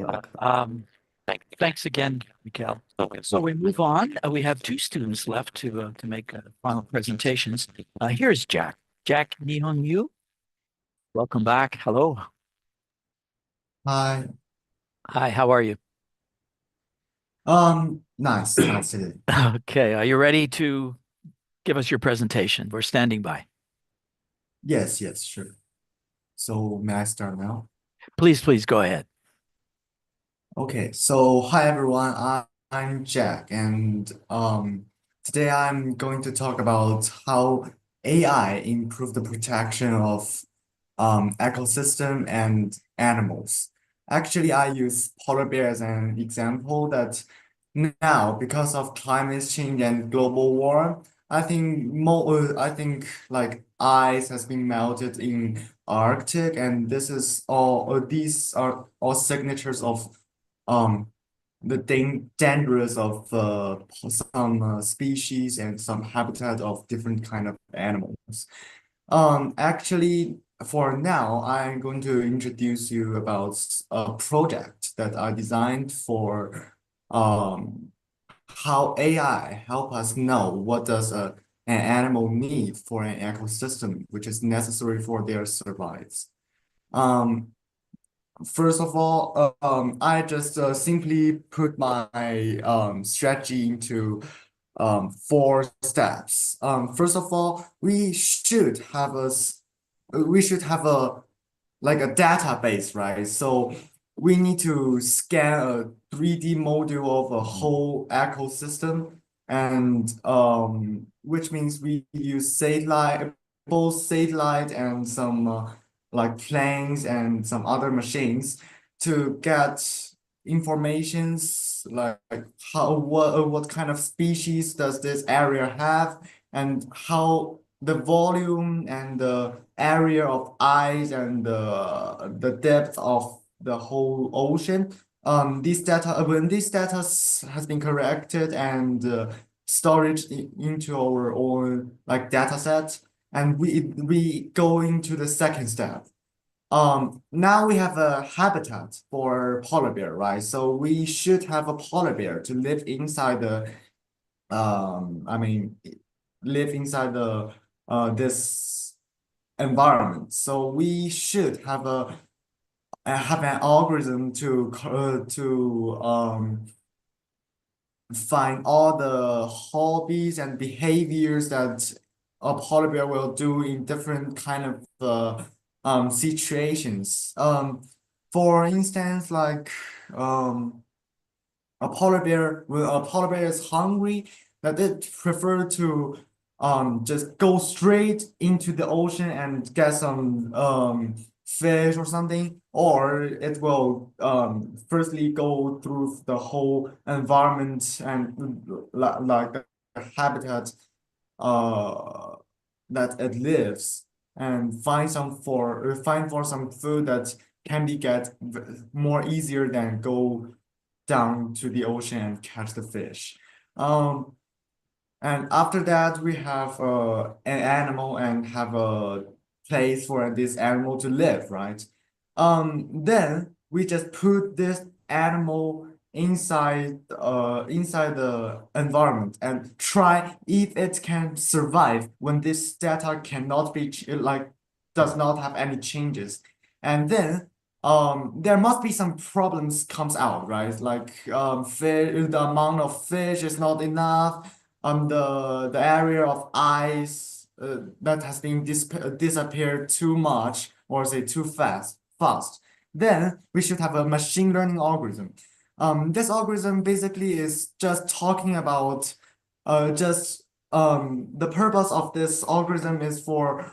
Speaker 3: Thanks again, Mikkel. So we move on. We have two students left to make final presentations. Here's Jack. Jack Nihon Yu. Welcome back. Hello.
Speaker 19: Hi.
Speaker 3: Hi, how are you?
Speaker 19: Nice today.
Speaker 3: Okay, are you ready to give us your presentation? We're standing by.
Speaker 19: Yes, sure. So may I start now?
Speaker 3: Please go ahead.
Speaker 19: Okay, so hi everyone, I'm Jack, and today I'm going to talk about how AI improve the protection of ecosystem and animals. Actually, I use polar bear as an example that now, because of climate change and global warming, I think like ice has been melted in Arctic, and these are all signatures of the dangerous of some species and some habitat of different kind of animals. Actually, for now, I'm going to introduce you about a project that I designed for how AI help us know what does an animal need for an ecosystem, which is necessary for their survives. First of all, I just simply put my strategy into 4 steps. First of all, we should have a like a database, right? So we need to scan a 3D model of a whole ecosystem, and which means we use both satellite and some like planes and some other machines to get informations like what kind of species does this area have, and how the volume and the area of ice and the depth of the whole ocean. When this data has been corrected and storage into our own like data set, and we go into the second step. now we have a habitat for polar bear, right? So we should have a polar bear to live inside the I mean, live inside the this environment. So we should have have an algorithm to find all the hobbies and behaviors that a polar bear will do in different kind of situations. For instance, like when a polar bear is hungry, that it prefer to just go straight into the ocean and get some fish or something, or it will firstly go through the whole environment and like the habitat uh that it lives and find for some food that can be get more easier than go down to the ocean and catch the fish. And after that, we have an animal and have a place for this animal to live, right? Then we just put this animal inside the environment and try if it can survive when this data cannot be does not have any changes. And then there must be some problems comes out, right? Like the amount of fish is not enough, the area of ice that has been disappeared too much, or say too fast, then we should have a machine learning algorithm. This algorithm basically is just talking about just the purpose of this algorithm is for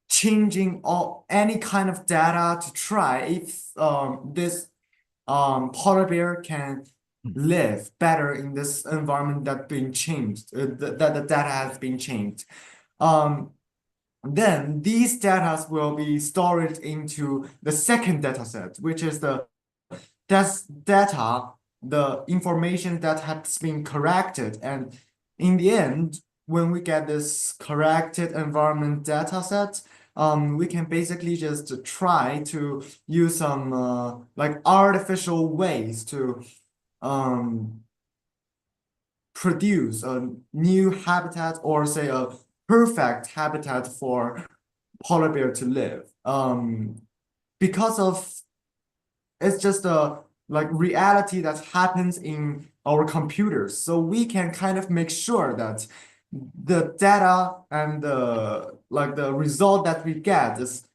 Speaker 19: changing any kind of data to try if this polar bear can live better in this environment that being changed, that the data has been changed. Then these data will be stored into the second data set, which is the information that has been corrected. And in the end, when we get this corrected environment data set, we can basically just try to use some like artificial ways to produce a new habitat, or say a perfect habitat for polar bear to live. Because of it's just a like reality that happens in our computers. So we can kind of make sure that the data and the result that we get is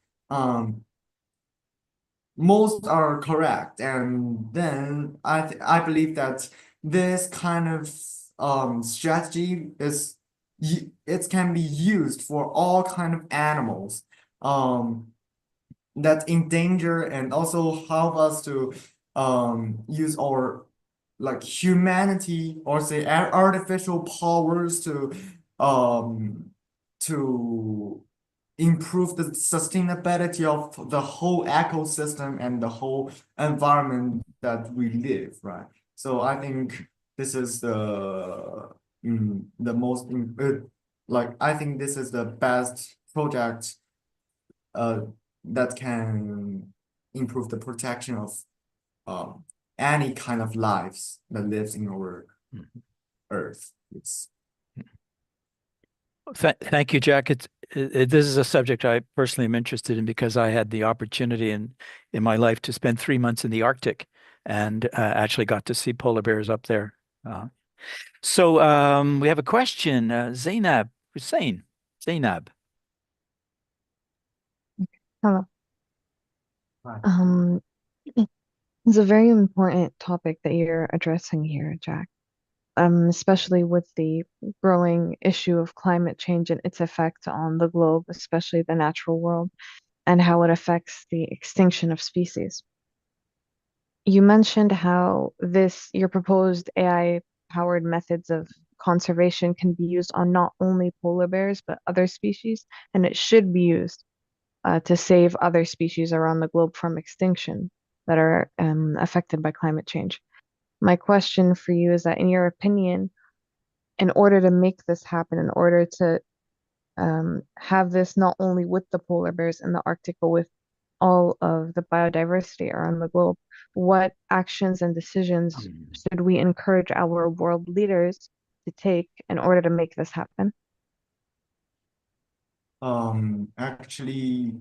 Speaker 19: most are correct. And then I believe that this kind of strategy it can be used for all kind of animals that endanger, and also help us to use our like humanity, or say artificial powers to improve the sustainability of the whole ecosystem and the whole environment that we live, right? So I think this is the most like I think this is the best project that can improve the protection of any kind of lives that lives in our Earth.
Speaker 3: Thank you, Jack. This is a subject I personally am interested in because I had the opportunity in my life to spend 3 months in the Arctic, and actually got to see polar bears up there. So we have a question, Zainab Hussein. Zainab.
Speaker 10: Hello. It's a very important topic that you're addressing here, Jack. Especially with the growing issue of climate change and its effect on the globe, especially the natural world, and how it affects the extinction of species. You mentioned how your proposed AI-powered methods of conservation can be used on not only polar bears, but other species, and it should be used to save other species around the globe from extinction that are affected by climate change. My question for you is that, in your opinion, in order to make this happen, in order to have this not only with the polar bears in the Arctic, but with all of the biodiversity around the globe. What actions and decisions should we encourage our world leaders to take in order to make this happen?
Speaker 19: Actually,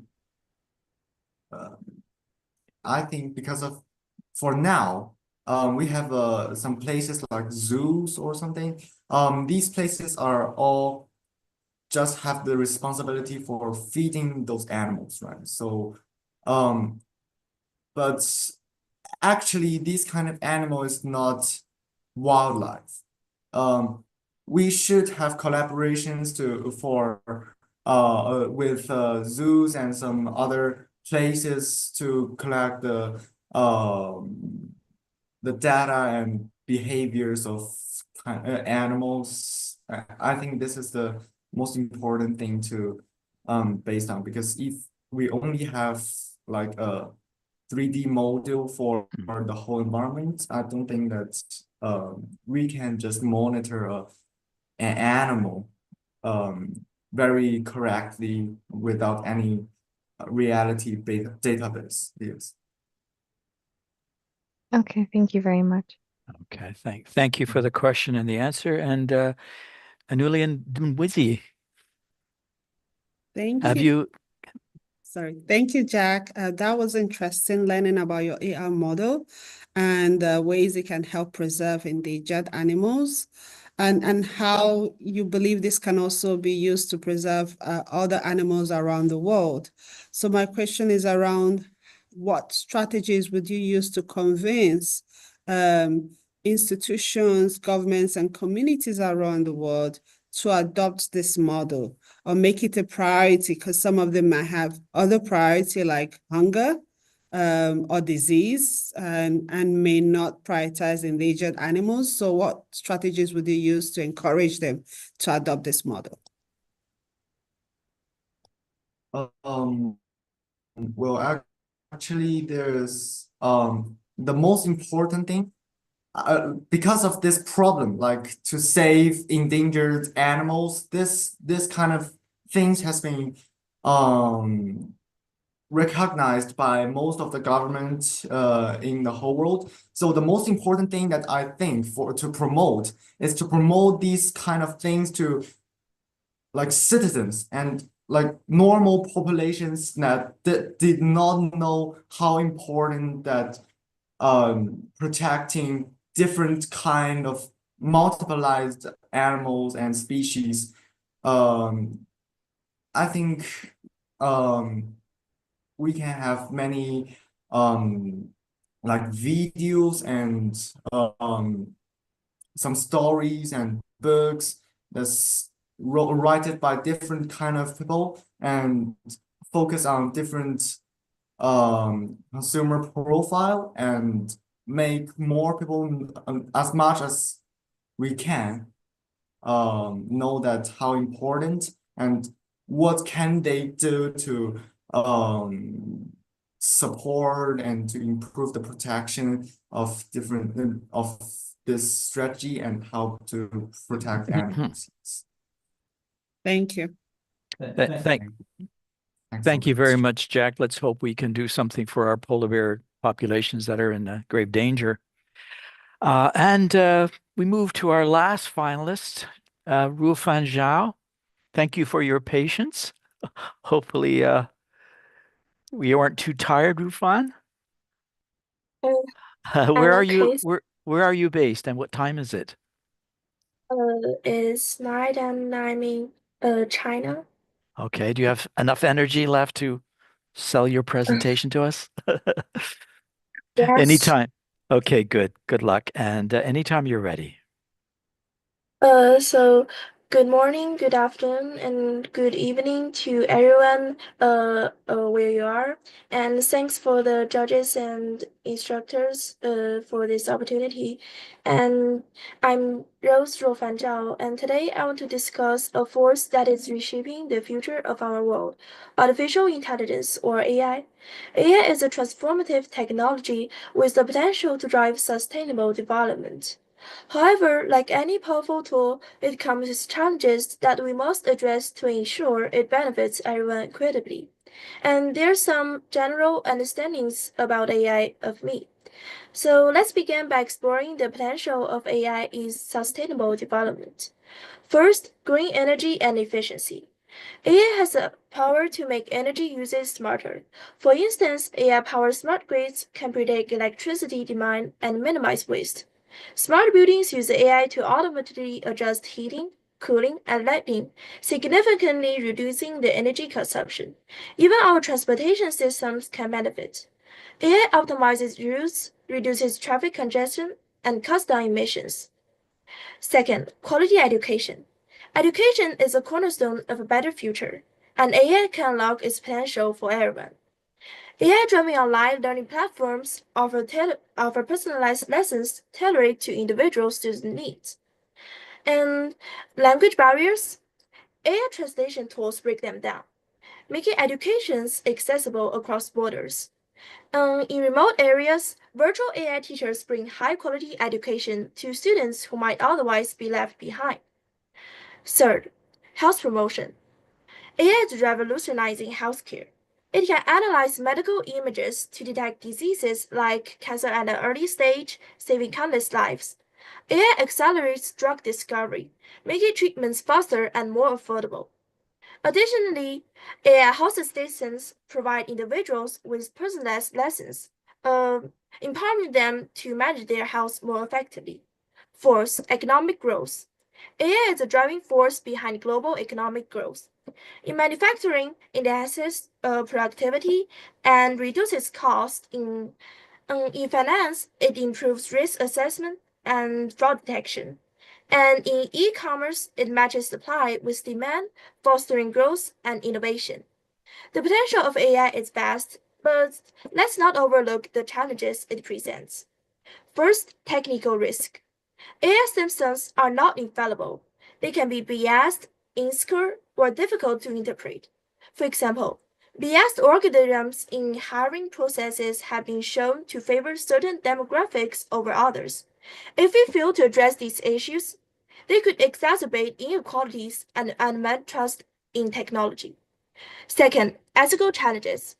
Speaker 19: I think for now, we have some places like zoos or something. These places are all just have the responsibility for feeding those animals, right? So, but actually, this kind of animal is not wildlife. We should have collaborations with zoos and some other places to collect the data and behaviors of animals. I think this is the most important thing to based on, because if we only have like a 3D model for the whole environment, I don't think that we can just monitor an animal very correctly without any reality database. Yes.
Speaker 10: Okay, thank you very much.
Speaker 3: Okay, thank you for the question and the answer. And Anulian Dwizi,
Speaker 7: Thank
Speaker 3: have
Speaker 7: you.
Speaker 3: you?
Speaker 7: Sorry. Thank you, Jack. That was interesting learning about your AI model and ways it can help preserve endangered animals and how you believe this can also be used to preserve other animals around the world. So my question is around what strategies would you use to convince institutions, governments, and communities around the world to adopt this model or make it a priority, because some of them might have other priority like hunger or disease and may not prioritize endangered animals. So what strategies would you use to encourage them to adopt this model?
Speaker 19: Well, actually, there's the most important thing because of this problem, like to save endangered animals, this kind of things has been recognized by most of the government in the whole world. So the most important thing that I think to promote is to promote these kind of things to like citizens and like normal populations that did not know how important that protecting different kind of multiplied animals and species. I think we can have many like videos and some stories and books that's written by different kind of people and focus on different consumer profile and make more people as much as we can know that how important and what can they do to support and to improve the protection of different of this strategy and how to protect animals.
Speaker 7: Thank you.
Speaker 3: Thank you very much, Jack. Let's hope we can do something for our polar bear populations that are in grave danger. And we move to our last finalist, Rufan Zhao. Thank you for your patience. Hopefully, we weren't too tired, Rufan. Where are you? Where are you based, and what time is it?
Speaker 20: It's night and I'm in China.
Speaker 3: Okay. Do you have enough energy left to sell your presentation to us?
Speaker 20: Yes.
Speaker 3: Anytime. Okay, good. Good luck. And anytime you're ready.
Speaker 20: So good morning, good afternoon, and good evening to everyone where you are. And thanks for the judges and instructors for this opportunity. And I'm Rose Rofan Zhao, and today I want to discuss a force that is reshaping the future of our world, artificial intelligence or AI. AI is a transformative technology with the potential to drive sustainable development.
Speaker 16: However, like any powerful tool, it comes with challenges that we must address to ensure it benefits everyone equitably. And there's some general understandings about AI of me. So let's begin by exploring the potential of AI in sustainable development. First, green energy and efficiency. AI has the power to make energy usage smarter. For instance, AI-powered smart grids can predict electricity demand and minimize waste. Smart buildings use AI to automatically adjust heating, cooling, and lighting, significantly reducing the energy consumption. Even our transportation systems can benefit. AI optimizes routes, reduces traffic congestion, and cuts down emissions. Second, quality education. Education is a cornerstone of a better future, and AI can unlock its potential for everyone. AI-driven online learning platforms offer personalized lessons tailored to individual student needs. And language barriers, AI translation tools break them down, making education accessible across borders. In remote areas, virtual AI teachers bring high-quality education to students who might otherwise be left behind. Third, health promotion. AI is revolutionizing healthcare. It can analyze medical images to detect diseases like cancer at an early stage, saving countless lives. AI accelerates drug discovery, making treatments faster and more affordable. Additionally, AI health assistants provide individuals with personalized lessons, empowering them to manage their health more effectively. Fourth, economic growth. AI is a driving force behind global economic growth. In manufacturing, it enhances productivity and reduces costs. In finance, it improves risk assessment and fraud detection. And in e-commerce, it matches supply with demand, fostering growth and innovation. The potential of AI is vast, but let's not overlook the challenges it presents. First, technical risk. AI systems are not infallible. They can be biased, insecure, or difficult to interpret. For example, biased algorithms in hiring processes have been shown to favor certain demographics over others. If we fail to address these issues, they could exacerbate inequalities and unmet trust in technology. Second, ethical challenges.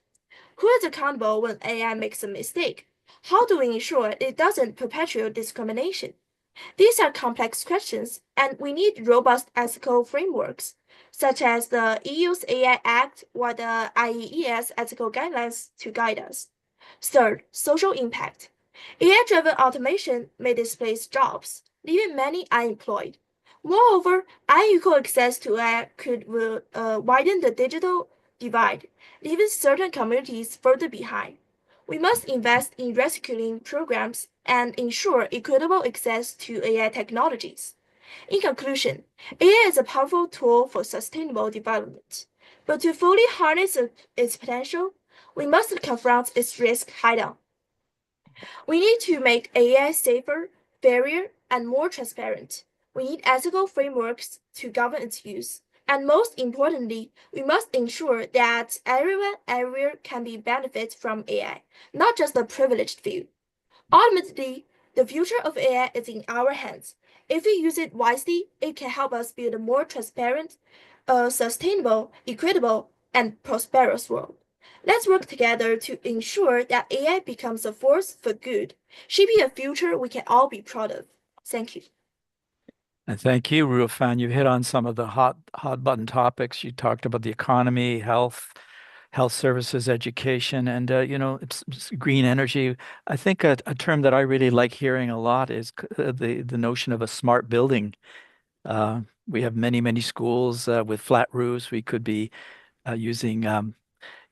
Speaker 16: Who is accountable when AI makes a mistake? How do we ensure it doesn't perpetuate discrimination? These are complex questions, and we need robust ethical frameworks, such as the EU's AI Act or the IEES ethical guidelines to guide us. Third, social impact. AI-driven automation may displace jobs, leaving many unemployed. Moreover, unequal access to AI could widen the digital divide, leaving certain communities further behind. We must invest in reskilling programs and ensure equitable access to AI technologies. In conclusion, AI is a powerful tool for sustainable development, but to fully harness its potential, we must confront its risk head-on. We need to make AI safer, fairer, and more transparent. We need ethical frameworks to govern its use. And most importantly, we must ensure that everyone everywhere can benefit from AI, not just the privileged few. Ultimately, the future of AI is in our hands. If we use it wisely, it can help us build a more transparent, sustainable, equitable, and prosperous world. Let's work together to ensure that AI becomes a force for good, shaping a future we can all be proud of. Thank you.
Speaker 3: And thank you, Rufan. You hit on some of the hot button topics. You talked about the economy, health services, education, and it's green energy. I think a term that I really like hearing a lot is the notion of a smart building. We have many schools with flat roofs. We could be using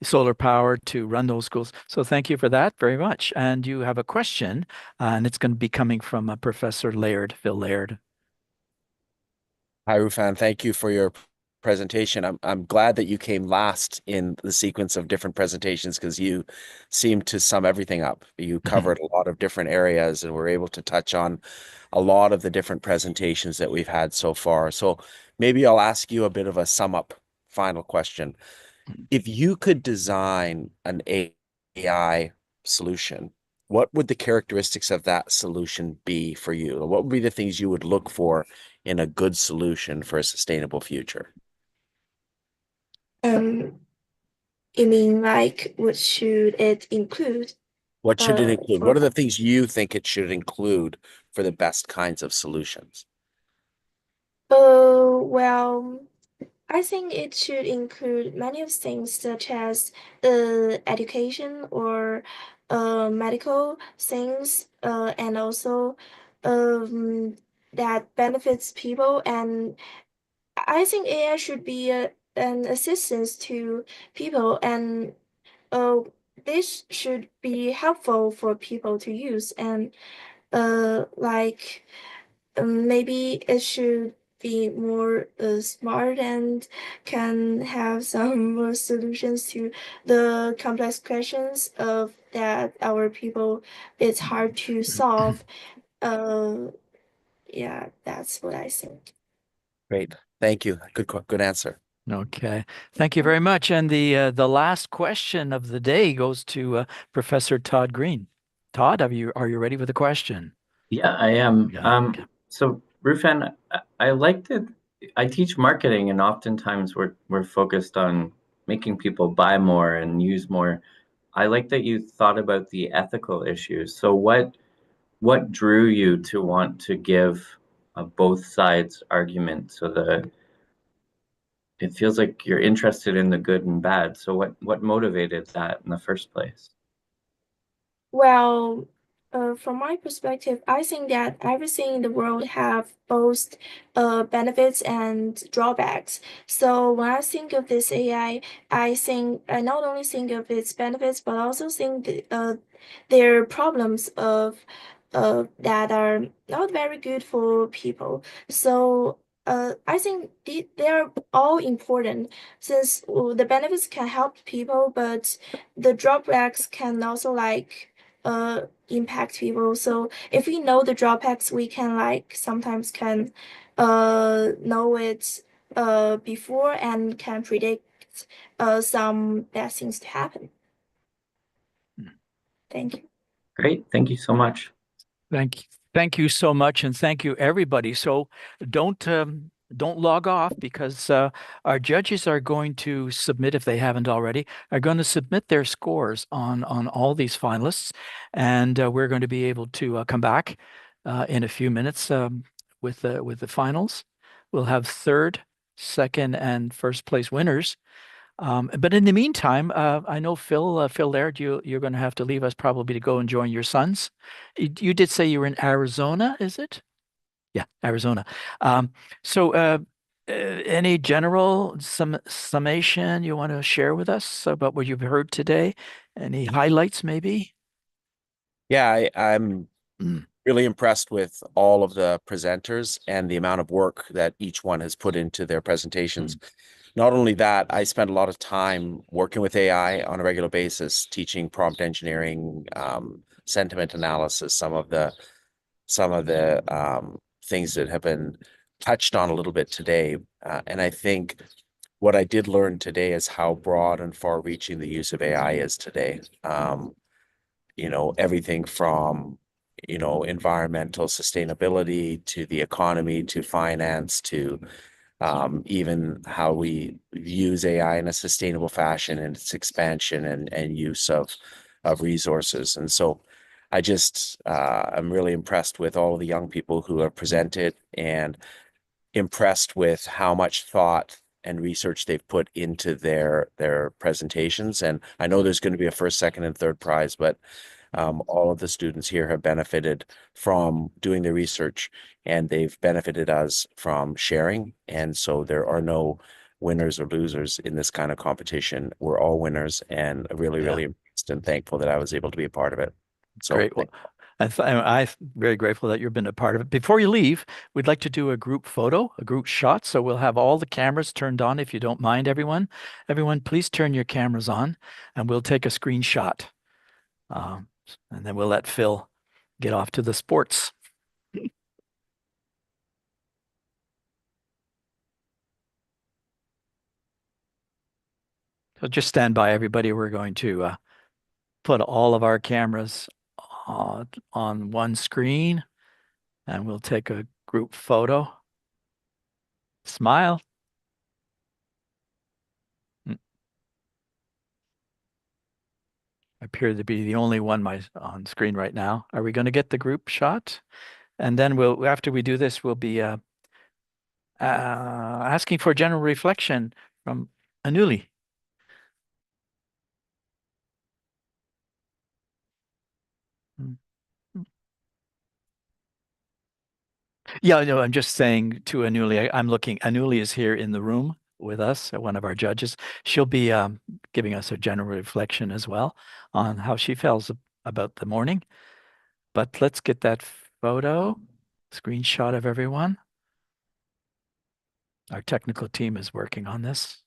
Speaker 3: solar power to run those schools. So thank you for that very much. And you have a question, and it's going to be coming from Professor Laird, Phil Laird.
Speaker 12: Hi, Rufan. Thank you for your presentation. I'm glad that you came last in the sequence of different presentations because you seemed to sum everything up. You covered a lot of different areas and were able to touch on a lot of the different presentations that we've had so far. So maybe I'll ask you a bit of a sum up final question. If you could design an AI solution what would the characteristics of that solution be for you? What would be the things you would look for in a good solution for a sustainable future?
Speaker 20: You mean like what should it include?
Speaker 12: What should it include?
Speaker 20: For
Speaker 12: What are the things you think it should include for the best kinds of solutions?
Speaker 20: Well, I think it should include many of things such as education or medical things, and also that benefits people. And I think AI should be an assistance to people, and uh, this should be helpful for people to use. And like maybe it should be more smart and can have some more solutions to the complex questions of that our people it's hard to solve. Uh, yeah, that's what I think.
Speaker 12: Great. Thank you. Good answer.
Speaker 3: Okay. Thank you very much. And the last question of the day goes to Professor Todd Green. Todd, are you ready with the question?
Speaker 8: Yeah, I am.
Speaker 3: Okay.
Speaker 8: So Rufan, I like that I teach marketing, and oftentimes we're focused on making people buy more and use more. I like that you thought about the ethical issues. So what drew you to want to give a both sides argument? So it feels like you're interested in the good and bad. So what motivated that in the first place?
Speaker 20: Well, from my perspective, I think that everything in the world have both benefits and drawbacks. So when I think of this AI, I think I not only think of its benefits, but also think their problems of that are not very good for people. So I think they are all important since the benefits can help people, but the drawbacks can also like impact people. So if we know the drawbacks, we can like sometimes can know it before and can predict some bad things to happen. Thank you.
Speaker 8: Great. Thank you so much.
Speaker 3: Thank you so much, and thank you everybody. So don't log off because our judges are going to submit, if they haven't already, are going to submit their scores on all these finalists, and we're going to be able to come back in a few minutes with the finals. We'll have third, second, and first place winners. But in the meantime, I know Phil Laird, you're going to have to leave us probably to go and join your sons. You did say you were in Arizona, is it? Yeah, Arizona. So any general summation you want to share with us about what you've heard today? Any highlights, maybe?
Speaker 12: Yeah, I'm really impressed with all of the presenters and the amount of work that each one has put into their presentations. Not only that, I spend a lot of time working with AI on a regular basis, teaching prompt engineering, sentiment analysis, some of the things that have been touched on a little bit today. And I think what I did learn today is how broad and far-reaching the use of AI is today. Everything from environmental sustainability to the economy to finance to even how we use AI in a sustainable fashion and its expansion and use of resources. And so I'm really impressed with all the young people who have presented and impressed with how much thought and research they've put into their presentations. And I know there's going to be a first, second, and third prize, but all of the students here have benefited from doing the research, and they've benefited us from sharing. And so there are no winners or losers in this kind of competition. We're all winners, and really, really impressed and thankful that I was able to be a part of it. So
Speaker 3: Great. Well, I'm very grateful that you've been a part of it. Before you leave, we'd like to do a group photo, a group shot. So we'll have all the cameras turned on, if you don't mind, everyone. Everyone, please turn your cameras on, and we'll take a screenshot. And then we'll let Phil get off to the sports. So just stand by, everybody. We're going to put all of our cameras on one screen, and we'll take a group photo. Smile. I appear to be the only one on screen right now. Are we going to get the group shot? And then after we do this, we'll be asking for general reflection from Anuli. Yeah, no, I'm just saying to Anuli, Anuli is here in the room with us, one of our judges. She'll be giving us a general reflection as well on how she feels about the morning. But let's get that photo, screenshot of everyone. Our technical team is working on this.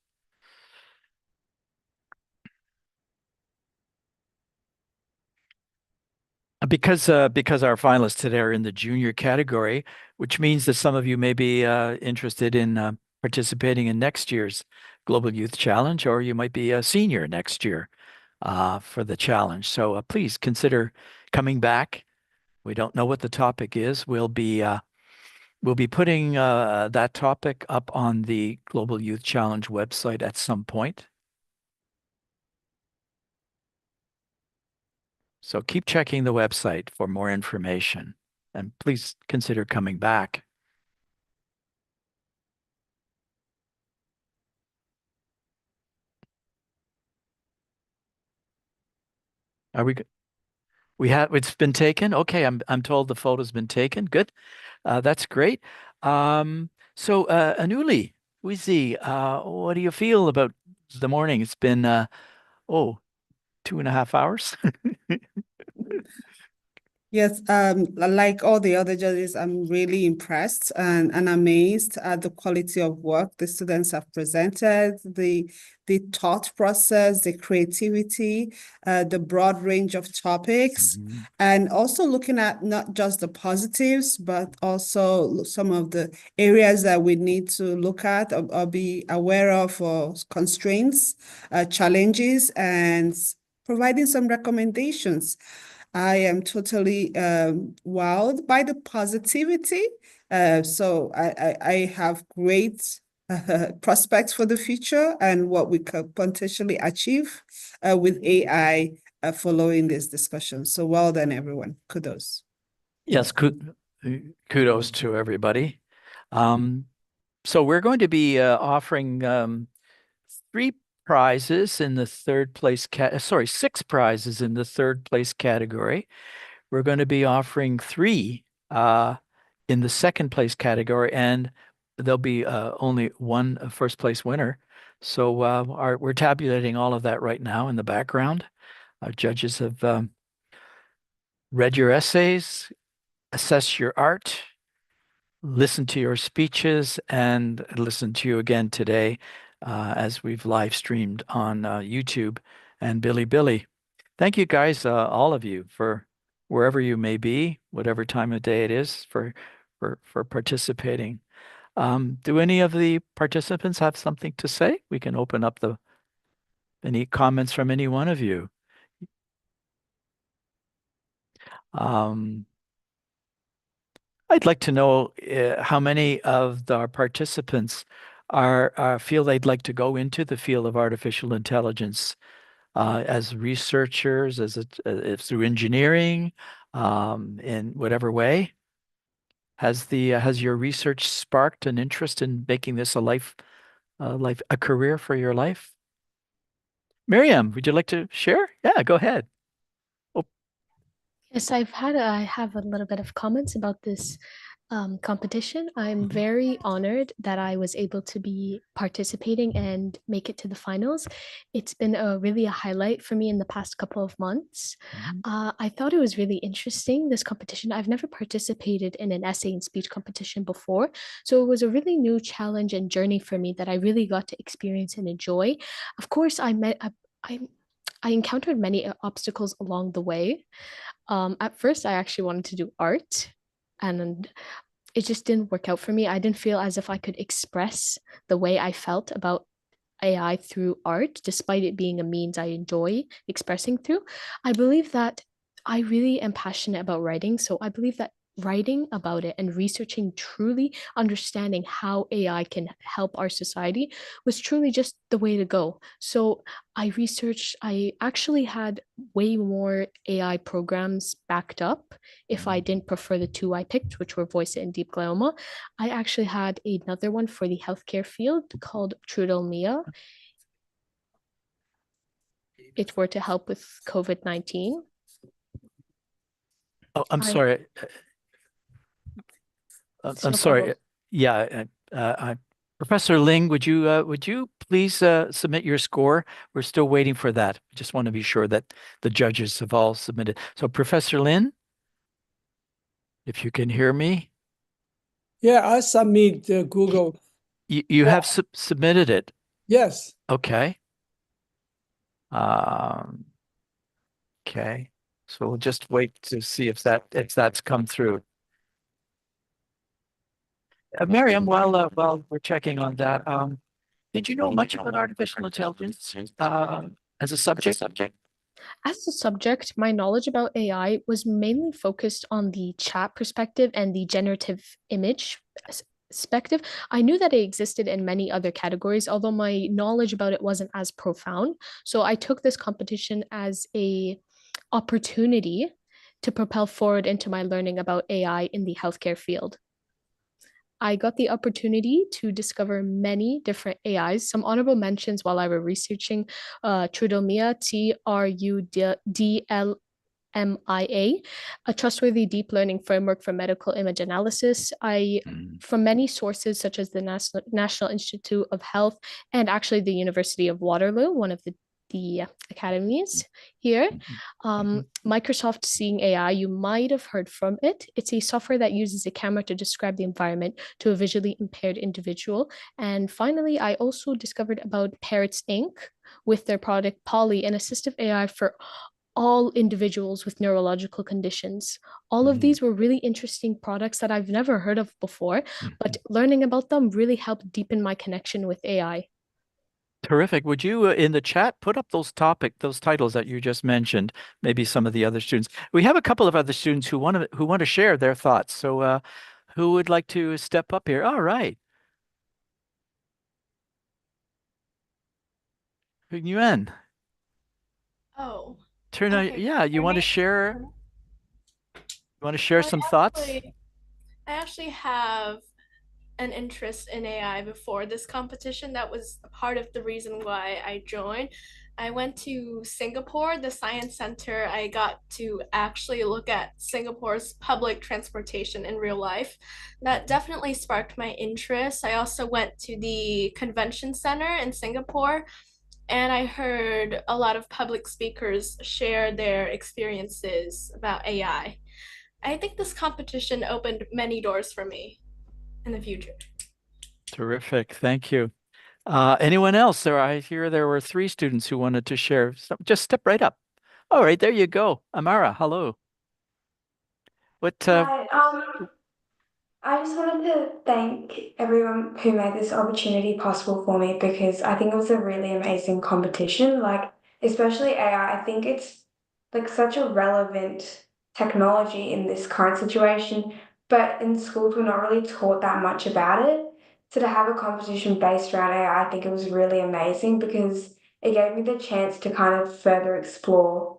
Speaker 3: Because our finalists today are in the junior category, which means that some of you may be interested in participating in next year's Global Youth Challenge, or you might be a senior next year for the challenge. So please consider coming back. We don't know what the topic is. We'll be putting that topic up on the Global Youth Challenge website at some point. So keep checking the website for more information, and please consider coming back. Are we good? It's been taken. Okay, I'm told the photo's been taken. Good. That's great. So Anuli, Wizi, what do you feel about the morning? It's been 2.5 hours.
Speaker 7: Yes, like all the other judges, I'm really impressed and amazed at the quality of work the students have presented, the thought process, the creativity, the broad range of topics, and also looking at not just the positives, but also some of the areas that we need to look at or be aware of, or constraints, challenges, and providing some recommendations. I am totally wowed by the positivity. So I have great prospects for the future and what we could potentially achieve with AI following this discussion. So well done, everyone. Kudos.
Speaker 3: Yes, kudos to everybody. So we're going to be offering 3 prizes in the third place six prizes in the third place category. We're going to be offering 3 in the second place category, and there'll be only one first place winner. So we're tabulating all of that right now in the background. Our judges have read your essays, assessed your art, listen to your speeches, and listen to you again today as we've live streamed on YouTube and Billy. Thank you guys, all of you, for wherever you may be, whatever time of day it is, for participating. Do any of the participants have something to say? We can open up any comments from any one of you. I'd like to know how many of our participants feel they'd like to go into the field of artificial intelligence as researchers, if through engineering, in whatever way. Has your research sparked an interest in making this a career for your life? Miriam, would you like to share? Yeah, go ahead.
Speaker 14: Yes, I have a little bit of comments about this competition. I'm very honored that I was able to be participating and make it to the finals. It's been really a highlight for me in the past couple of months. I thought it was really interesting, this competition. I've never participated in an essay and speech competition before, so it was a really new challenge and journey for me that I really got to experience and enjoy. Of course, I encountered many obstacles along the way. At first, I actually wanted to do art, and it just didn't work out for me. I didn't feel as if I could express the way I felt about AI through art, despite it being a means I enjoy expressing through. I believe that I really am passionate about writing, so I believe that writing about it and researching, truly understanding how AI can help our society was truly just the way to go. So I actually had way more AI programs backed up if I didn't prefer the two I picked, which were Voice and Deep Glioma. I actually had another one for the healthcare field called Trudel Mia. It were to help with COVID-19.
Speaker 3: Oh, I'm
Speaker 14: I-
Speaker 3: sorry.
Speaker 14: It's
Speaker 3: I'm
Speaker 14: no
Speaker 3: sorry.
Speaker 14: problem.
Speaker 3: Yeah, Professor Ling, would you please submit your score? We're still waiting for that. Just want to be sure that the judges have all submitted. So, Professor Lin, if you can hear me,
Speaker 5: Yeah, I submit the Google.
Speaker 3: you have submitted it.
Speaker 5: Yes.
Speaker 3: Okay. Um, okay. So we'll just wait to see if that's come through. Miriam, while we're checking on that, did you know much about artificial intelligence as a subject?
Speaker 14: As a subject, my knowledge about AI was mainly focused on the chat perspective and the generative image perspective. I knew that it existed in many other categories, although my knowledge about it wasn't as profound. So I took this competition as a opportunity to propel forward into my learning about AI in the healthcare field. I got the opportunity to discover many different AIs. Some honorable mentions while I was researching Trudolmia, TRUDLMIA, a trustworthy deep learning framework for medical image analysis. From many sources, such as the National Institute of Health and actually the University of Waterloo, one of the academies here. Microsoft Seeing AI, you might have heard from it. It's a software that uses a camera to describe the environment to a visually impaired individual. And finally, I also discovered about Parrots Inc. with their product Polly, an assistive AI for all individuals with neurological conditions. All of these were really interesting products that I've never heard of before, but learning about them really helped deepen my connection with AI.
Speaker 3: Terrific. Would you, in the chat, put up those titles that you just mentioned? Maybe some of the other students. We have a couple of other students who want to share their thoughts. So, who would like to step up here? All right, Nguyen.
Speaker 9: Oh,
Speaker 3: Turn on.
Speaker 9: okay.
Speaker 3: Yeah, you want to share? You want to share some thoughts?
Speaker 9: I actually have an interest in AI before this competition. That was a part of the reason why I joined. I went to Singapore, the Science Center. I got to actually look at Singapore's public transportation in real life. That definitely sparked my interest. I also went to the convention center in Singapore, and I heard a lot of public speakers share their experiences about AI. I think this competition opened many doors for me in the future.
Speaker 3: Terrific. Thank you. Anyone else? I hear there were 3 students who wanted to share. So just step right up. All right, there you go. Amara, hello. What?
Speaker 1: Hi, I just wanted to thank everyone who made this opportunity possible for me because I think it was a really amazing competition. Like, especially AI, I think it's like such a relevant technology in this current situation, but in schools we're not really taught that much about it. So to have a competition based around AI, I think it was really amazing because it gave me the chance to kind of further explore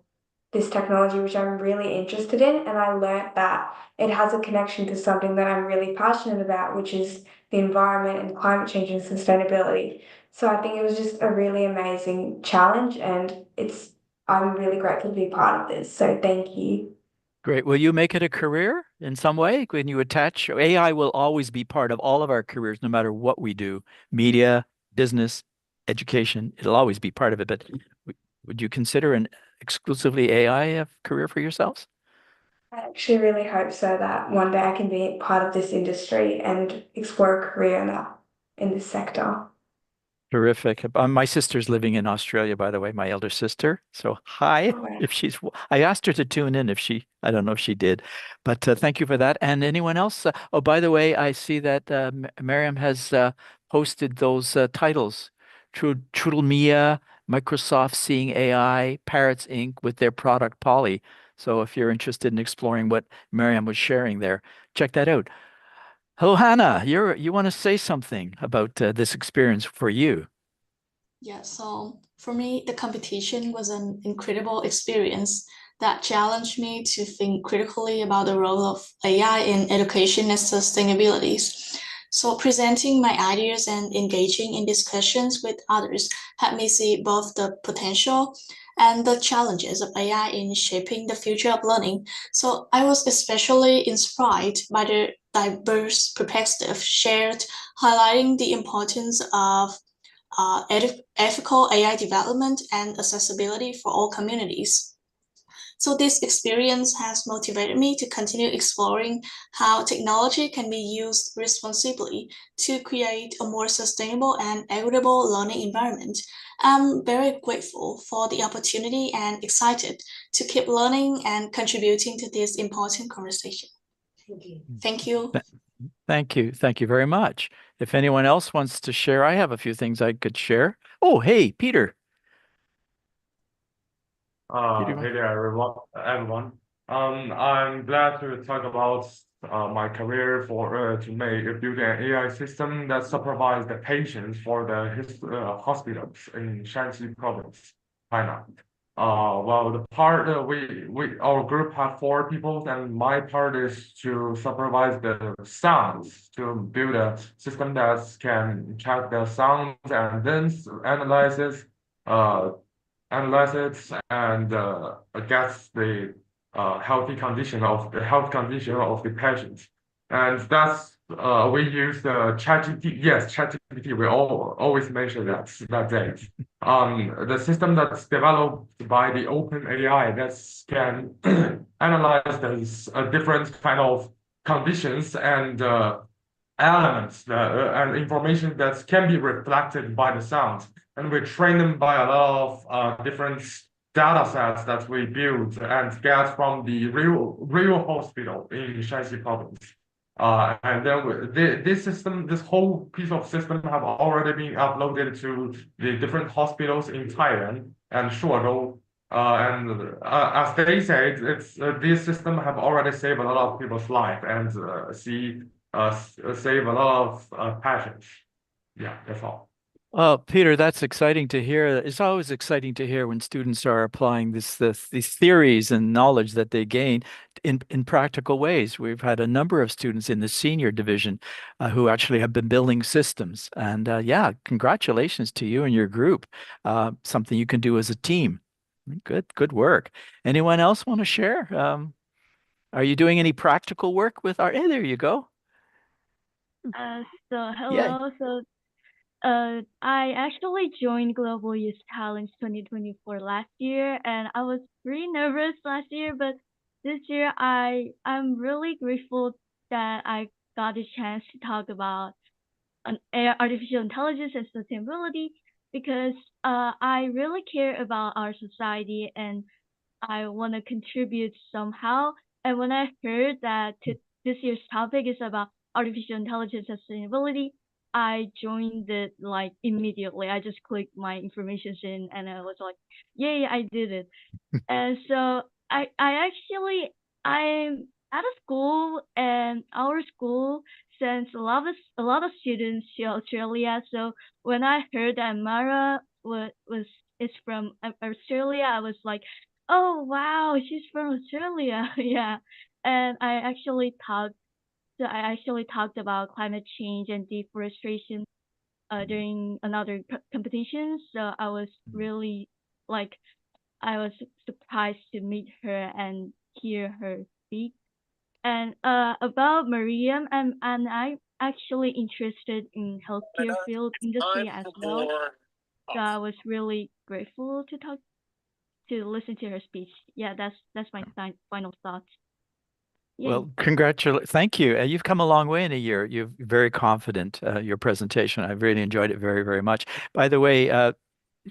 Speaker 1: this technology, which I'm really interested in, and I learnt that it has a connection to something that I'm really passionate about, which is the environment and climate change and sustainability. So I think it was just a really amazing challenge, and I'm really grateful to be part of this. So thank you.
Speaker 3: Great. Will you make it a career in some way when you attach? AI will always be part of all of our careers, no matter what we do, media, business, education. It'll always be part of it. But would you consider an exclusively AI career for yourselves?
Speaker 1: I actually really hope so that one day I can be part of this industry and explore a career in this sector.
Speaker 3: Terrific. My sister's living in Australia, by the way, my elder sister. So hi, if I asked her to tune in I don't know if she did, but thank you for that. And anyone else? Oh, by the way, I see that Miriam has posted those titles. Trudel Mia, Microsoft Seeing AI, Parrots Inc. with their product Polly. So if you're interested in exploring what Miriam was sharing there, check that out. Hello, Hannah. You want to say something about this experience for you?
Speaker 21: Yeah, so for me, the competition was an incredible experience that challenged me to think critically about the role of AI in education and sustainability. So presenting my ideas and engaging in discussions with others helped me see both the potential and the challenges of AI in shaping the future of learning. So I was especially inspired by the diverse perspective shared, highlighting the importance of ethical AI development and accessibility for all communities. So this experience has motivated me to continue exploring how technology can be used responsibly to create a more sustainable and equitable learning environment. I'm very grateful for the opportunity and excited to keep learning and contributing to this important conversation. Thank you.
Speaker 3: Thank you. Thank you very much. If anyone else wants to share, I have a few things I could share. Oh, hey, Peter.
Speaker 17: Hey there, everyone. I'm glad to talk about my career for to make build an AI system that supervise the patients for the hospitals in Shanxi province, China. Well, the part we our group have 4 people, and my part is to supervise the sounds to build a system that can check the sounds and then uh, analyze it and gets the health condition of the patient. And that's we use the ChatGPT. Yes, ChatGPT. We always mention that day. The system that's developed by the OpenAI that can analyze those different kind of conditions and elements and information that can be reflected by the sound. And we train them by a lot of different data sets that we build and get from the real hospital in Shanxi province. And then this whole piece of system have already been uploaded to the different hospitals in Thailand and Shuozhou. As they say, this system have already saved a lot of people's life and save a lot of patients. Yeah, that's all.
Speaker 3: Oh, Peter, that's exciting to hear. It's always exciting to hear when students are applying these theories and knowledge that they gain in practical ways. We've had a number of students in the senior division who actually have been building systems. And yeah, congratulations to you and your group. Something you can do as a team. Good work. Anyone else want to share? Are you doing any practical work with our? Hey, there you go.
Speaker 13: So
Speaker 3: Yeah.
Speaker 13: hello. I actually joined Global Youth Challenge 2024 last year, and I was pretty nervous last year, but this year I'm really grateful that I got a chance to talk about artificial intelligence and sustainability because I really care about our society and I want to contribute somehow. And when I heard that this year's topic is about artificial intelligence and sustainability, I joined it like immediately. I just clicked my information in and I was like, yay, I did it. And so I'm at a school and our school sends a lot of students to Australia. So when I heard that Mara is from Australia, I was like, oh wow, she's from Australia. Yeah. And I actually talked about climate change and deforestation during another competition. So I was really like I was surprised to meet her and hear her speak. And about Mariam, and I'm actually interested in healthcare field industry as well. So I was really grateful to listen to her speech. Yeah, that's my final thoughts. Yay.
Speaker 3: Well, thank you. You've come a long way in a year. You're very confident, your presentation. I've really enjoyed it very, very much. By the way,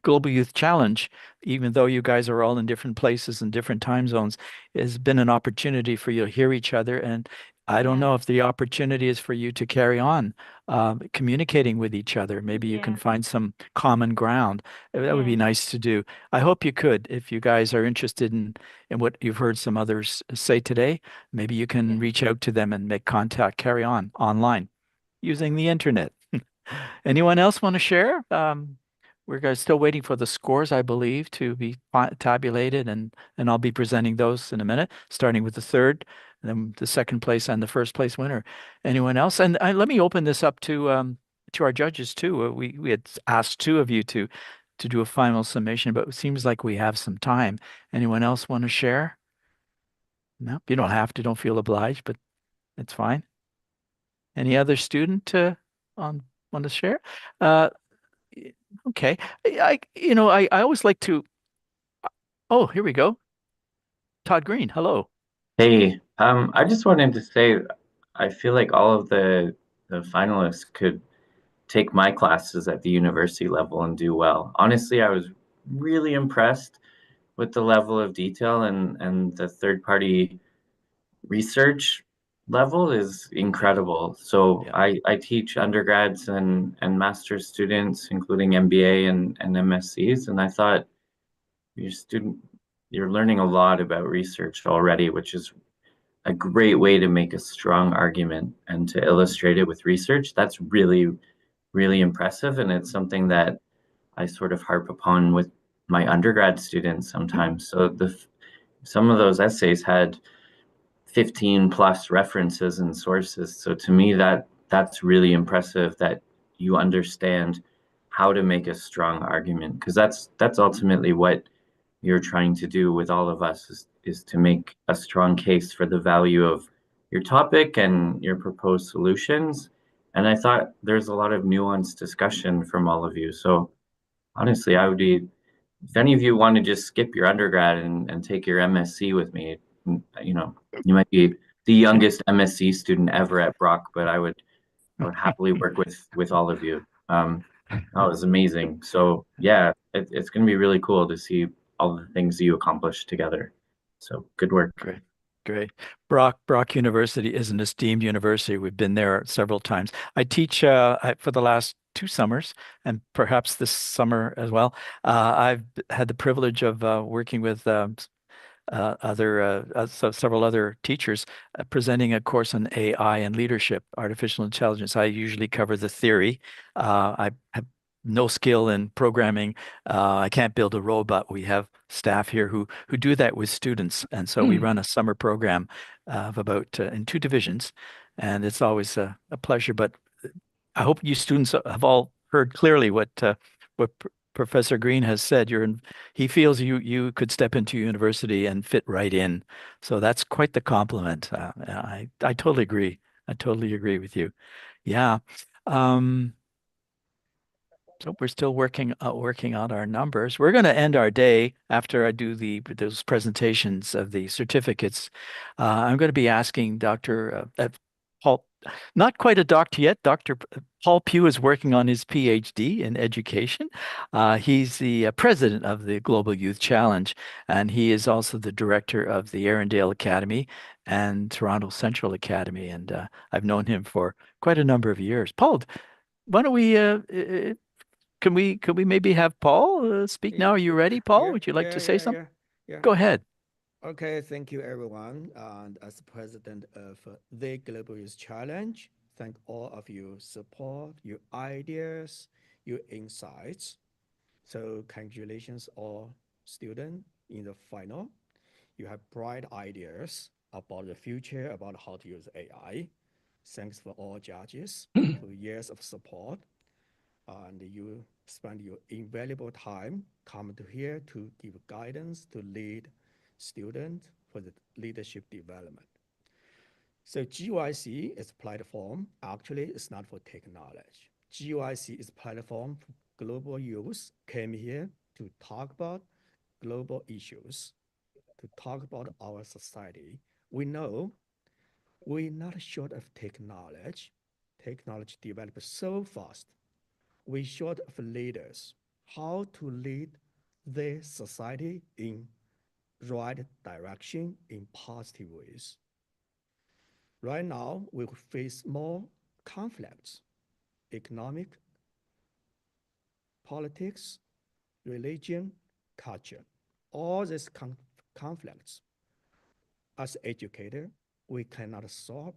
Speaker 3: Global Youth Challenge, even though you guys are all in different places and different time zones, has been an opportunity for you to hear each other and I don't know if the opportunity is for you to carry on communicating with each other. Maybe you can
Speaker 13: Yeah.
Speaker 3: find some common ground. That would be
Speaker 13: Yeah.
Speaker 3: nice to do. I hope you could. If you guys are interested in what you've heard some others say today, maybe you can reach out to them and make contact, carry on online using the internet. Anyone else want to share? We're still waiting for the scores, I believe, to be tabulated, and I'll be presenting those in a minute, starting with the third, and then the second place and the first place winner. Anyone else? And let me open this up to our judges too. We had asked two of you to do a final summation, but it seems like we have some time. Anyone else want to share? No, you don't have to. Don't feel obliged, but it's fine. Any other student on want to share? Uh, Okay. I always like to. Oh, here we go. Todd Green. Hello.
Speaker 8: Hey, I just wanted to say I feel like all of the finalists could take my classes at the university level and do well. Honestly, I was really impressed with the level of detail and the third party research level is incredible. So I teach undergrads and master's students, including MBA and MSCs, and I thought your student you're learning a lot about research already, which is a great way to make a strong argument and to illustrate it with research. That's really, really impressive. And it's something that I sort of harp upon with my undergrad students sometimes. So some of those essays had 15 plus references and sources. So to me, that's really impressive that you understand how to make a strong argument, because that's ultimately what you're trying to do with all of us is to make a strong case for the value of your topic and your proposed solutions. And I thought there's a lot of nuanced discussion from all of you. So honestly, I would be, if any of you want to just skip your undergrad and take your MSc with me, you might be the youngest MSc student ever at Brock, but I would happily work with all of you. That was amazing. So yeah, it's going to be really cool to see all the things you accomplished together. So good work.
Speaker 3: Great. Great. Brock University is an esteemed university. We've been there several times. I teach for the last 2 summers and perhaps this summer as well. I've had the privilege of working with several other teachers presenting a course on AI and leadership, artificial intelligence. I usually cover the theory. I have no skill in programming. I can't build a robot. We have staff here who do that with students, and so we run a summer program of about in 2 divisions, and it's always a pleasure. But I hope you students have all heard clearly what Professor Green has said. He feels you could step into university and fit right in. So that's quite the compliment. I totally agree. I totally agree with you. Yeah. So we're still working on our numbers. We're going to end our day after I do those presentations of the certificates. I'm going to be asking Dr. Paul, not quite a doctor yet. Dr. Paul Pugh is working on his PhD in education. He's the president of the Global Youth Challenge, and he is also the director of the Arundel Academy and Toronto Central Academy. And I've known him for quite a number of years. Paul, why don't we can we maybe have Paul speak now? Are you ready, Paul? Would you like to say something?
Speaker 4: Yeah.
Speaker 3: Go ahead.
Speaker 4: Okay, thank you everyone. And as president of the Global Youth Challenge, thank all of your support, your ideas, your insights. So congratulations all students in the final. You have bright ideas about the future, about how to use AI. Thanks for all judges for years of support. And you spend your invaluable time coming to here to give guidance, to lead students for the leadership development. So GYC is a platform. Actually, it's not for technology. GYC is a platform for global youth came here to talk about global issues, to talk about our society. We know we're not short of technology. Technology develops so fast. We're short of leaders. How to lead the society in right direction in positive ways. Right now, we face more conflicts, economic, politics, religion, culture, all these conflicts. As educator, we cannot solve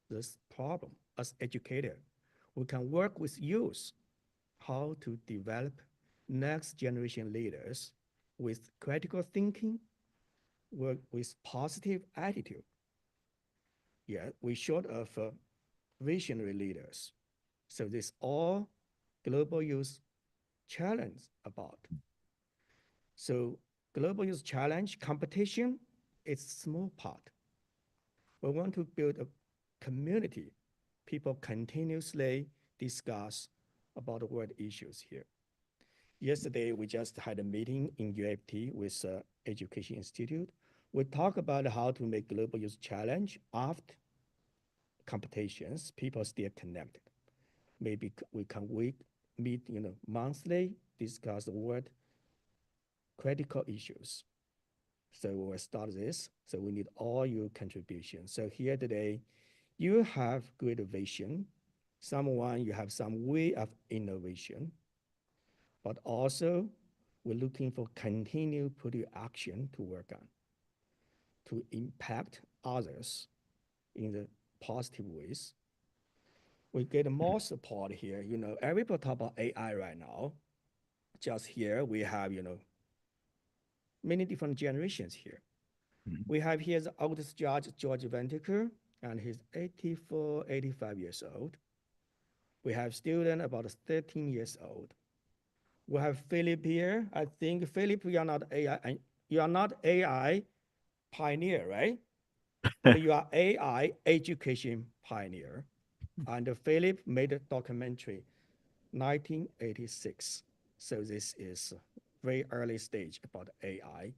Speaker 4: this problem. As educator, we can work with youth how to develop next generation leaders with critical thinking, work with positive attitude. Yeah, we short of visionary leaders. So this all global youth challenge about. So global youth challenge competition is small part. We want to build a community. People continuously discuss about the world issues here. Yesterday, we just had a meeting in UFT with Education Institute. We talked about how to make global youth challenge after competitions, people still connected. Maybe we can meet monthly, discuss the world critical issues. So we will start this. So we need all your contributions. So here today, you have good vision. Someone, you have some way of innovation, but also we're looking for continued put your action to work on, to impact others in the positive ways. We get more support here. Everybody talk about AI right now. Just here, we have, many different generations here. We have here the oldest judge, George Ventiker, and he's 84, 85 years old. We have student about 13 years old. We have Philip here. I think, Philip, you are not AI pioneer, right? But you are AI education pioneer. And Philip made a documentary, 1986. So this is very early stage about AI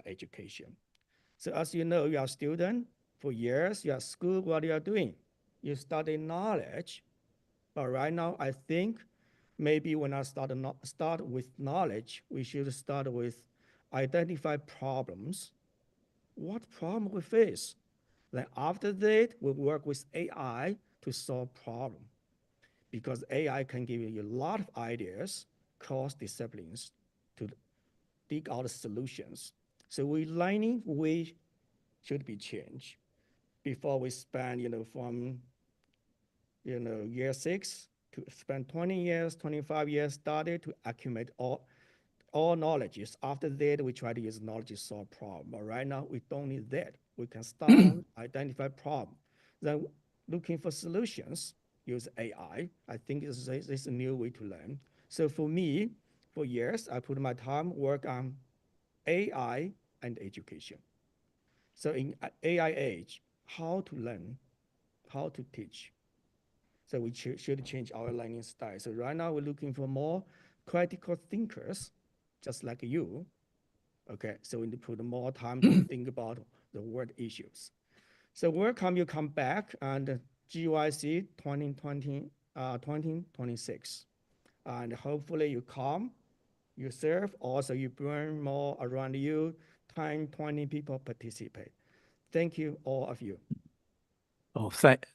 Speaker 4: education. So as you know, you are a student for years, you are at school, what you are doing? You study knowledge. But right now, I think maybe when I start with knowledge, we should start with identify problems. What problem we face? Then after that, we work with AI to solve problem. Because AI can give you a lot of ideas, cross disciplines to dig out solutions. So we learning way should be changed before we spend, from year 6 to spend 20 years, 25 years study to accumulate all knowledges. After that, we try to use knowledge to solve problem. But right now, we don't need that. We can start on identify problem. Then looking for solutions, use AI. I think this is a new way to learn. So for me, for years, I put my time work on AI and education. So in AI age, how to learn, how to teach. So we should change our learning style. So right now we're looking for more critical thinkers, just like you. Okay, so we need to put more time to think about the world issues. So welcome you come back and GYC 2026. And hopefully you come, you serve, also you bring more around you, 10, 20 people participate. Thank you, all of you.
Speaker 3: Oh, thank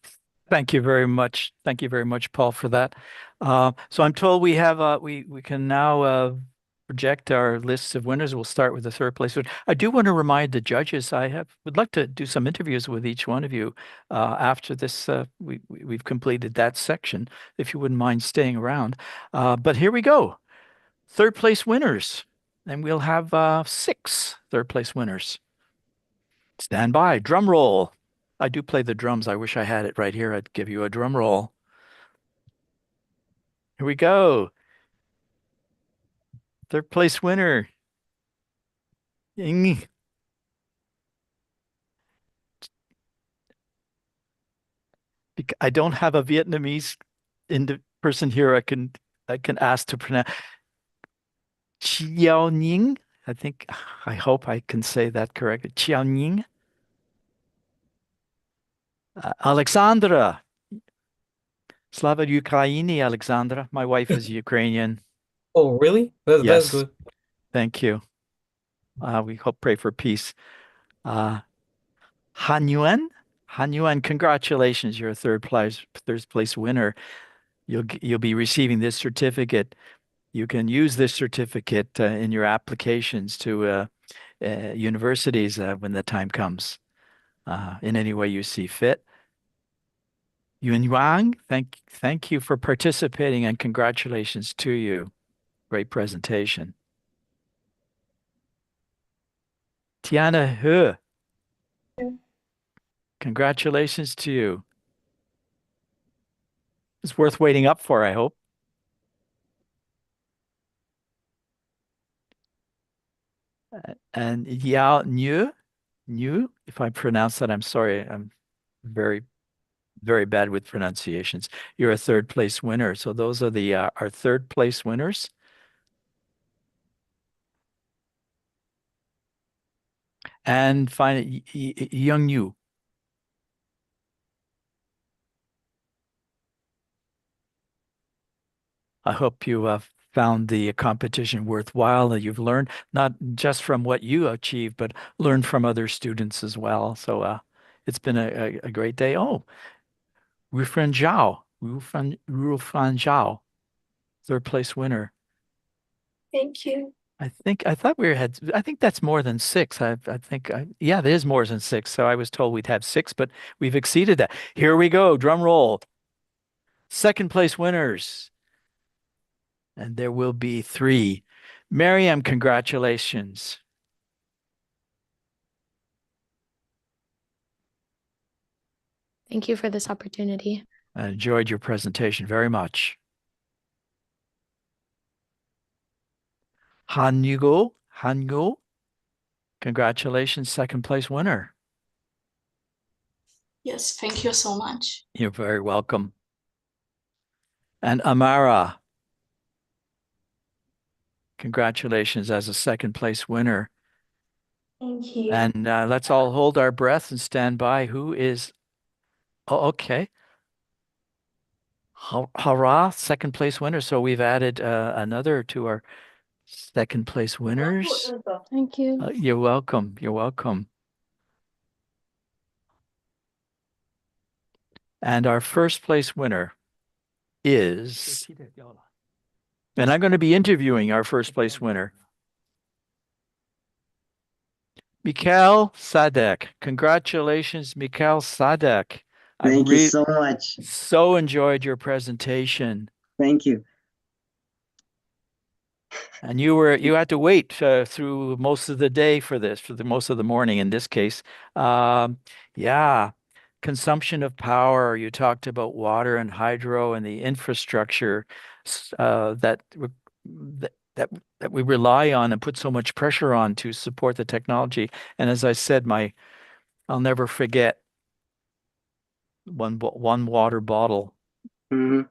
Speaker 3: you very much. Thank you very much, Paul, for that. So I'm told we have we can now project our lists of winners. We'll start with the third place. I do want to remind the judges would like to do some interviews with each one of you after this. We've completed that section. If you wouldn't mind staying around, but here we go. Third place winners, and we'll have 6 third place winners. Stand by. Drum roll. I do play the drums. I wish I had it right here. I'd give you a drum roll. Here we go. Third place winner. Ying. I don't have a Vietnamese person here I can ask to pronounce. Chiao Ning. I hope I can say that correctly. Chiao Ning. Alexandra. Slava Ukraini, Alexandra. My wife is Ukrainian.
Speaker 6: Oh, really? That's
Speaker 3: Yes.
Speaker 6: good.
Speaker 3: Thank you. We hope pray for peace. Han Yuan. Han Yuan, congratulations. You're a third place winner. You'll be receiving this certificate. You can use this certificate in your applications to universities when the time comes, in any way you see fit. Yun Wang, thank you for participating and congratulations to you. Great presentation. Tiana He, congratulations to you. It's worth waiting up for, I hope. And Yao New, if I pronounce that, I'm sorry. I'm very, very bad with pronunciations. You're a third place winner. So those are the our third place winners. And finally, Young Yu. I hope you found the competition worthwhile, that you've learned not just from what you achieved, but learned from other students as well. So it's been a great day. Oh, Rufan Zhao, third place winner.
Speaker 20: Thank you.
Speaker 3: I think that's more than six. Yeah, there is more than six. So I was told we'd have six, but we've exceeded that. Here we go. Drum roll. Second place winners. And there will be three. Miriam, congratulations.
Speaker 14: Thank you for this opportunity.
Speaker 3: I enjoyed your presentation very much. Hanyu, congratulations, second place winner.
Speaker 21: Yes, thank you so much.
Speaker 3: You're very welcome. And Amara, congratulations as a second place winner.
Speaker 20: Thank you.
Speaker 3: And let's all hold our breath and stand by. Who is? Oh, okay. Hurrah, second place winner. So we've added another to our second place winners.
Speaker 15: Thank you.
Speaker 3: You're welcome. You're welcome. And our first place winner is, and I'm going to be interviewing our first place winner, Mikhail Sadek. Congratulations, Mikhail Sadek.
Speaker 6: Thank you so much.
Speaker 3: So enjoyed your presentation.
Speaker 6: Thank you.
Speaker 3: And you had to wait through most of the day for this, most of the morning in this case. Yeah, consumption of power. You talked about water and hydro and the infrastructure that we rely on and put so much pressure on to support the technology. And as I said, I'll never forget one water bottle.
Speaker 6: Mm-hmm.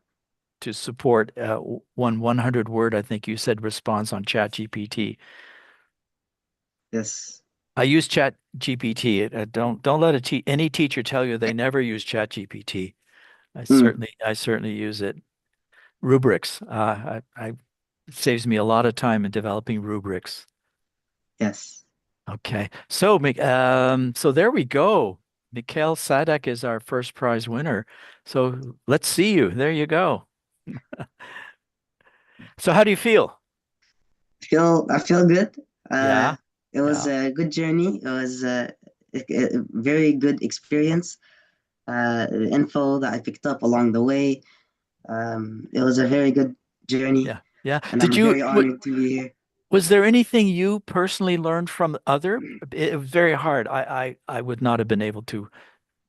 Speaker 3: To support one 100-word, I think you said, response on ChatGPT.
Speaker 6: Yes.
Speaker 3: I use ChatGPT. Don't let any teacher tell you they never use ChatGPT. I certainly use it. Rubrics. It saves me a lot of time in developing rubrics.
Speaker 6: Yes.
Speaker 3: Okay. So there we go. Mikhail Sadek is our first prize winner. So let's see you. There you go. So how do you feel?
Speaker 6: I feel good.
Speaker 3: Yeah.
Speaker 6: It was a good journey. It was a very good experience. The info that I picked up along the way. It was a very good journey.
Speaker 3: Yeah.
Speaker 6: And I'm very honored to be here.
Speaker 3: Was there anything you personally learned from other? It was very hard. I would not have been able to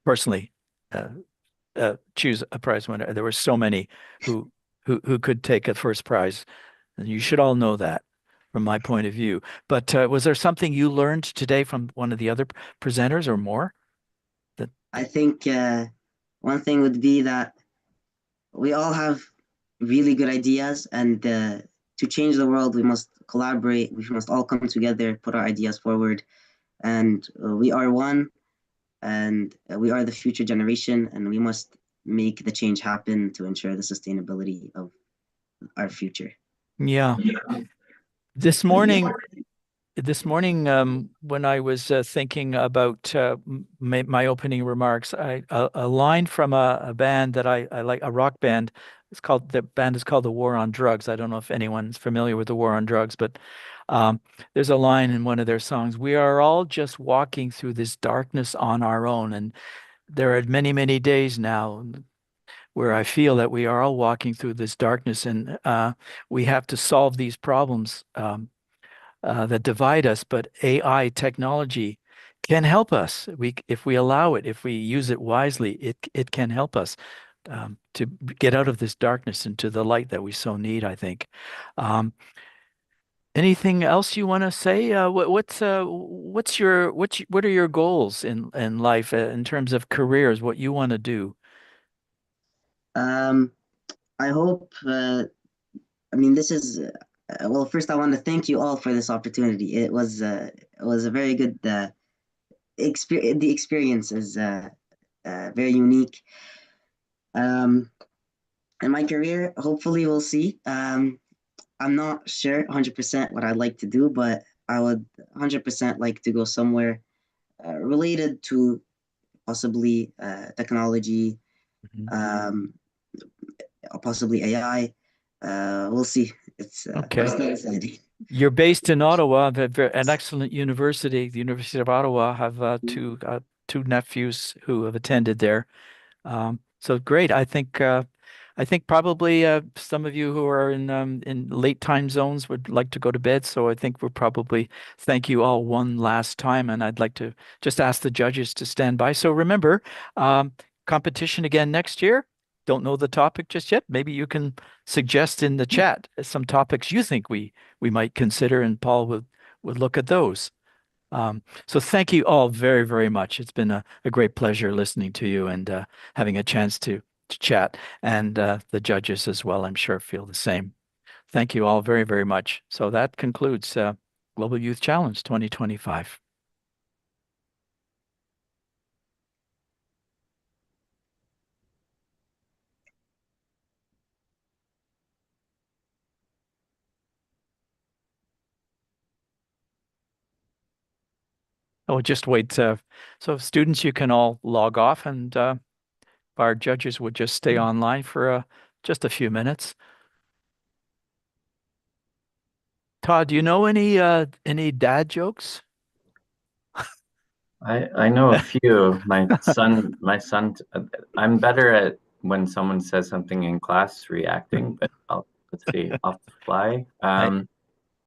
Speaker 3: personally choose a prize winner. There were so many who could take a first prize. And you should all know that from my point of view. But was there something you learned today from one of the other presenters or more?
Speaker 6: I think one thing would be that we all have really good ideas, and to change the world, we must collaborate. We must all come together, put our ideas forward, and we are one, and we are the future generation, and we must make the change happen to ensure the sustainability of our future.
Speaker 3: Yeah. This morning, this morning, when I was thinking about my opening remarks, a line from a band that I like, a rock band. The band is called The War on Drugs. I don't know if anyone's familiar with The War on Drugs, but there's a line in one of their songs: "We are all just walking through this darkness on our own." And there are many, many days now where I feel that we are all walking through this darkness, and we have to solve these problems that divide us. But AI technology can help us. If we allow it, if we use it wisely, it can help us to get out of this darkness into the light that we so need, I think. Anything else you want to say? What are your goals in life in terms of careers? What you want to do?
Speaker 6: I hope. I mean, this is. Well, first, I want to thank you all for this opportunity. It was a very good experience. The experience is very unique. In my career, hopefully, we'll see. I'm not sure 100% what I'd like to do, but I would 100% like to go somewhere related to possibly technology, possibly AI. We'll see. It's
Speaker 3: Okay.
Speaker 6: still exciting.
Speaker 3: You're based in Ottawa, an excellent university. The University of Ottawa have two nephews who have attended there. So great. I think probably some of you who are in late time zones would like to go to bed. So I think we'll probably thank you all one last time, and I'd like to just ask the judges to stand by. So remember, competition again next year. Don't know the topic just yet. Maybe you can suggest in the chat some topics you think we might consider, and Paul would look at those. So thank you all very, very much. It's been a great pleasure listening to you and having a chance to chat, and the judges as well, I'm sure, feel the same. Thank you all very, very much. So that concludes Global Youth Challenge 2025. Oh, just wait. So students, you can all log off, and our judges would just stay online for just a few minutes. Todd, do you know any dad jokes?
Speaker 8: I know a few. My son, I'm better at when someone says something in class reacting, but let's see, off the fly.